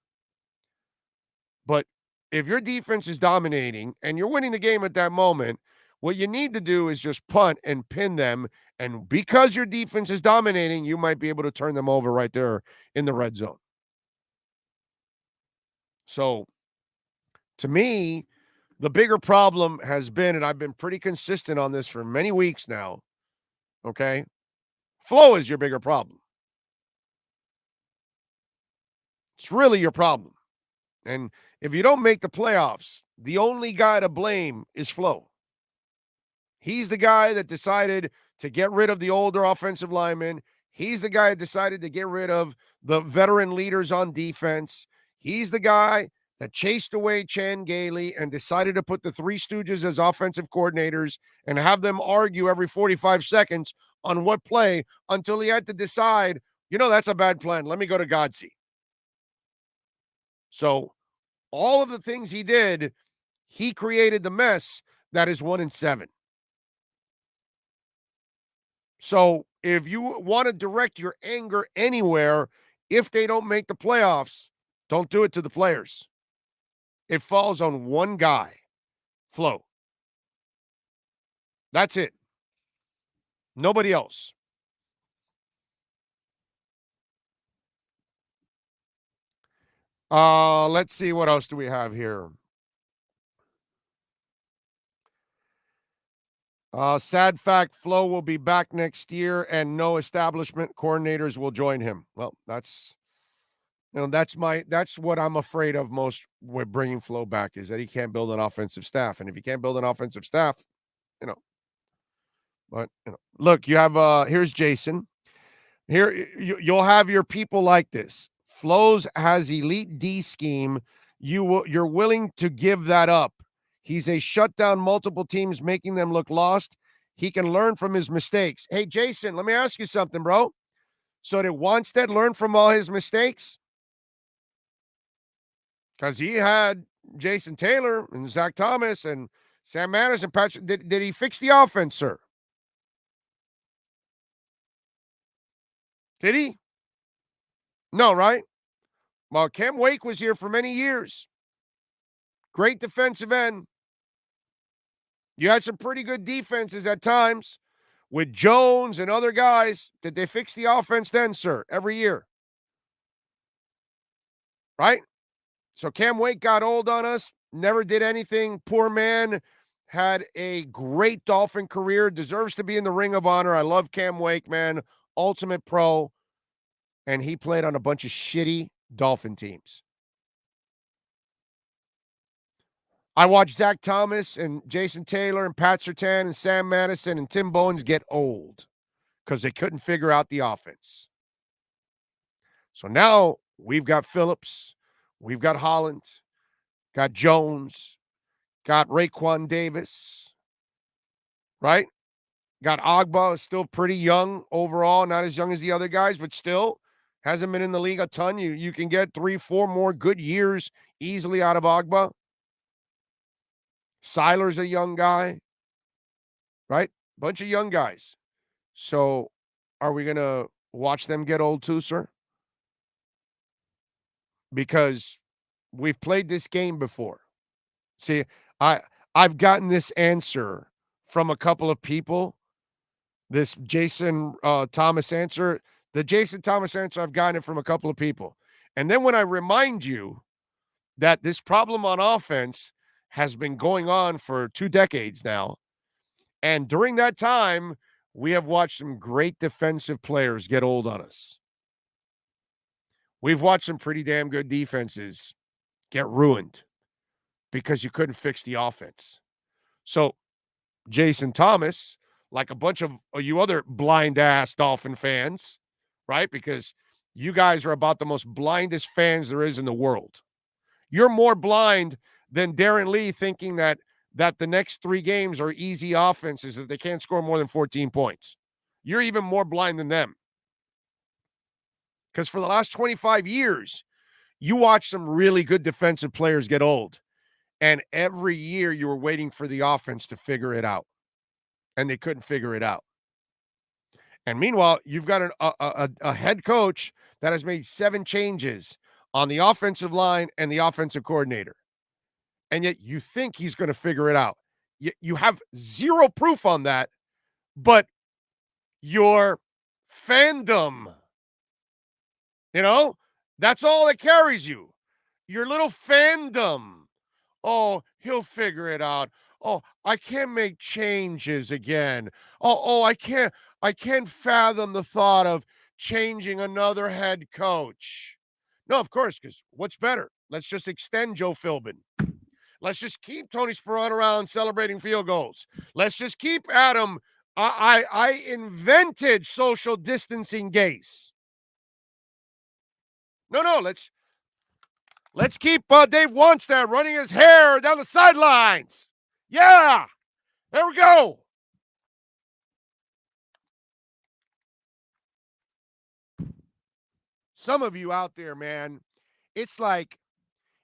But if your defense is dominating and you're winning the game at that moment, what you need to do is just punt and pin them. And because your defense is dominating, you might be able to turn them over right there in the red zone. So to me, the bigger problem has been, and I've been pretty consistent on this for many weeks now, okay? Flow is your bigger problem. It's really your problem. And if you don't make the playoffs, the only guy to blame is Flo. He's the guy that decided to get rid of the older offensive linemen. He's the guy that decided to get rid of the veteran leaders on defense. He's the guy that chased away Chan Gailey and decided to put the Three Stooges as offensive coordinators and have them argue every 45 seconds on what play until he had to decide, that's a bad plan. Let me go to Godsey. So all of the things he did, he created the mess that is 1-7. So if you want to direct your anger anywhere, if they don't make the playoffs, don't do it to the players. It falls on one guy, Flo. That's it. Nobody else. Let's see, what else do we have here? Sad fact, Flo will be back next year and no establishment coordinators will join him. Well, that's what I'm afraid of most with bringing Flo back, is that he can't build an offensive staff. And if he can't build an offensive staff, look, you have, here's Jason. Here, you'll have your people like this. Flo's has elite D scheme. You're willing to give that up. He's a shutdown multiple teams, making them look lost. He can learn from his mistakes. Hey, Jason, let me ask you something, bro. So did Wanstead learn from all his mistakes? Because he had Jason Taylor and Zach Thomas and Sam Madison. Patrick, did he fix the offense, sir? Did he? No, right? Well, Cam Wake was here for many years. Great defensive end. You had some pretty good defenses at times with Jones and other guys. Did they fix the offense then, sir? Every year. Right? So Cam Wake got old on us, never did anything. Poor man, had a great Dolphin career, deserves to be in the Ring of Honor. I love Cam Wake, man. Ultimate pro. And he played on a bunch of shitty Dolphin teams. I watched Zach Thomas and Jason Taylor and Pat Surtain and Sam Madison and Tim Bowens get old because they couldn't figure out the offense. So now we've got Phillips, we've got Holland, got Jones, got Raekwon Davis, right? Got Agba, still pretty young overall, not as young as the other guys, but still hasn't been in the league a ton. You can get 3-4 more good years easily out of Agba. Seiler's a young guy, right? Bunch of young guys. So are we going to watch them get old too, sir? Because we've played this game before. See, I've gotten this answer from a couple of people. This Jason Thomas answer. The Jason Thomas answer, I've gotten it from a couple of people. And then when I remind you that this problem on offense has been going on for 2 decades now, and during that time, we have watched some great defensive players get old on us. We've watched some pretty damn good defenses get ruined because you couldn't fix the offense. So Jason Thomas, like a bunch of you other blind-ass Dolphin fans, right? Because you guys are about the most blindest fans there is in the world. You're more blind than Darren Lee thinking that the next 3 games are easy offenses, that they can't score more than 14 points. You're even more blind than them. Because for the last 25 years, you watch some really good defensive players get old. And every year you were waiting for the offense to figure it out. And they couldn't figure it out. And meanwhile, you've got a head coach that has made 7 changes on the offensive line and the offensive coordinator. And yet you think he's going to figure it out. You have zero proof on that, but your fandom, that's all that carries you. Your little fandom. Oh, he'll figure it out. Oh, I can't make changes again. Oh, I can't fathom the thought of changing another head coach. No, of course, because what's better? Let's just extend Joe Philbin. Let's just keep Tony Sperano around celebrating field goals. Let's just keep Adam. I invented social distancing gaze. No, let's keep Dave Wannstedt running his hair down the sidelines. Yeah, there we go. Some of you out there, man, it's like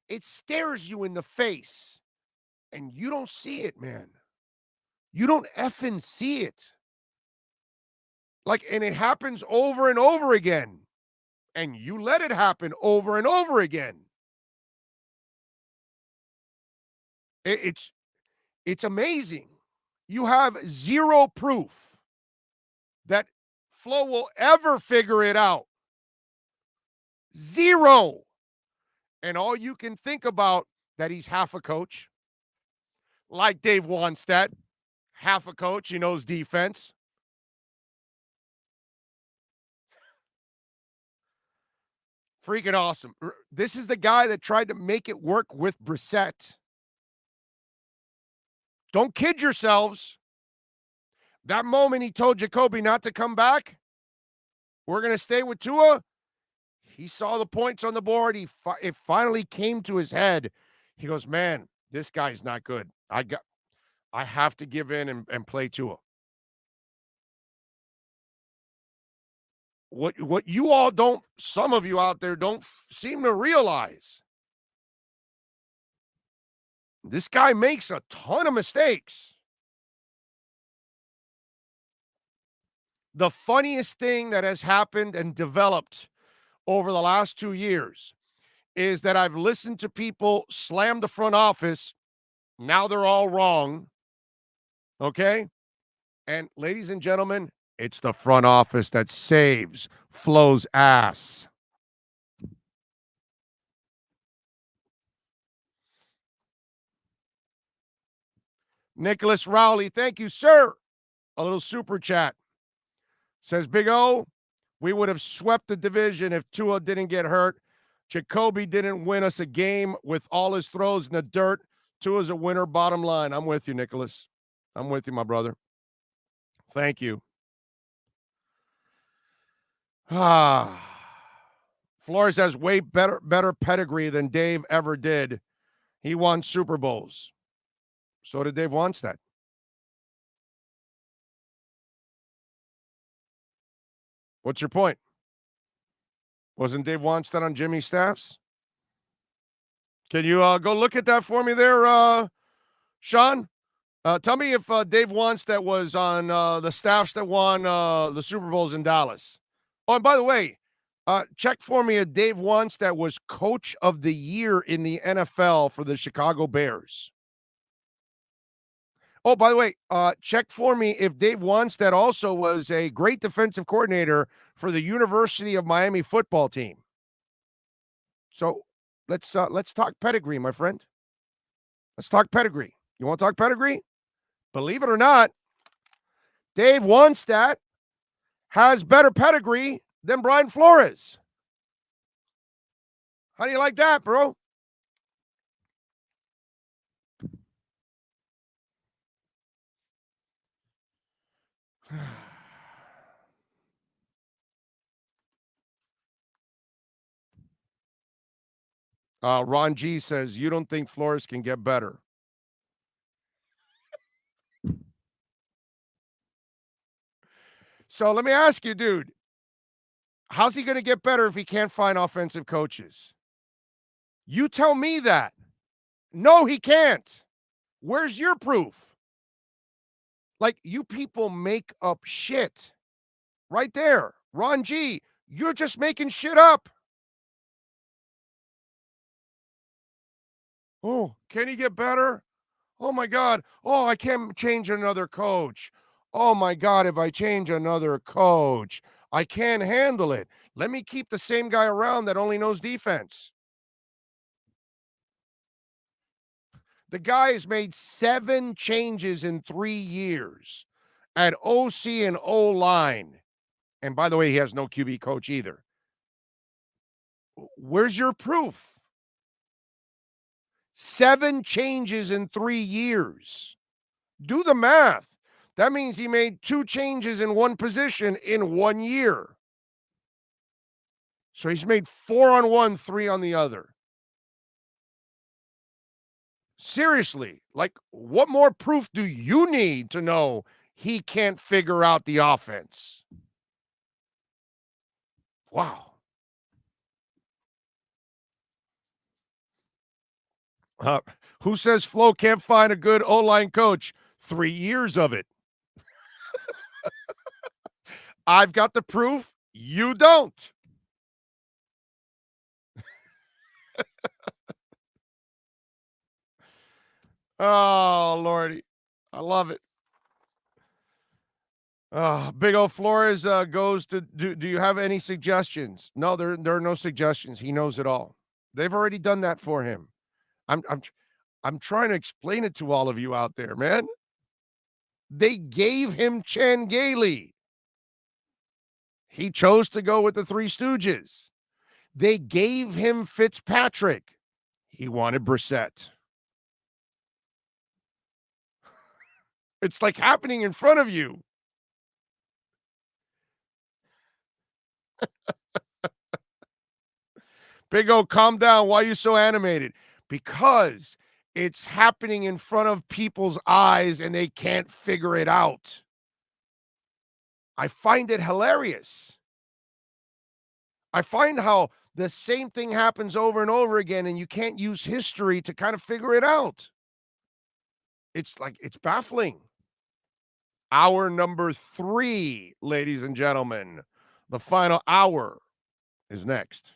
it stares you in the face and you don't see it, man. You don't effing see it. And it happens over and over again. And you let it happen over and over again. It's amazing. You have zero proof that Flo will ever figure it out. Zero. And all you can think about that he's half a coach. Like Dave Wannstedt, half a coach, he knows defense. Freaking awesome. This is the guy that tried to make it work with Brissett. Don't kid yourselves. That moment he told Jacoby not to come back, we're going to stay with Tua. He saw the points on the board. It finally came to his head. He goes, man, this guy's not good. I have to give in and play Tua. What you all don't, some of you out there don't seem to realize. This guy makes a ton of mistakes. The funniest thing that has happened and developed over the last 2 years is that I've listened to people slam the front office. Now they're all wrong. Okay? And ladies and gentlemen, it's the front office that saves Flo's ass. Nicholas Rowley, thank you, sir. A little super chat. Says, Big O, we would have swept the division if Tua didn't get hurt. Jacoby didn't win us a game with all his throws in the dirt. Tua's a winner, bottom line. I'm with you, Nicholas. I'm with you, my brother. Thank you. Flores has way better pedigree than Dave ever did. He won Super Bowls. So did Dave Wannstedt. What's your point? Wasn't Dave Wannstedt on Jimmy's staffs? Can you go look at that for me there, Sean? Tell me if Dave Wannstedt was on the staffs that won the Super Bowls in Dallas. Oh, and by the way, check for me if Dave Wannstedt was Coach of the Year in the NFL for the Chicago Bears. Oh, by the way, check for me if Dave Wannstedt also was a great defensive coordinator for the University of Miami football team. So let's talk pedigree, my friend. Let's talk pedigree. You want to talk pedigree? Believe it or not, Dave Wannstedt has better pedigree than Brian Flores. How do you like that, bro? Ron G says, you don't think Flores can get better. So let me ask you, dude, how's he going to get better if he can't find offensive coaches? You tell me that. No, he can't. Where's your proof? Like, you people make up shit. Right there. Ron G, you're just making shit up. Oh, can he get better? Oh, my God. Oh, I can't change another coach. Oh, my God, if I change another coach, I can't handle it. Let me keep the same guy around that only knows defense. The guy has made 7 changes in 3 years at OC and O-line. And by the way, he has no QB coach either. Where's your proof? 7 changes in 3 years. Do the math. That means he made 2 changes in one position in 1 year. So he's made 4 on one, 3 on the other. Seriously, like, what more proof do you need to know he can't figure out the offense? Wow. Who says Flo can't find a good O-line coach? 3 years of it. I've got the proof. You don't. Oh, Lordy. I love it. Big O Flores goes to, do you have any suggestions? No, there are no suggestions. He knows it all. They've already done that for him. I'm trying to explain it to all of you out there, man. They gave him Chan Gailey. He chose to go with the Three Stooges. They gave him Fitzpatrick. He wanted Brissett. It's like happening in front of you. Big O, calm down. Why are you so animated? Because it's happening in front of people's eyes and they can't figure it out. I find it hilarious. I find how the same thing happens over and over again and you can't use history to kind of figure it out. It's baffling. Hour number 3, ladies and gentlemen. The final hour is next.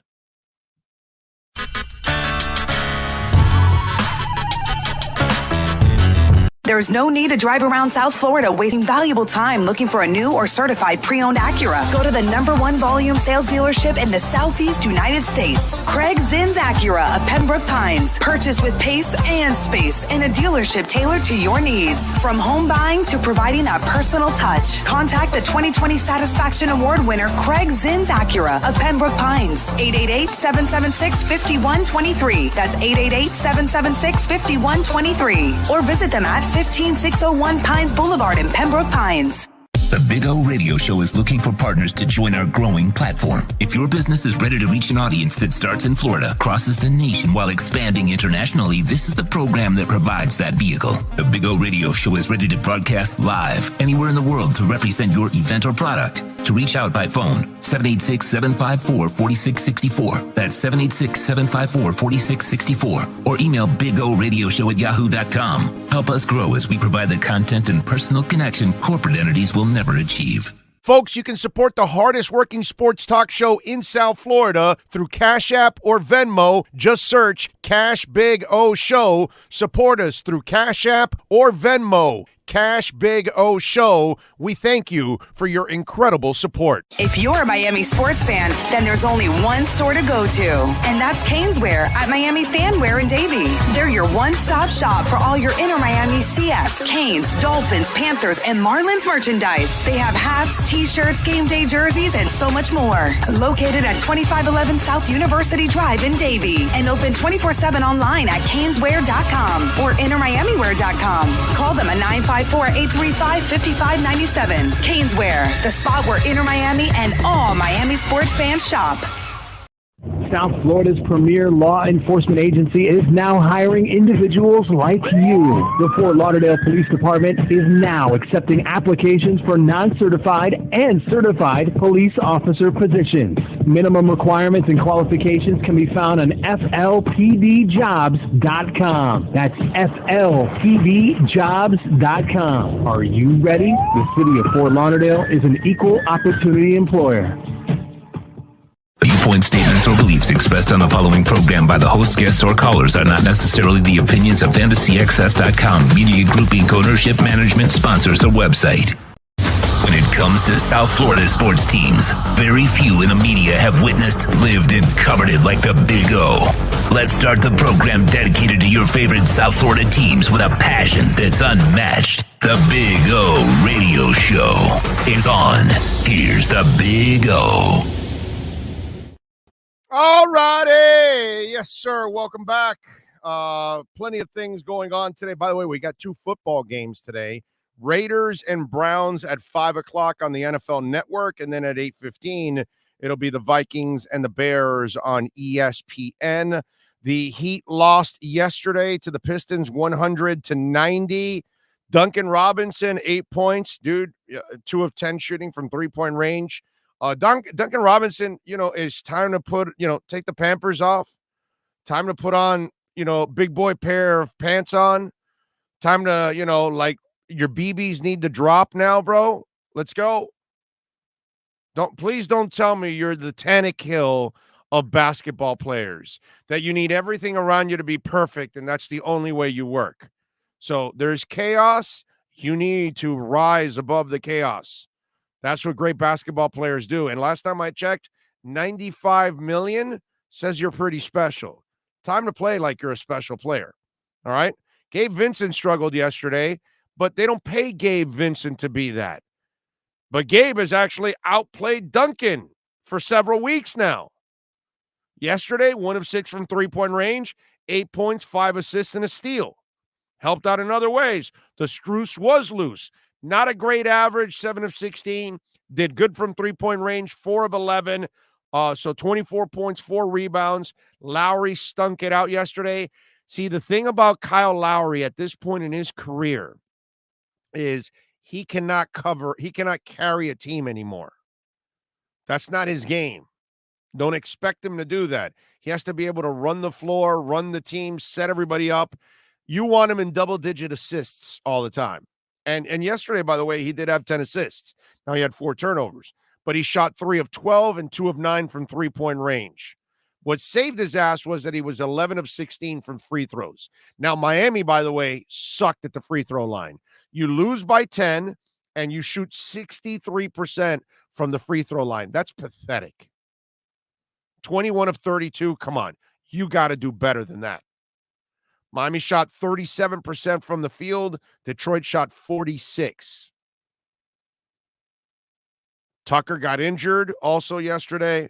There's no need to drive around South Florida wasting valuable time looking for a new or certified pre-owned Acura. Go to the #1 volume sales dealership in the Southeast United States. Craig Zinn's Acura of Pembroke Pines. Purchase with pace and space in a dealership tailored to your needs. From home buying to providing that personal touch. Contact the 2020 Satisfaction Award winner Craig Zinn's Acura of Pembroke Pines. 888-776-5123. That's 888-776-5123. Or visit them at 15601 Pines Boulevard in Pembroke Pines. The Big O Radio Show is looking for partners to join our growing platform. If your business is ready to reach an audience that starts in Florida, crosses the nation while expanding internationally, this is the program that provides that vehicle. The Big O Radio Show is ready to broadcast live anywhere in the world to represent your event or product. To reach out by phone, 786-754-4664. That's 786-754-4664. Or email bigoradioshow@yahoo.com. Help us grow as we provide the content and personal connection corporate entities will never achieve. Folks, you can support the hardest working sports talk show in South Florida through Cash App or Venmo. Just search Cash Big O Show. Support us through Cash App or Venmo. Cash Big O Show. We thank you for your incredible support. If you're a Miami sports fan, then there's only one store to go to, and that's Caneswear at Miami Fanwear in Davie. They're your one-stop shop for all your inner Miami CF, Canes, Dolphins, Panthers, and Marlins merchandise. They have hats, t-shirts, game day jerseys, and so much more. Located at 2511 South University Drive in Davie, and open 24/7 online at caneswear.com or innermiamiwear.com. Call them at 954-835-5597. Caneswear, the spot where Inner Miami and all Miami sports fans shop. South Florida's premier law enforcement agency is now hiring individuals like you. The Fort Lauderdale Police Department is now accepting applications for non-certified and certified police officer positions. Minimum requirements and qualifications can be found on flpdjobs.com. That's flpdjobs.com. Are you ready? The city of Fort Lauderdale is an equal opportunity employer. Viewpoint statements or beliefs expressed on the following program by the host, guests, or callers are not necessarily the opinions of FantasyXS.com, Media Group Inc. ownership, management, sponsors, or website. When it comes to South Florida sports teams, very few in the media have witnessed, lived, and covered it like the Big O. Let's start the program dedicated to your favorite South Florida teams with a passion that's unmatched. The Big O Radio Show is on. Here's the Big O. All righty. Yes, sir. Welcome back. Plenty of things going on today. By the way, we got 2 football games today. Raiders and Browns at 5 o'clock on the NFL Network, and then at 8:15, it'll be the Vikings and the Bears on ESPN. The Heat lost yesterday to the Pistons 100-90. Duncan Robinson, 8 points. Dude, 2 of 10 shooting from three-point range. Duncan Robinson, is time to put, take the Pampers off. Time to put on, big boy pair of pants on. Time to, your BBs need to drop now, bro. Let's go. Please don't tell me you're the Tannic Hill of basketball players, that you need everything around you to be perfect, and that's the only way you work. So there's chaos. You need to rise above the chaos. That's what great basketball players do. And last time I checked, 95 million says you're pretty special. Time to play like you're a special player. All right? Gabe Vincent struggled yesterday, but they don't pay Gabe Vincent to be that. But Gabe has actually outplayed Duncan for several weeks now. Yesterday, 1 of 6 from three-point range, 8 points, 5 assists, and a steal. Helped out in other ways. The Struce was loose. Not a great average, 7 of 16. Did good from three-point range, 4 of 11. So 24 points, 4 rebounds. Lowry stunk it out yesterday. See, the thing about Kyle Lowry at this point in his career is he cannot carry a team anymore. That's not his game. Don't expect him to do that. He has to be able to run the floor, run the team, set everybody up. You want him in double-digit assists all the time. And yesterday, by the way, he did have 10 assists. Now he had 4 turnovers, but he shot 3 of 12 and 2 of 9 from three-point range. What saved his ass was that he was 11 of 16 from free throws. Now, Miami, by the way, sucked at the free throw line. You lose by 10, and you shoot 63% from the free throw line. That's pathetic. 21 of 32, come on. You got to do better than that. Miami shot 37% from the field. Detroit shot 46%. Tucker got injured also yesterday.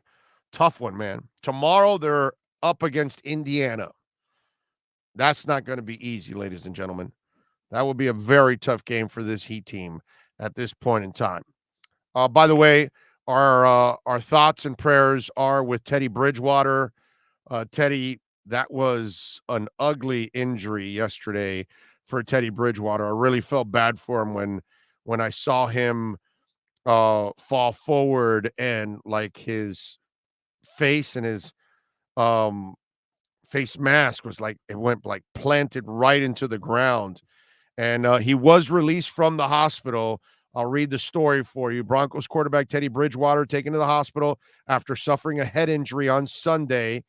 Tough one, man. Tomorrow they're up against Indiana. That's not going to be easy, ladies and gentlemen. That will be a very tough game for this Heat team at this point in time. By the way, our thoughts and prayers are with Teddy Bridgewater. Teddy, that was an ugly injury yesterday for Teddy Bridgewater. I really felt bad for him when I saw him fall forward and like his face and his face mask was like, it went like planted right into the ground. And he was released from the hospital. I'll read the story for you. Broncos quarterback Teddy Bridgewater taken to the hospital after suffering a head injury on Sunday.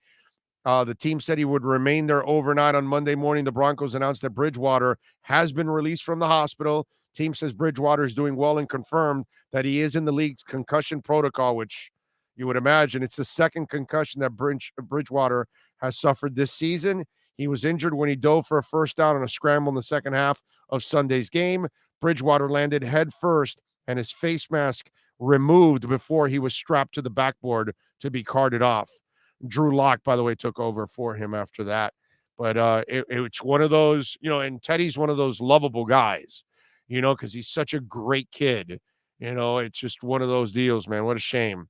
The team said he would remain there overnight. On Monday morning, the Broncos announced that Bridgewater has been released from the hospital. Team says Bridgewater is doing well and confirmed that he is in the league's concussion protocol, which you would imagine it's the second concussion that Bridgewater has suffered this season. He was injured when he dove for a first down on a scramble in the second half of Sunday's game. Bridgewater landed head first and his face mask removed before he was strapped to the backboard to be carted off. Drew Lock, by the way, took over for him after that. But it's one of those, and Teddy's one of those lovable guys, because he's such a great kid. It's just one of those deals, man. What a shame.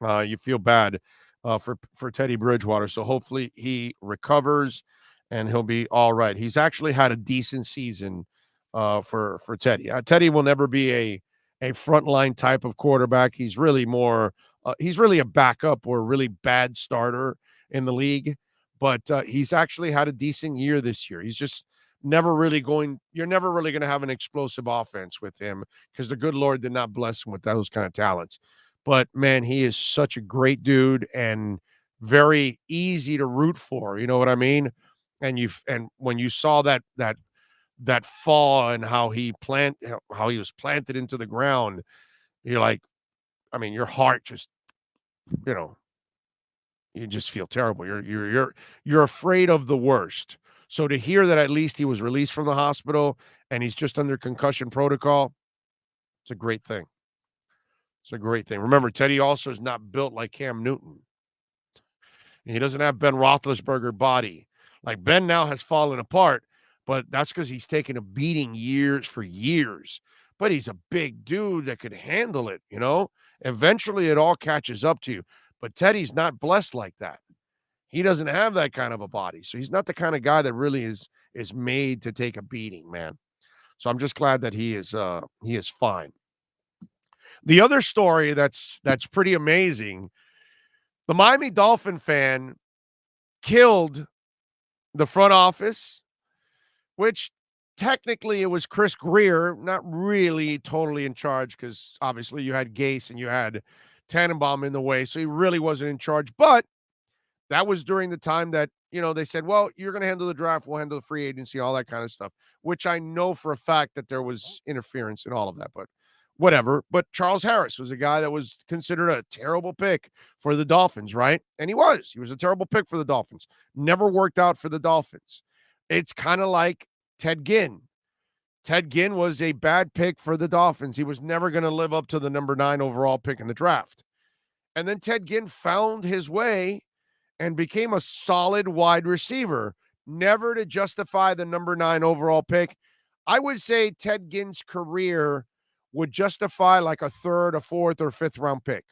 You feel bad for Teddy Bridgewater. So hopefully he recovers and he'll be all right. He's actually had a decent season for Teddy. Teddy will never be a frontline type of quarterback. He's really more he's really a backup or a really bad starter in the league. But he's actually had a decent year this year. He's just never really you're never really going to have an explosive offense with him because the good Lord did not bless him with those kind of talents. But man, he is such a great dude and very easy to root for. You know what I mean? And when you saw that fall and how he was planted into the ground, you're like, I mean, your heart just, you just feel terrible. You're afraid of the worst. So to hear that at least he was released from the hospital and he's just under concussion protocol, it's a great thing. It's a great thing. Remember, Teddy also is not built like Cam Newton. He doesn't have Ben Roethlisberger body. Like Ben now has fallen apart, but that's because he's taken a beating for years. But he's a big dude that could handle it, Eventually it all catches up to you. But Teddy's not blessed like that. He doesn't have that kind of a body. So he's not the kind of guy that really is made to take a beating, man. So I'm just glad that he is fine. The other story that's pretty amazing, the Miami Dolphin fan killed the front office, which technically it was Chris Greer, not really totally in charge because obviously you had Gase and you had Tannenbaum in the way, so he really wasn't in charge. But that was during the time that, they said, well, you're going to handle the draft, we'll handle the free agency, all that kind of stuff, which I know for a fact that there was interference in all of that, but whatever. But Charles Harris was a guy that was considered a terrible pick for the Dolphins, right? And he was a terrible pick for the Dolphins. Never worked out for the Dolphins. It's kind of like Ted Ginn. Ted Ginn was a bad pick for the Dolphins. He was never going to live up to the number 9 overall pick in the draft. And then Ted Ginn found his way and became a solid wide receiver, never to justify the number 9 overall pick. I would say Ted Ginn's career would justify like a 3rd, a 4th, or 5th round pick,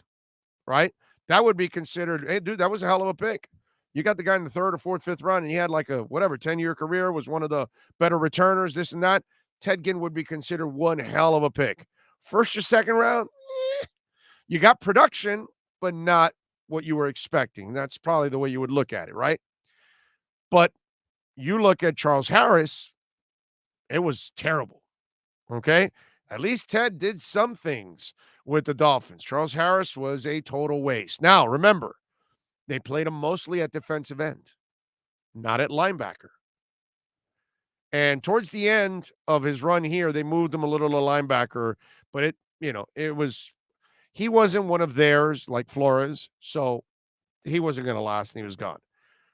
right? That would be considered, hey, dude, that was a hell of a pick. You got the guy in the 3rd or 4th, 5th round, and he had like a 10-year career, was one of the better returners, this and that. Ted Ginn would be considered one hell of a pick. 1st or 2nd round, you got production, but not what you were expecting. That's probably the way you would look at it, right? But you look at Charles Harris, it was terrible, okay? At least Ted did some things with the Dolphins. Charles Harris was a total waste. Now, remember, they played him mostly at defensive end, not at linebacker. And towards the end of his run here, they moved him a little to linebacker, but he wasn't one of theirs like Flores, so he wasn't going to last and he was gone.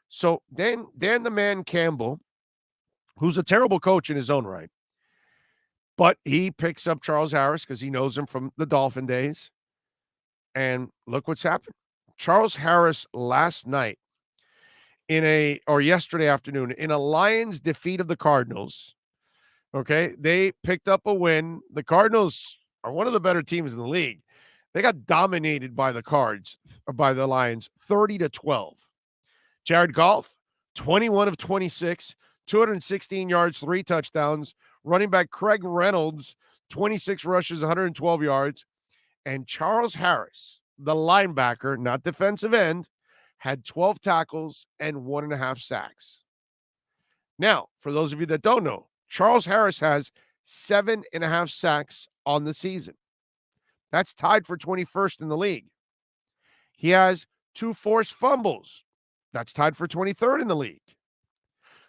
So Dan the Man Campbell, who's a terrible coach in his own right, but he picks up Charles Harris because he knows him from the Dolphin days. And look what's happened. Charles Harris last night yesterday afternoon in a Lions defeat of the Cardinals. Okay. They picked up a win. The Cardinals are one of the better teams in the league. They got dominated by the Lions 30-12. Jared Goff, 21 of 26, 216 yards, 3 touchdowns. Running back Craig Reynolds, 26 rushes, 112 yards. And Charles Harris, the linebacker, not defensive end, had 12 tackles and 1.5 sacks. Now, for those of you that don't know, Charles Harris has 7.5 sacks on the season. That's tied for 21st in the league. He has 2 forced fumbles. That's tied for 23rd in the league.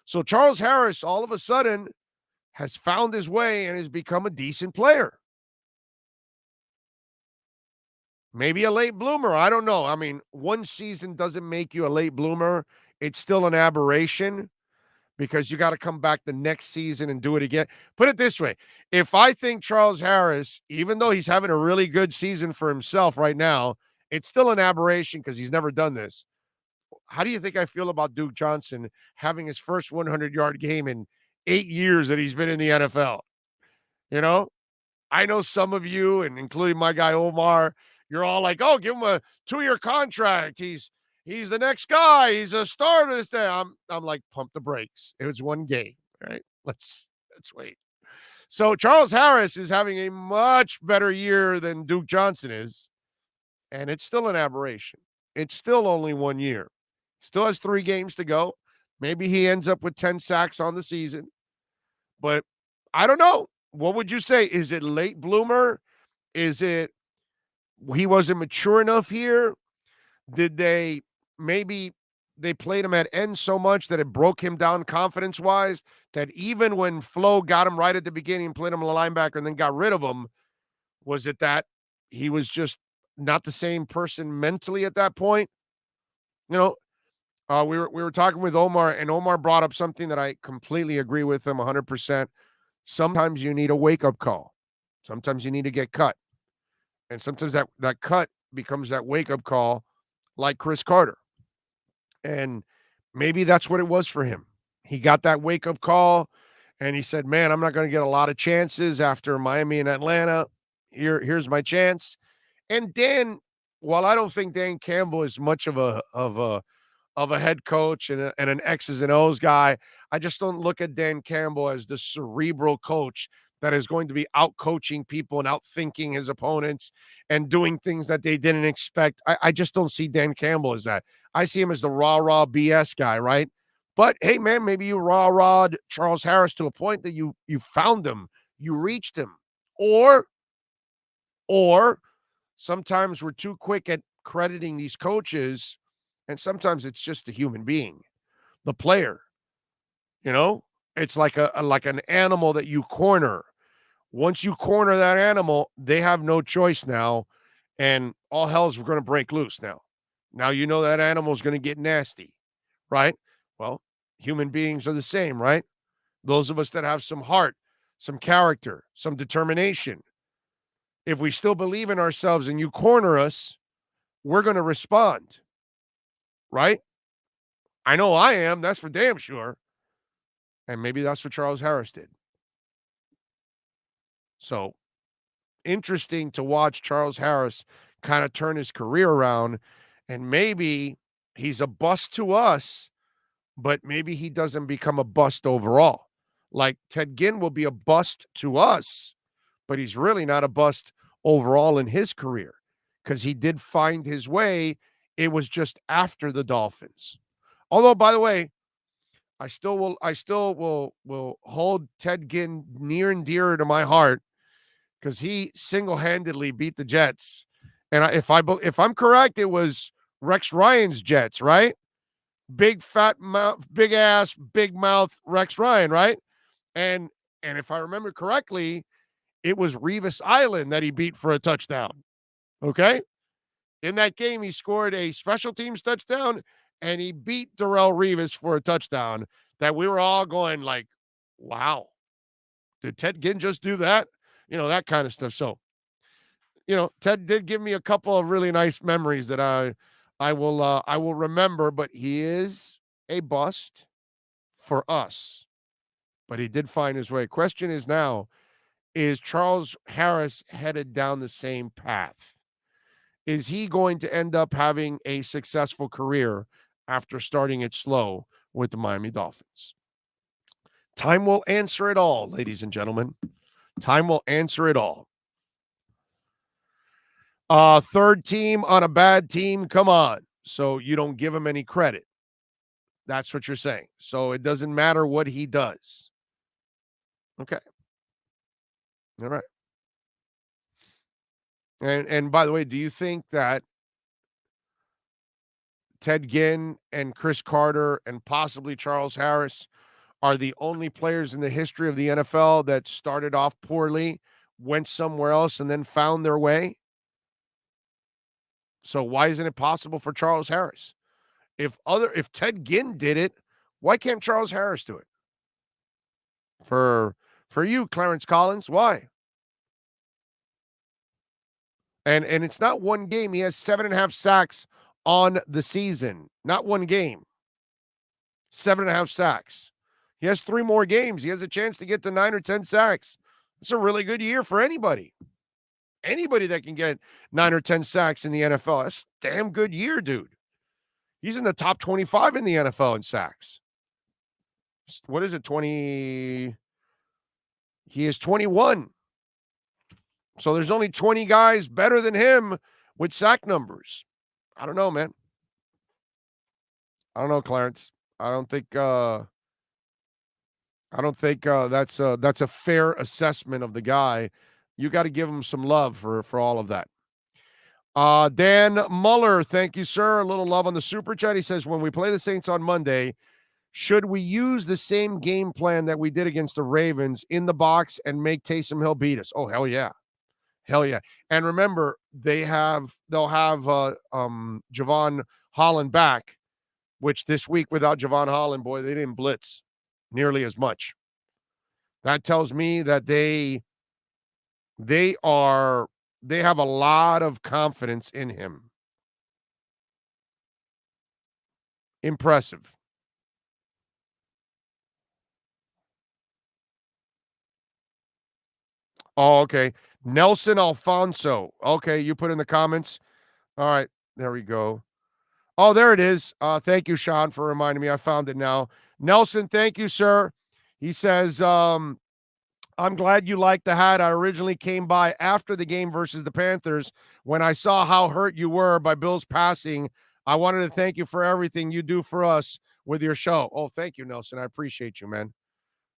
So Charles Harris all of a sudden has found his way and has become a decent player. Maybe a late bloomer. I don't know. I mean, one season doesn't make you a late bloomer. It's still an aberration because you got to come back the next season and do it again. Put it this way. If I think Charles Harris, even though he's having a really good season for himself right now, it's still an aberration because he's never done this. How do you think I feel about Duke Johnson having his first 100-yard game in 8 years that he's been in the NFL? You know, I know some of you, and including my guy Omar, you're all like, "Oh, give him a 2-year contract. He's the next guy. He's a starter this day." I'm like, pump the brakes. It was one game, right? Let's wait. So Charles Harris is having a much better year than Duke Johnson is, and it's still an aberration. It's still only 1 year. Still has 3 games to go. Maybe he ends up with 10 sacks on the season, but I don't know. What would you say? Is it late bloomer? Is it he wasn't mature enough here? Did they played him at end so much that it broke him down confidence-wise that even when Flo got him right at the beginning and played him a linebacker and then got rid of him, was it that he was just not the same person mentally at that point? You know, we were talking with Omar, and Omar brought up something that I completely agree with him 100%. Sometimes you need a wake-up call. Sometimes you need to get cut. And sometimes that cut becomes that wake-up call like Chris Carter. And maybe that's what it was for him. He got that wake-up call, and he said, man, I'm not going to get a lot of chances after Miami and Atlanta. Here's my chance. And Dan, while I don't think Dan Campbell is much of a head coach and an X's and O's guy, I just don't look at Dan Campbell as the cerebral coach that is going to be out coaching people and out thinking his opponents and doing things that they didn't expect. I just don't see Dan Campbell as that. I see him as the rah BS guy, right? But hey, man, maybe you rah Charles Harris to a point that you found him, you reached him, or sometimes we're too quick at crediting these coaches, and sometimes it's just a human being, the player. You know, it's like an animal that you corner. Once you corner that animal, they have no choice now, and all hell's going to break loose now. Now you know that animal is going to get nasty, right? Well, human beings are the same, right? Those of us that have some heart, some character, some determination. If we still believe in ourselves and you corner us, we're going to respond, right? I know I am. That's for damn sure. And maybe that's what Charles Harris did. So interesting to watch Charles Harris kind of turn his career around, and maybe he's a bust to us, but maybe he doesn't become a bust overall. Like Ted Ginn will be a bust to us, but he's really not a bust overall in his career because he did find his way. It was just after the Dolphins. Although, by the way, I still will hold Ted Ginn near and dear to my heart because he single-handedly beat the Jets. And if I'm correct, it was Rex Ryan's Jets, right? Big fat mouth, big ass, big mouth Rex Ryan, right? And if I remember correctly, it was Revis Island that he beat for a touchdown. Okay? In that game, he scored a special teams touchdown, and he beat Darrelle Revis for a touchdown that we were all going like, wow, did Ted Ginn just do that? You know, that kind of stuff. So, you know, Ted did give me a couple of really nice memories that I will remember, but he is a bust for us. But he did find his way. Question is now, is Charles Harris headed down the same path? Is he going to end up having a successful career after starting it slow with the Miami Dolphins? Time will answer it all, ladies and gentlemen. Time will answer it all. Third team on a bad team, come on. So you don't give him any credit. That's what you're saying. So it doesn't matter what he does. Okay. All right. And by the way, do you think that Ted Ginn and Chris Carter and possibly Charles Harris are the only players in the history of the NFL that started off poorly, went somewhere else, and then found their way. So why isn't it possible for Charles Harris? If Ted Ginn did it, why can't Charles Harris do it? For you, Clarence Collins, why? And it's not one game. He has 7.5 sacks on the season. Not one game. 7.5 sacks. He has 3 more games. He has a chance to get to 9 or 10 sacks. It's a really good year for anybody. Anybody that can get 9 or 10 sacks in the NFL. That's a damn good year, dude. He's in the top 25 in the NFL in sacks. What is it, 20? He is 21. So there's only 20 guys better than him with sack numbers. I don't know, man. I don't know, Clarence. I don't think that's a fair assessment of the guy. You got to give him some love for all of that. Dan Muller, thank you, sir. A little love on the super chat. He says, when we play the Saints on Monday, should we use the same game plan that we did against the Ravens in the box and make Taysom Hill beat us? Oh, hell yeah. Hell yeah. And remember, they'll have Javon Holland back, which this week without Javon Holland, boy, they didn't blitz nearly as much. That tells me that they have a lot of confidence in him. Impressive. Oh, okay. Nelson Alfonso. Okay, you put in the comments. All right, there we go. Oh, there it is. Thank you, Sean, for reminding me. I found it now. Nelson, thank you, sir. He says, I'm glad you liked the hat. I originally came by after the game versus the Panthers. When I saw how hurt you were by Bill's passing, I wanted to thank you for everything you do for us with your show. Oh, thank you, Nelson. I appreciate you, man.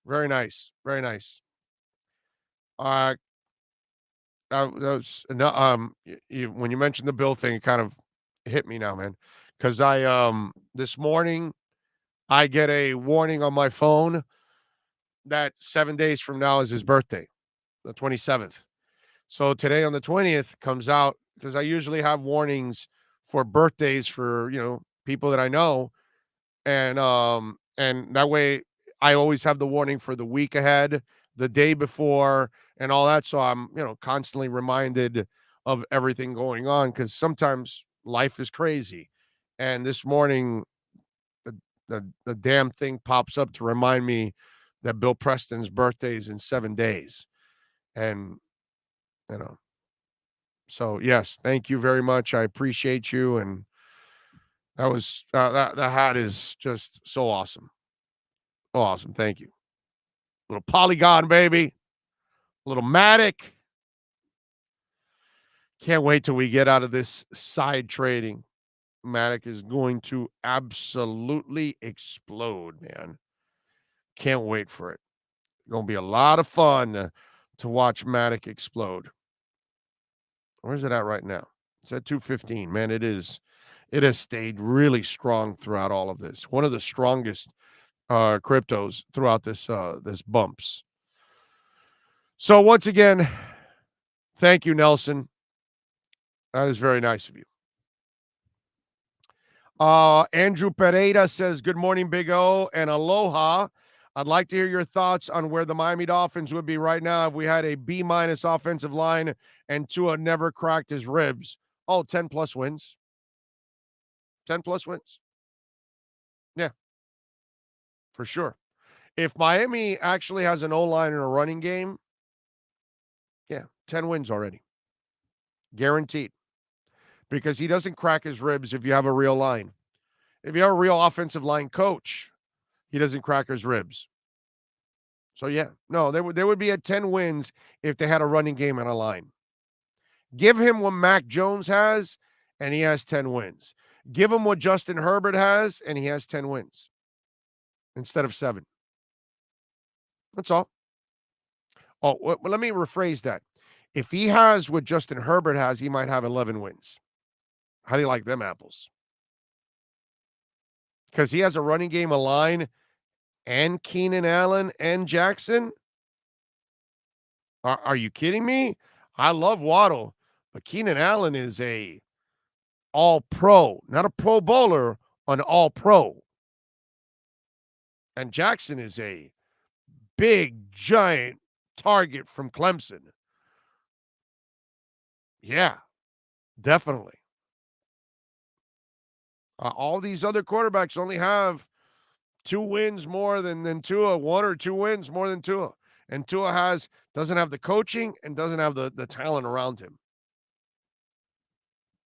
Very nice. Very nice. When you mentioned the Bill thing, it kind of hit me now, man. Because this morning I get a warning on my phone that 7 days from now is his birthday, the 27th. So today on the 20th comes out, because I usually have warnings for birthdays for, people that I know. And that way I always have the warning for the week ahead, the day before, and all that. So I'm, constantly reminded of everything going on, because sometimes life is crazy. And this morning, the damn thing pops up to remind me that Bill Preston's birthday is in 7 days. And, so yes, thank you very much. I appreciate you. And that was, that hat is just so awesome. Oh, awesome. Thank you. Little Polygon, baby. Little Matic. Can't wait till we get out of this side trading. Matic is going to absolutely explode, man. Can't wait for it. Going to be a lot of fun to watch Matic explode. Where's it at right now? It's at 215. Man, it has stayed really strong throughout all of this. One of the strongest cryptos throughout this bumps. So once again, thank you, Nelson. That is very nice of you. Andrew Pereira says, good morning, Big O, and aloha. I'd like to hear your thoughts on where the Miami Dolphins would be right now if we had a B- offensive line and Tua never cracked his ribs. Oh, 10+ wins. 10+ wins. Yeah, for sure. If Miami actually has an O-line and a running game, yeah, 10 wins already. Guaranteed. Because he doesn't crack his ribs if you have a real line. If you have a real offensive line coach, he doesn't crack his ribs. So, yeah. No, there would be at 10 wins if they had a running game and a line. Give him what Mac Jones has, and he has 10 wins. Give him what Justin Herbert has, and he has 10 wins instead of 7. That's all. Oh, well, let me rephrase that. If he has what Justin Herbert has, he might have 11 wins. How do you like them apples? Because he has a running game, a line, and Keenan Allen and Jackson? Are you kidding me? I love Waddle, but Keenan Allen is a all-pro, not a Pro Bowler, an all-pro. And Jackson is a big, giant target from Clemson. Yeah, definitely. All these other quarterbacks only have 2 wins more than Tua, 1 or 2 wins more than Tua. And Tua doesn't have the coaching and doesn't have the talent around him.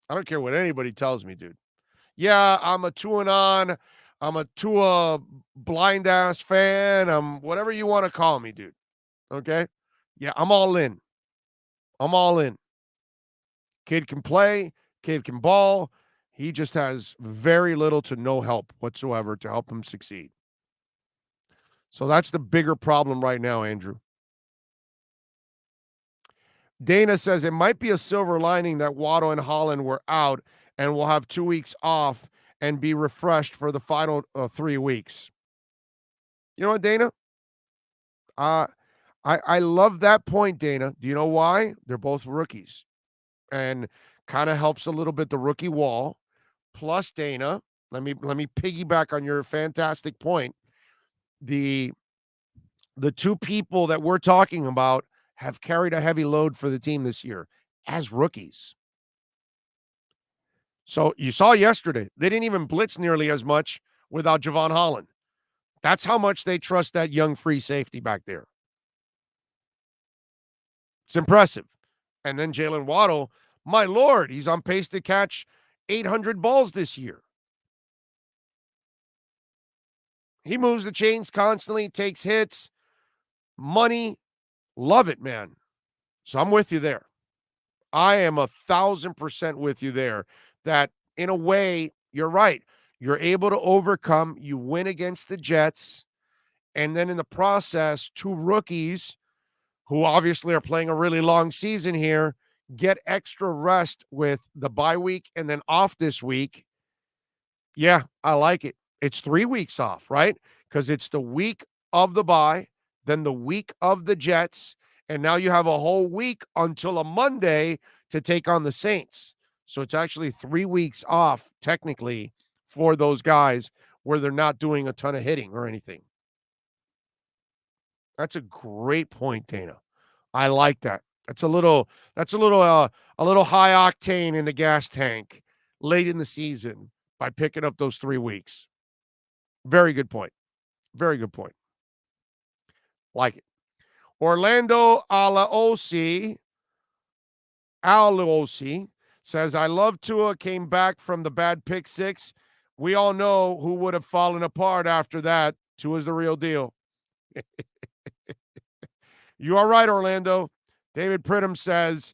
I don't care what anybody tells me, dude. Yeah, I'm a Tua I'm a Tua blind ass fan. I'm whatever you want to call me, dude. Okay? Yeah, I'm all in. I'm all in. Kid can play, kid can ball. He just has very little to no help whatsoever to help him succeed. So that's the bigger problem right now, Andrew. Dana says it might be a silver lining that Waddle and Holland were out and will have 2 weeks off and be refreshed for the final 3 weeks. You know what, Dana? I love that point, Dana. Do you know why? They're both rookies. And kind of helps a little bit the rookie wall. Plus, Dana, let me piggyback on your fantastic point. The 2 people that we're talking about have carried a heavy load for the team this year as rookies. So you saw yesterday, they didn't even blitz nearly as much without Javon Holland. That's how much they trust that young free safety back there. It's impressive. And then Jalen Waddle, my Lord, he's on pace to catch 800 balls this year. He moves the chains constantly, takes hits, money. Love it, man. So I'm with you there. I am 1,000% with you there. That in a way, you're right. You're able to overcome. You win against the Jets. And then in the process, 2 rookies who obviously are playing a really long season here get extra rest with the bye week and then off this week. Yeah, I like it. It's 3 weeks off, right? Because it's the week of the bye, then the week of the Jets, and now you have a whole week until a Monday to take on the Saints. So it's actually 3 weeks off, technically, for those guys where they're not doing a ton of hitting or anything. That's a great point, Dana. I like that. That's a little high octane in the gas tank late in the season by picking up those 3 weeks. Very good point. Very good point. Like it. Orlando Alaosi says, I love Tua, came back from the bad pick 6. We all know who would have fallen apart after that. Tua's the real deal. You are right, Orlando. David Pridham says,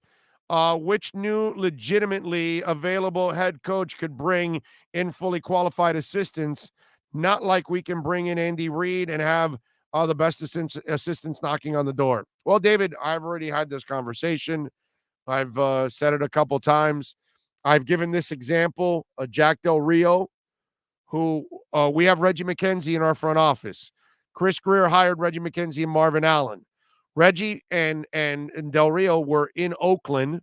which new legitimately available head coach could bring in fully qualified assistants? Not like we can bring in Andy Reid and have the best assistants knocking on the door. Well, David, I've already had this conversation. I've said it a couple times. I've given this example, Jack Del Rio, who we have Reggie McKenzie in our front office. Chris Greer hired Reggie McKenzie and Marvin Allen. Reggie and Del Rio were in Oakland,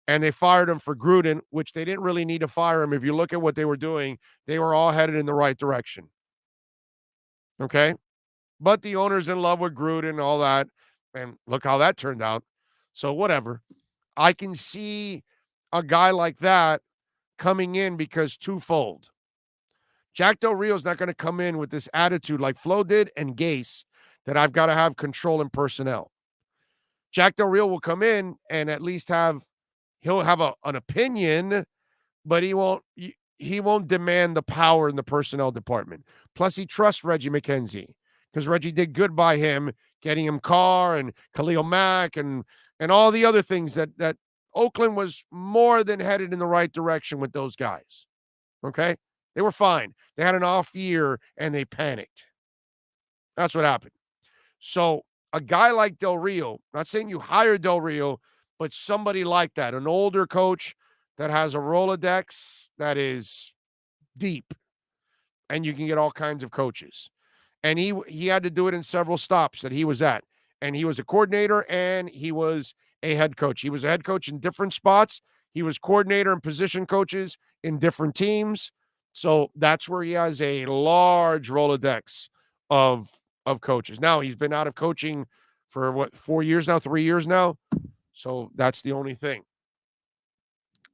and they fired him for Gruden, which they didn't really need to fire him. If you look at what they were doing, they were all headed in the right direction. Okay? But the owner's in love with Gruden and all that, and look how that turned out. So whatever. I can see a guy like that coming in because twofold. Jack Del Rio's not going to come in with this attitude like Flo did and Gase that I've got to have control in personnel. Jack Del Rio will come in and at least he'll have an opinion, but he won't demand the power in the personnel department. Plus, he trusts Reggie McKenzie because Reggie did good by him, getting him Carr and Khalil Mack and all the other things that Oakland was more than headed in the right direction with those guys. Okay? They were fine. They had an off year and they panicked. That's what happened. So a guy like Del Rio, not saying you hire Del Rio, but somebody like that, an older coach that has a Rolodex that is deep, and you can get all kinds of coaches. And he had to do it in several stops that he was at. And he was a coordinator and he was a head coach. He was a head coach in different spots. He was coordinator and position coaches in different teams. So that's where he has a large Rolodex of coaches. Now, he's been out of coaching for 4 years now, 3 years now. So that's the only thing.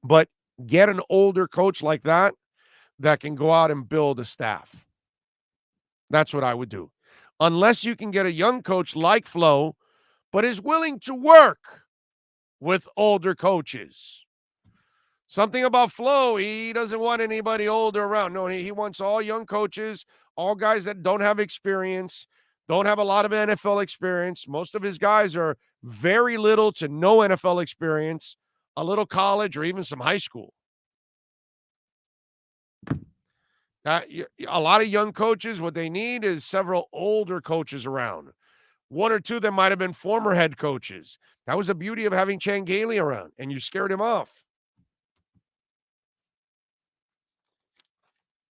But get an older coach like that can go out and build a staff. That's what I would do. Unless you can get a young coach like Flo, but is willing to work with older coaches. Something about Flo, he doesn't want anybody older around. No, he wants all young coaches, all guys that don't have experience, don't have a lot of NFL experience. Most of his guys are very little to no NFL experience, a little college or even some high school. A lot of young coaches, what they need is several older coaches around. One or two that might have been former head coaches. That was the beauty of having Chan Gailey around, and you scared him off.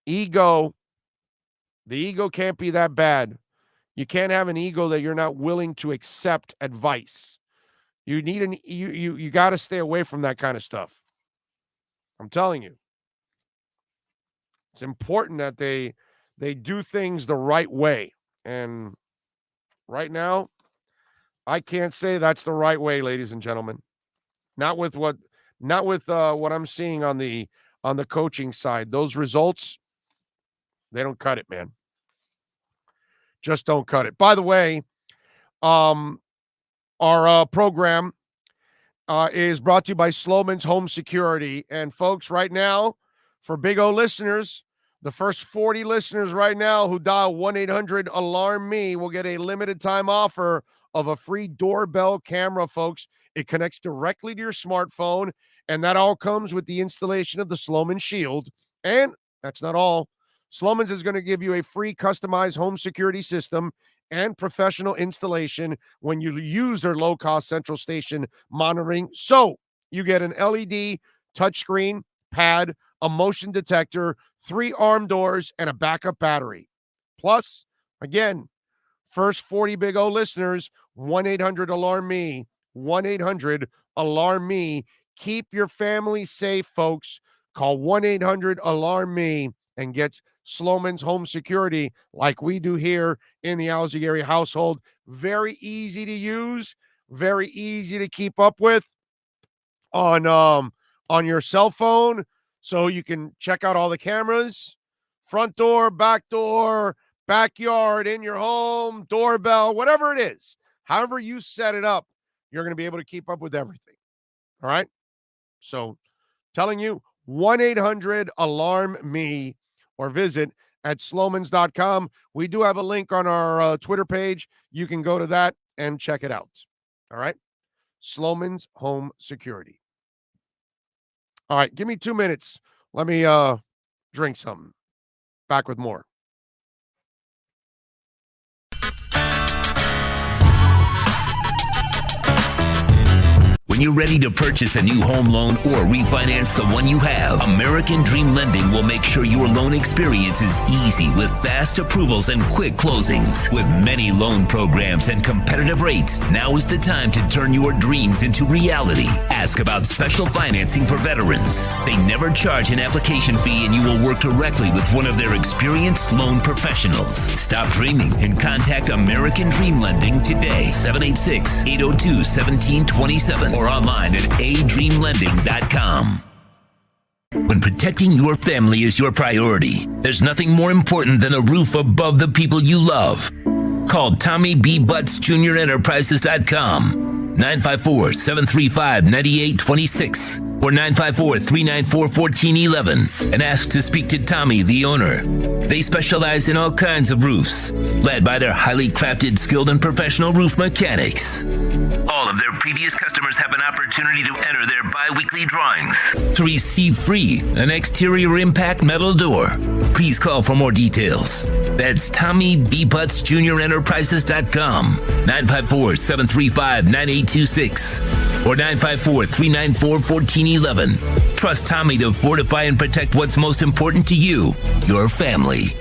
Ego. The ego can't be that bad. You can't have an ego that you're not willing to accept advice. You need you got to stay away from that kind of stuff. I'm telling you. It's important that they do things the right way. And right now, I can't say that's the right way, ladies and gentlemen. Not with what I'm seeing on the coaching side. Those results, they don't cut it, man. Just don't cut it. By the way, our program is brought to you by Sloman's Home Security. And folks, right now, for Big O listeners, the first 40 listeners right now who dial 1-800-ALARM-ME will get a limited time offer of a free doorbell camera, folks. It connects directly to your smartphone, and that all comes with the installation of the Sloman Shield. And that's not all. Sloman's is going to give you a free customized home security system and professional installation when you use their low-cost central station monitoring. So you get an LED touchscreen, pad, a motion detector, 3 arm doors, and a backup battery. Plus, again, first 40 Big O listeners, 1-800-ALARM-ME, 1-800-ALARM-ME. Keep your family safe, folks. Call 1-800-ALARM-ME and get Sloman's Home Security like we do here in the Alzigari household. Very easy to use, very easy to keep up with on your cell phone. So you can check out all the cameras, front door, back door, backyard, in your home, doorbell, whatever it is. However you set it up, you're going to be able to keep up with everything. All right? So telling you, 1-800-ALARM-ME or visit at slomans.com. We do have a link on our Twitter page. You can go to that and check it out. All right? Sloman's Home Security. All right, give me 2 minutes. Let me drink something. Back with more. When you're ready to purchase a new home loan or refinance the one you have, American Dream Lending will make sure your loan experience is easy with fast approvals and quick closings. With many loan programs and competitive rates, now is the time to turn your dreams into reality. Ask about special financing for veterans. They never charge an application fee and you will work directly with one of their experienced loan professionals. Stop dreaming and contact American Dream Lending today, 786-802-1727 or online at adreamlending.com. When protecting your family is your priority, there's nothing more important than a roof above the people you love. Call Tommy B. Butts Jr. Enterprises.com, 954-735-9826 or 954-394-1411 and ask to speak to Tommy, the owner. They specialize in all kinds of roofs, led by their highly crafted, skilled, and professional roof mechanics. All of their previous customers have an opportunity to enter their bi-weekly drawings to receive free an exterior impact metal door. Please call for more details. That's Tommy B. Butts Jr. Enterprises.com, 954-735-9826 or 954-394-1411. Trust Tommy to fortify and protect what's most important to you, your family.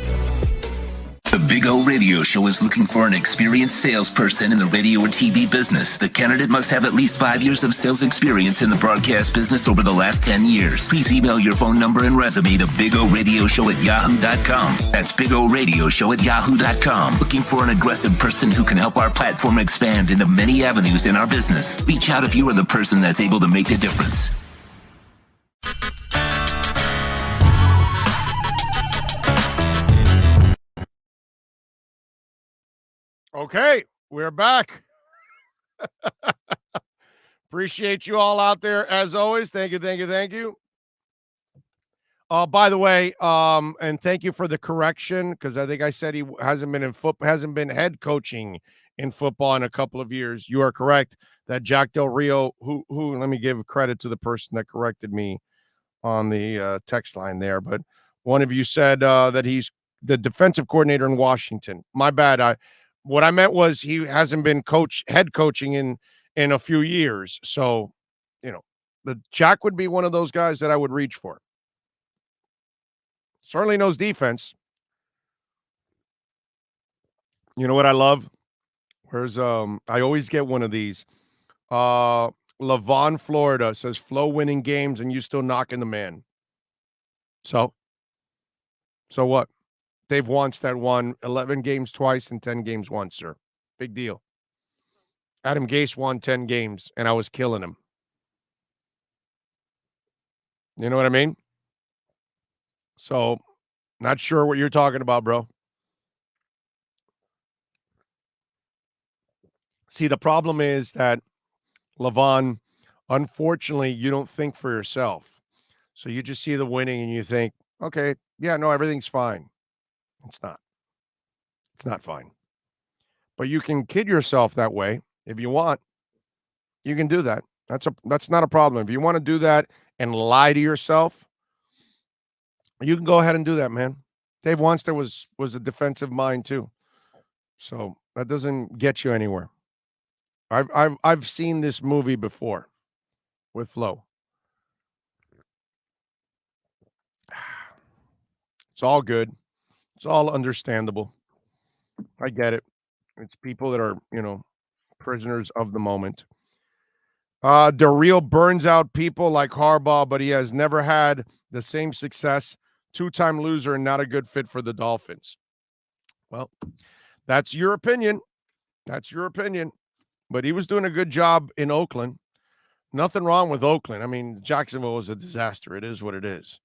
The Big O Radio Show is looking for an experienced salesperson in the radio or TV business. The candidate must have at least 5 years of sales experience in the broadcast business over the last 10 years. Please email your phone number and resume to bigoradioshow@yahoo.com. That's bigoradioshow@yahoo.com. Looking for an aggressive person who can help our platform expand into many avenues in our business. Reach out if you are the person that's able to make a difference. Okay, we're back. Appreciate you all out there as always. Thank you, thank you, thank you. By the way, and thank you for the correction, because I think I said he hasn't been head coaching in football in a couple of years. You are correct that Jack Del Rio, who let me give credit to the person that corrected me on the text line there, but one of you said that he's the defensive coordinator in Washington. My bad. What I meant was he hasn't been head coaching in a few years. So, the Jack would be one of those guys that I would reach for. Certainly knows defense. You know what I love? I always get one of these. Lavon, Florida says Flo winning games and you still knocking the man. So what? Dave Wannstedt won 11 games twice and 10 games once, sir. Big deal. Adam Gase won 10 games, and I was killing him. You know what I mean? So, not sure what you're talking about, bro. See, the problem is that, Lavon, unfortunately, you don't think for yourself. So you just see the winning and you think, okay, yeah, no, everything's fine. It's not. It's not fine. But you can kid yourself that way if you want. You can do that. That's not a problem. If you want to do that and lie to yourself, you can go ahead and do that, man. Dave Wannstedt was a defensive mind too. So that doesn't get you anywhere. I've seen this movie before with Flo. It's all good. It's all understandable. I get it. It's people that are, prisoners of the moment. Del burns out people like Harbaugh, but he has never had the same success. 2-time loser and not a good fit for the Dolphins. Well, that's your opinion. That's your opinion. But he was doing a good job in Oakland. Nothing wrong with Oakland. I mean, Jacksonville was a disaster. It is what it is.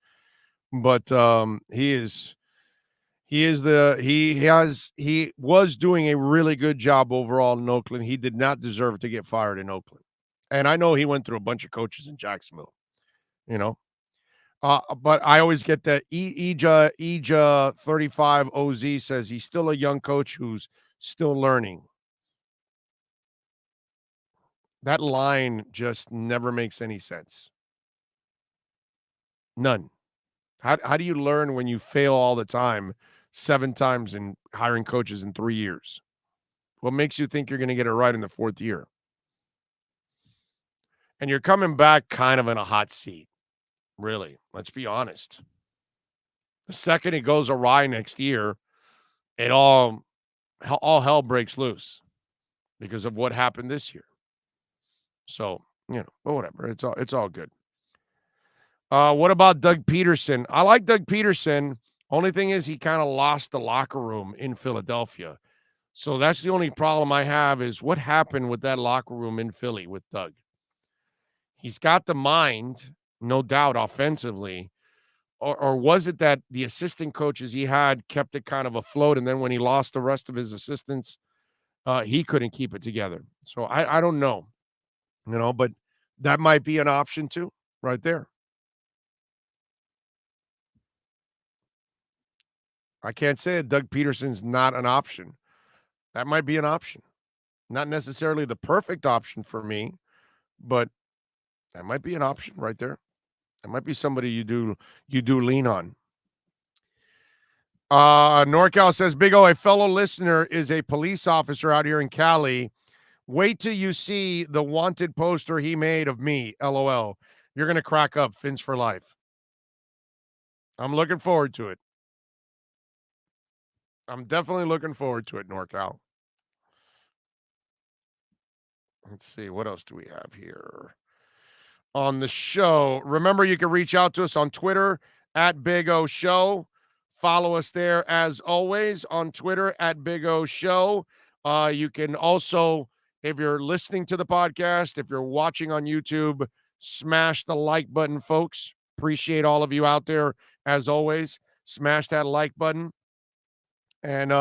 But he was doing a really good job overall in Oakland. He did not deserve to get fired in Oakland. And I know he went through a bunch of coaches in Jacksonville, but I always get that Ija 35 OZ says he's still a young coach who's still learning. That line just never makes any sense. None. How do you learn when you fail all the time, 7 times in hiring coaches in 3 years? What makes you think you're going to get it right in the 4th year? And you're coming back kind of in a hot seat. Really, let's be honest. The second it goes awry next year, it all hell breaks loose because of what happened this year. So, but whatever. It's all good. What about Doug Peterson? I like Doug Peterson. Only thing is he kind of lost the locker room in Philadelphia. So that's the only problem I have is what happened with that locker room in Philly with Doug. He's got the mind, no doubt, offensively. Or was it that the assistant coaches he had kept it kind of afloat, and then when he lost the rest of his assistants, he couldn't keep it together? So I don't know, but that might be an option too, right there. I can't say that Doug Peterson's not an option. That might be an option. Not necessarily the perfect option for me, but that might be an option right there. That might be somebody you do lean on. NorCal says, Big O, a fellow listener is a police officer out here in Cali. Wait till you see the wanted poster he made of me. LOL. You're going to crack up. Fins for life. I'm looking forward to it. I'm definitely looking forward to it, NorCal. Let's see. What else do we have here on the show? Remember, you can reach out to us on Twitter at Big O Show. Follow us there as always on Twitter at Big O Show. You can also, if you're listening to the podcast, if you're watching on YouTube, smash the like button, folks. Appreciate all of you out there as always. Smash that like button. And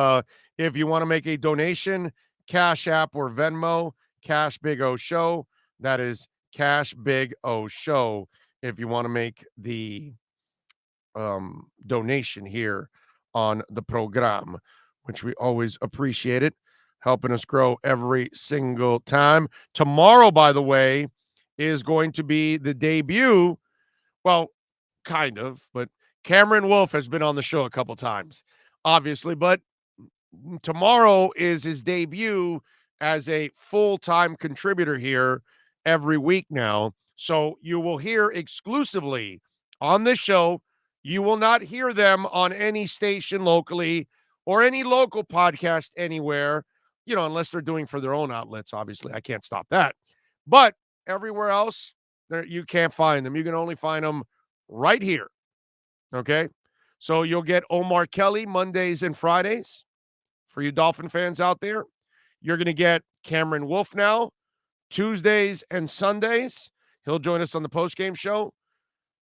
if you want to make a donation, Cash App or Venmo, Cash Big O Show. That is Cash Big O Show. If you want to make the donation here on the program, which we always appreciate it, helping us grow every single time. Tomorrow, by the way, is going to be the debut. Well, kind of, but Cameron Wolf has been on the show a couple times, obviously, but tomorrow is his debut as a full-time contributor here every week now. So you will hear exclusively on this show. You will not hear them on any station locally or any local podcast anywhere, unless they're doing for their own outlets. Obviously, I can't stop that. But everywhere else, you can't find them. You can only find them right here. Okay? So you'll get Omar Kelly Mondays and Fridays. For you Dolphin fans out there, you're going to get Cameron Wolf now, Tuesdays and Sundays. He'll join us on the postgame show.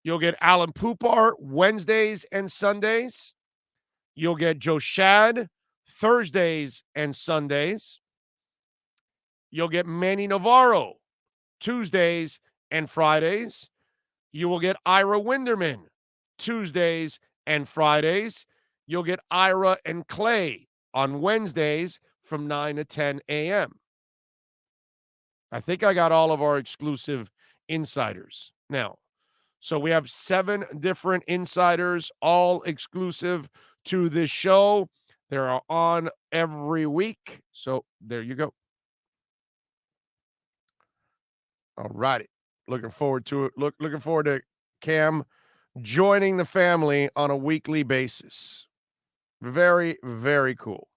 You'll get Alan Poupar Wednesdays and Sundays. You'll get Joe Shad Thursdays and Sundays. You'll get Manny Navarro Tuesdays and Fridays. You will get Ira Winderman Tuesdays and Fridays. You'll get Ira and Clay on Wednesdays from 9 to 10 a.m. I think I got all of our exclusive insiders now. So we have 7 different insiders, all exclusive to this show. They're on every week. So there you go. All righty. Looking forward to it. Looking forward to Cam joining the family on a weekly basis. Very, very cool.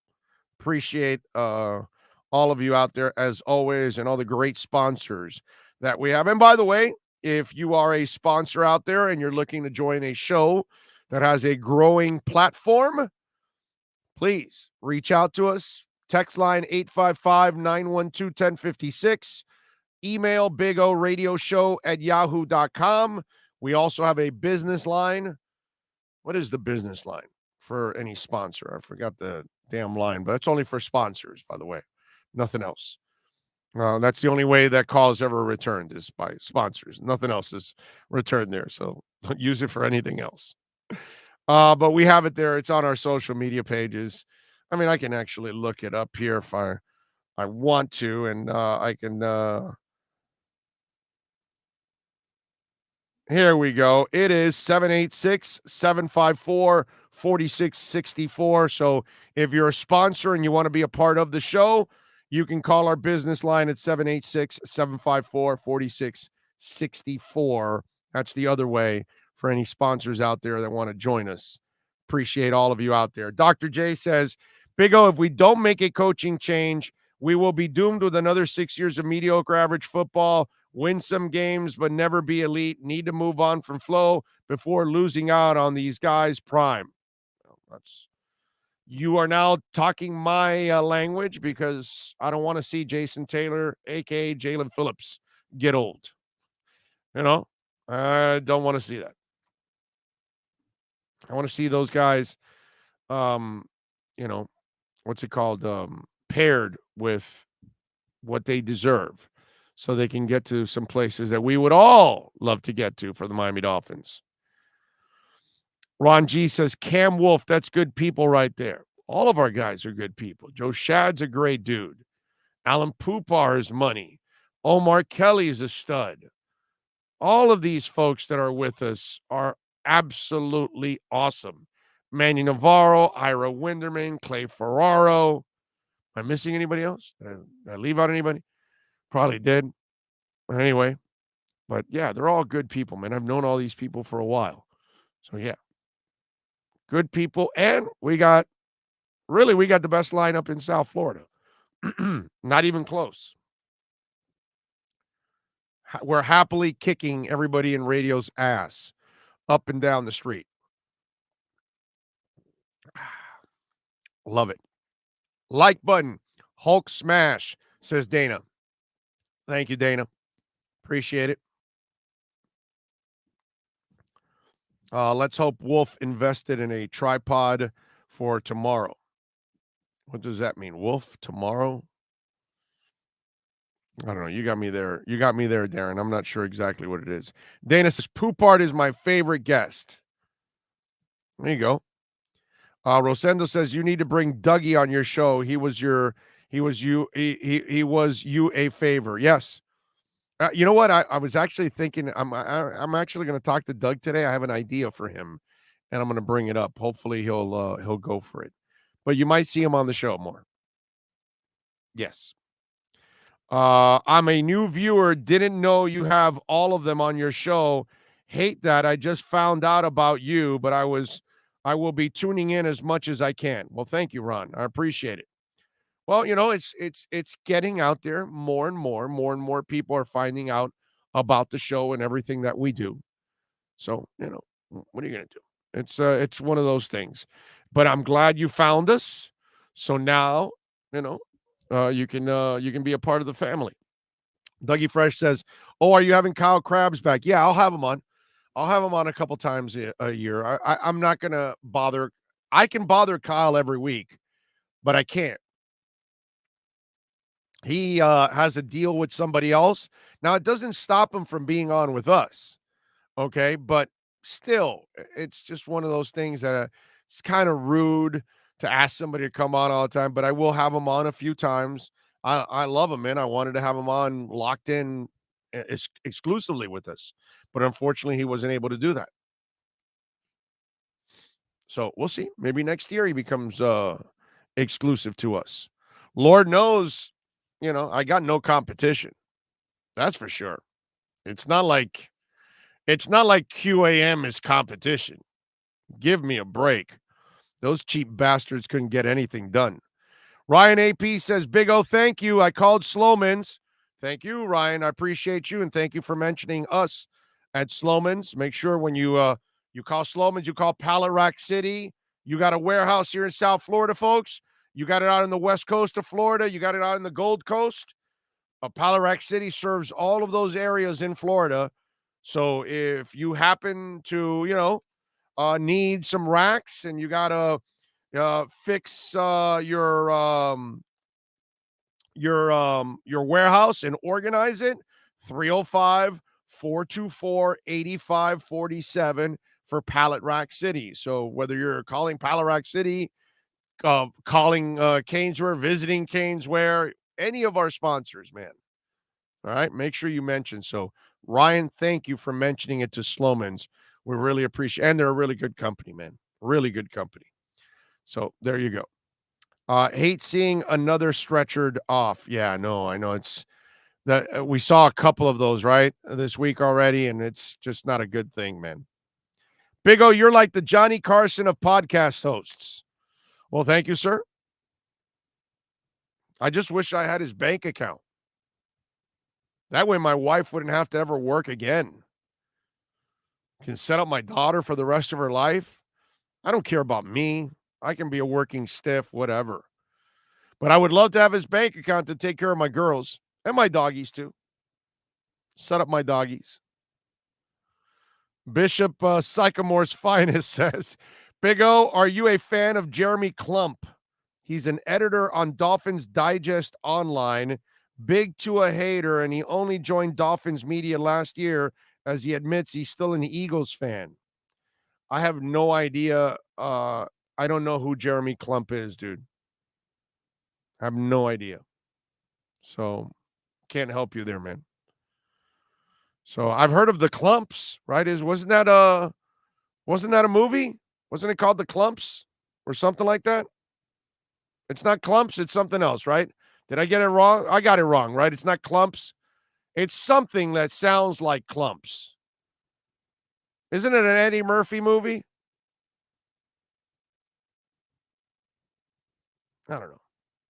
Appreciate all of you out there as always and all the great sponsors that we have. And by the way, if you are a sponsor out there and you're looking to join a show that has a growing platform, please reach out to us. Text line 855-912-1056. Email bigoradioshow@yahoo.com. We also have a business line. What is the business line for any sponsor? I forgot the damn line, but it's only for sponsors, by the way. Nothing else. That's the only way that calls ever returned is by sponsors. Nothing else is returned there, so don't use it for anything else. But we have it there. It's on our social media pages. I mean, I can actually look it up here if I want to, and I can... Here we go. It is 786-754-4664. So if you're a sponsor and you want to be a part of the show, you can call our business line at 786-754-4664. That's the other way for any sponsors out there that want to join us. Appreciate all of you out there. Dr. J says, Big O, if we don't make a coaching change, we will be doomed with another 6 years of mediocre average football. Win some games, but never be elite. Need to move on from Flo before losing out on these guys' prime. Well, you are now talking my language because I don't want to see Jason Taylor, a.k.a. Jalen Phillips, get old. I don't want to see that. I want to see those guys, what's it called, paired with what they deserve, so they can get to some places that we would all love to get to for the Miami Dolphins. Ron G says, Cam Wolf, that's good people right there. All of our guys are good people. Joe Shad's a great dude. Alan Poupar is money. Omar Kelly is a stud. All of these folks that are with us are absolutely awesome. Manny Navarro, Ira Winderman, Clay Ferraro. Am I missing anybody else? Did I leave out anybody? Probably did. But anyway, but yeah, they're all good people, man. I've known all these people for a while. So yeah, good people. And we got Really, we got the best lineup in South Florida. Not even close. We're happily kicking everybody in radio's ass up and down the street. Love it. Like button. Hulk smash, says Dana. Thank you, Dana. Appreciate it. Let's hope Wolf invested in a tripod for tomorrow. What does that mean? Wolf tomorrow? I don't know. You got me there. You got me there, Darren. I'm not sure exactly what it is. Dana says, Poopart is my favorite guest. There you go. Rosendo says, you need to bring Dougie on your show. He was you a favor. Yes. You know what? I was actually thinking I'm actually going to talk to Doug today. I have an idea for him, and I'm going to bring it up. Hopefully he'll go for it. But you might see him on the show more. Yes. I'm a new viewer. Didn't know you have all of them on your show. Hate that. I just found out about you, but I will be tuning in as much as I can. Well, thank you, Ron. I appreciate it. Well, it's getting out there more and more people are finding out about the show and everything that we do. So, what are you going to do? It's one of those things. But I'm glad you found us. So now, you can be a part of the family. Dougie Fresh says, "Oh, are you having Kyle Krabs back?" Yeah, I'll have him on. I'll have him on a couple times a year. I'm not going to bother. I can bother Kyle every week, but I can't. He has a deal with somebody else. Now, it doesn't stop him from being on with us, okay? But still, it's just one of those things that it's kind of rude to ask somebody to come on all the time, but I will have him on a few times. I love him, man. I wanted to have him on locked in exclusively with us, but unfortunately, he wasn't able to do that. So we'll see. Maybe next year he becomes exclusive to us. Lord knows, I got no competition. That's for sure. It's not like QAM is competition. Give me a break. Those cheap bastards couldn't get anything done. Ryan AP says, Big O, thank you. I called Slowman's. Thank you, Ryan. I appreciate you, and thank you for mentioning us at Slowman's. Make sure when you call Slowman's, you call Pallet Rack City. You got a warehouse here in South Florida, folks. You got it out on the west coast of Florida. You got it out in the Gold Coast. Pallet Rack City serves all of those areas in Florida. So if you happen to, need some racks and you got to fix your warehouse and organize it, 305-424-8547 for Pallet Rack City. So whether you're calling Pallet Rack City, calling Caneswear, visiting Caneswear, any of our sponsors, man. All right, make sure you mention. So Ryan, thank you for mentioning it to Slowman's. We really appreciate, and they're a really good company, man. Really good company. So there you go. Hate seeing another stretchered off. Yeah, no, I know it's that we saw a couple of those right this week already, and it's just not a good thing, man. Big O, you're like the Johnny Carson of podcast hosts. Well, thank you, sir. I just wish I had his bank account. That way my wife wouldn't have to ever work again. Can set up my daughter for the rest of her life. I don't care about me. I can be a working stiff, whatever. But I would love to have his bank account to take care of my girls and my doggies too. Set up my doggies. Bishop Sycamore's Finest says, Big O, are you a fan of Jeremy Klump? He's an editor on Dolphins Digest Online. Big Tua hater, and he only joined Dolphins media last year as he admits he's still an Eagles fan. I have no idea. I don't know who Jeremy Klump is, dude. I have no idea. So can't help you there, man. So I've heard of the Klumps, right? Wasn't that a movie? Wasn't it called The Klumps or something like that? It's not Klumps, it's something else, right? Did I get it wrong? I got it wrong, right? It's not Klumps. It's something that sounds like Klumps. Isn't it an Eddie Murphy movie? I don't know.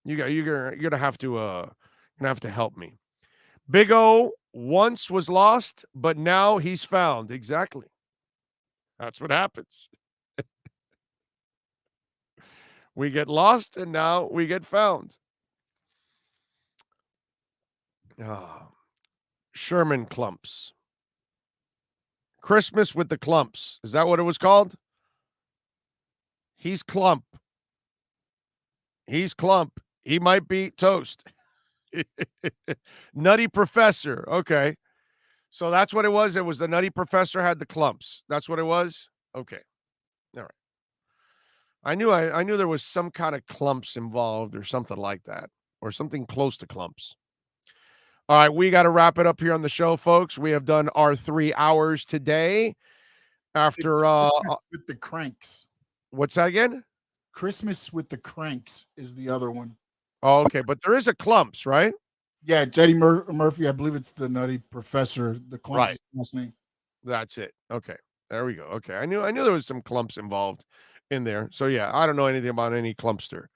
You're gonna have to help me. Big O once was lost, but now he's found. Exactly. That's what happens. We get lost, and now we get found. Sherman Clumps. Christmas with the Clumps. Is that what it was called? He's Clump. He's Clump. He might be toast. Nutty Professor. Okay. So that's what it was. It was the Nutty Professor had the clumps. That's what it was? Okay. All right. I knew there was some kind of clumps involved or something like that, or something close to clumps. All right, we got to wrap it up here on the show, folks. We have done our 3 hours today. After Christmas with the Cranks. What's that again? Christmas with the Cranks is the other one. Oh, okay, but there is a clumps, right? Yeah, Eddie Murphy. I believe it's the Nutty Professor. The Clumps is his last name. That's it. Okay, there we go. Okay, I knew there was some clumps involved in there. So yeah, I don't know anything about any clumpster.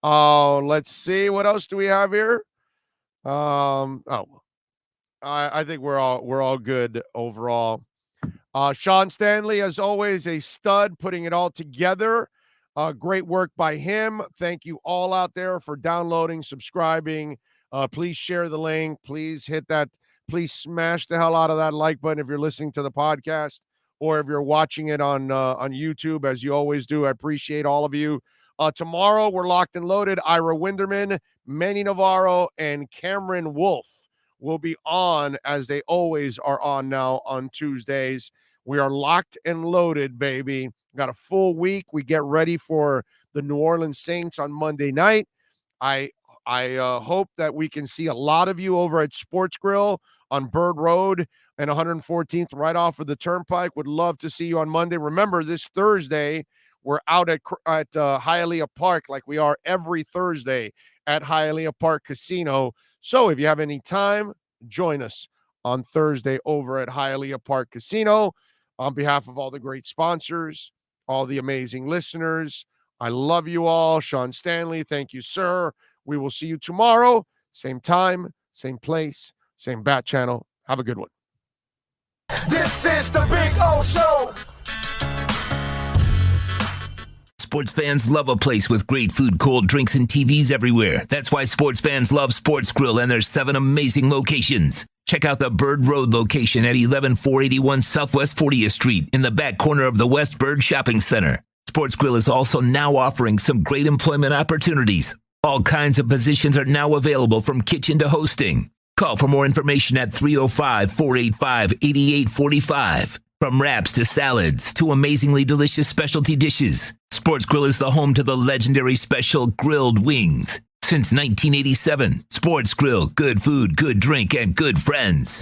Oh, let's see. What else do we have here? I think we're all good overall. Sean Stanley, as always, a stud, putting it all together. Great work by him. Thank you all out there for downloading, subscribing. Please share the link. Please hit that. Please smash the hell out of that like button if you're listening to the podcast or if you're watching it on YouTube, as you always do. I appreciate all of you. Tomorrow, we're locked and loaded. Ira Winderman, Manny Navarro, and Cameron Wolf will be on, as they always are on now on Tuesdays. We are locked and loaded, baby. Got a full week. We get ready for the New Orleans Saints on Monday night. I hope that we can see a lot of you over at Sports Grill on Bird Road and 114th, right off of the Turnpike. Would love to see you on Monday. Remember, this Thursday, we're out at Hialeah Park, like we are every Thursday at Hialeah Park Casino. So if you have any time, join us on Thursday over at Hialeah Park Casino. On behalf of all the great sponsors, all the amazing listeners, I love you all. Sean Stanley, thank you, sir. We will see you tomorrow. Same time, same place, same bat channel. Have a good one. This is the Big O Show. Sports fans love a place with great food, cold drinks, and TVs everywhere. That's why sports fans love Sports Grill and their 7 amazing locations. Check out the Bird Road location at 11481 Southwest 40th Street in the back corner of the West Bird Shopping Center. Sports Grill is also now offering some great employment opportunities. All kinds of positions are now available, from kitchen to hosting. Call for more information at 305-485-8845. From wraps to salads to amazingly delicious specialty dishes, Sports Grill is the home to the legendary special grilled wings. Since 1987, Sports Grill, good food, good drink, and good friends.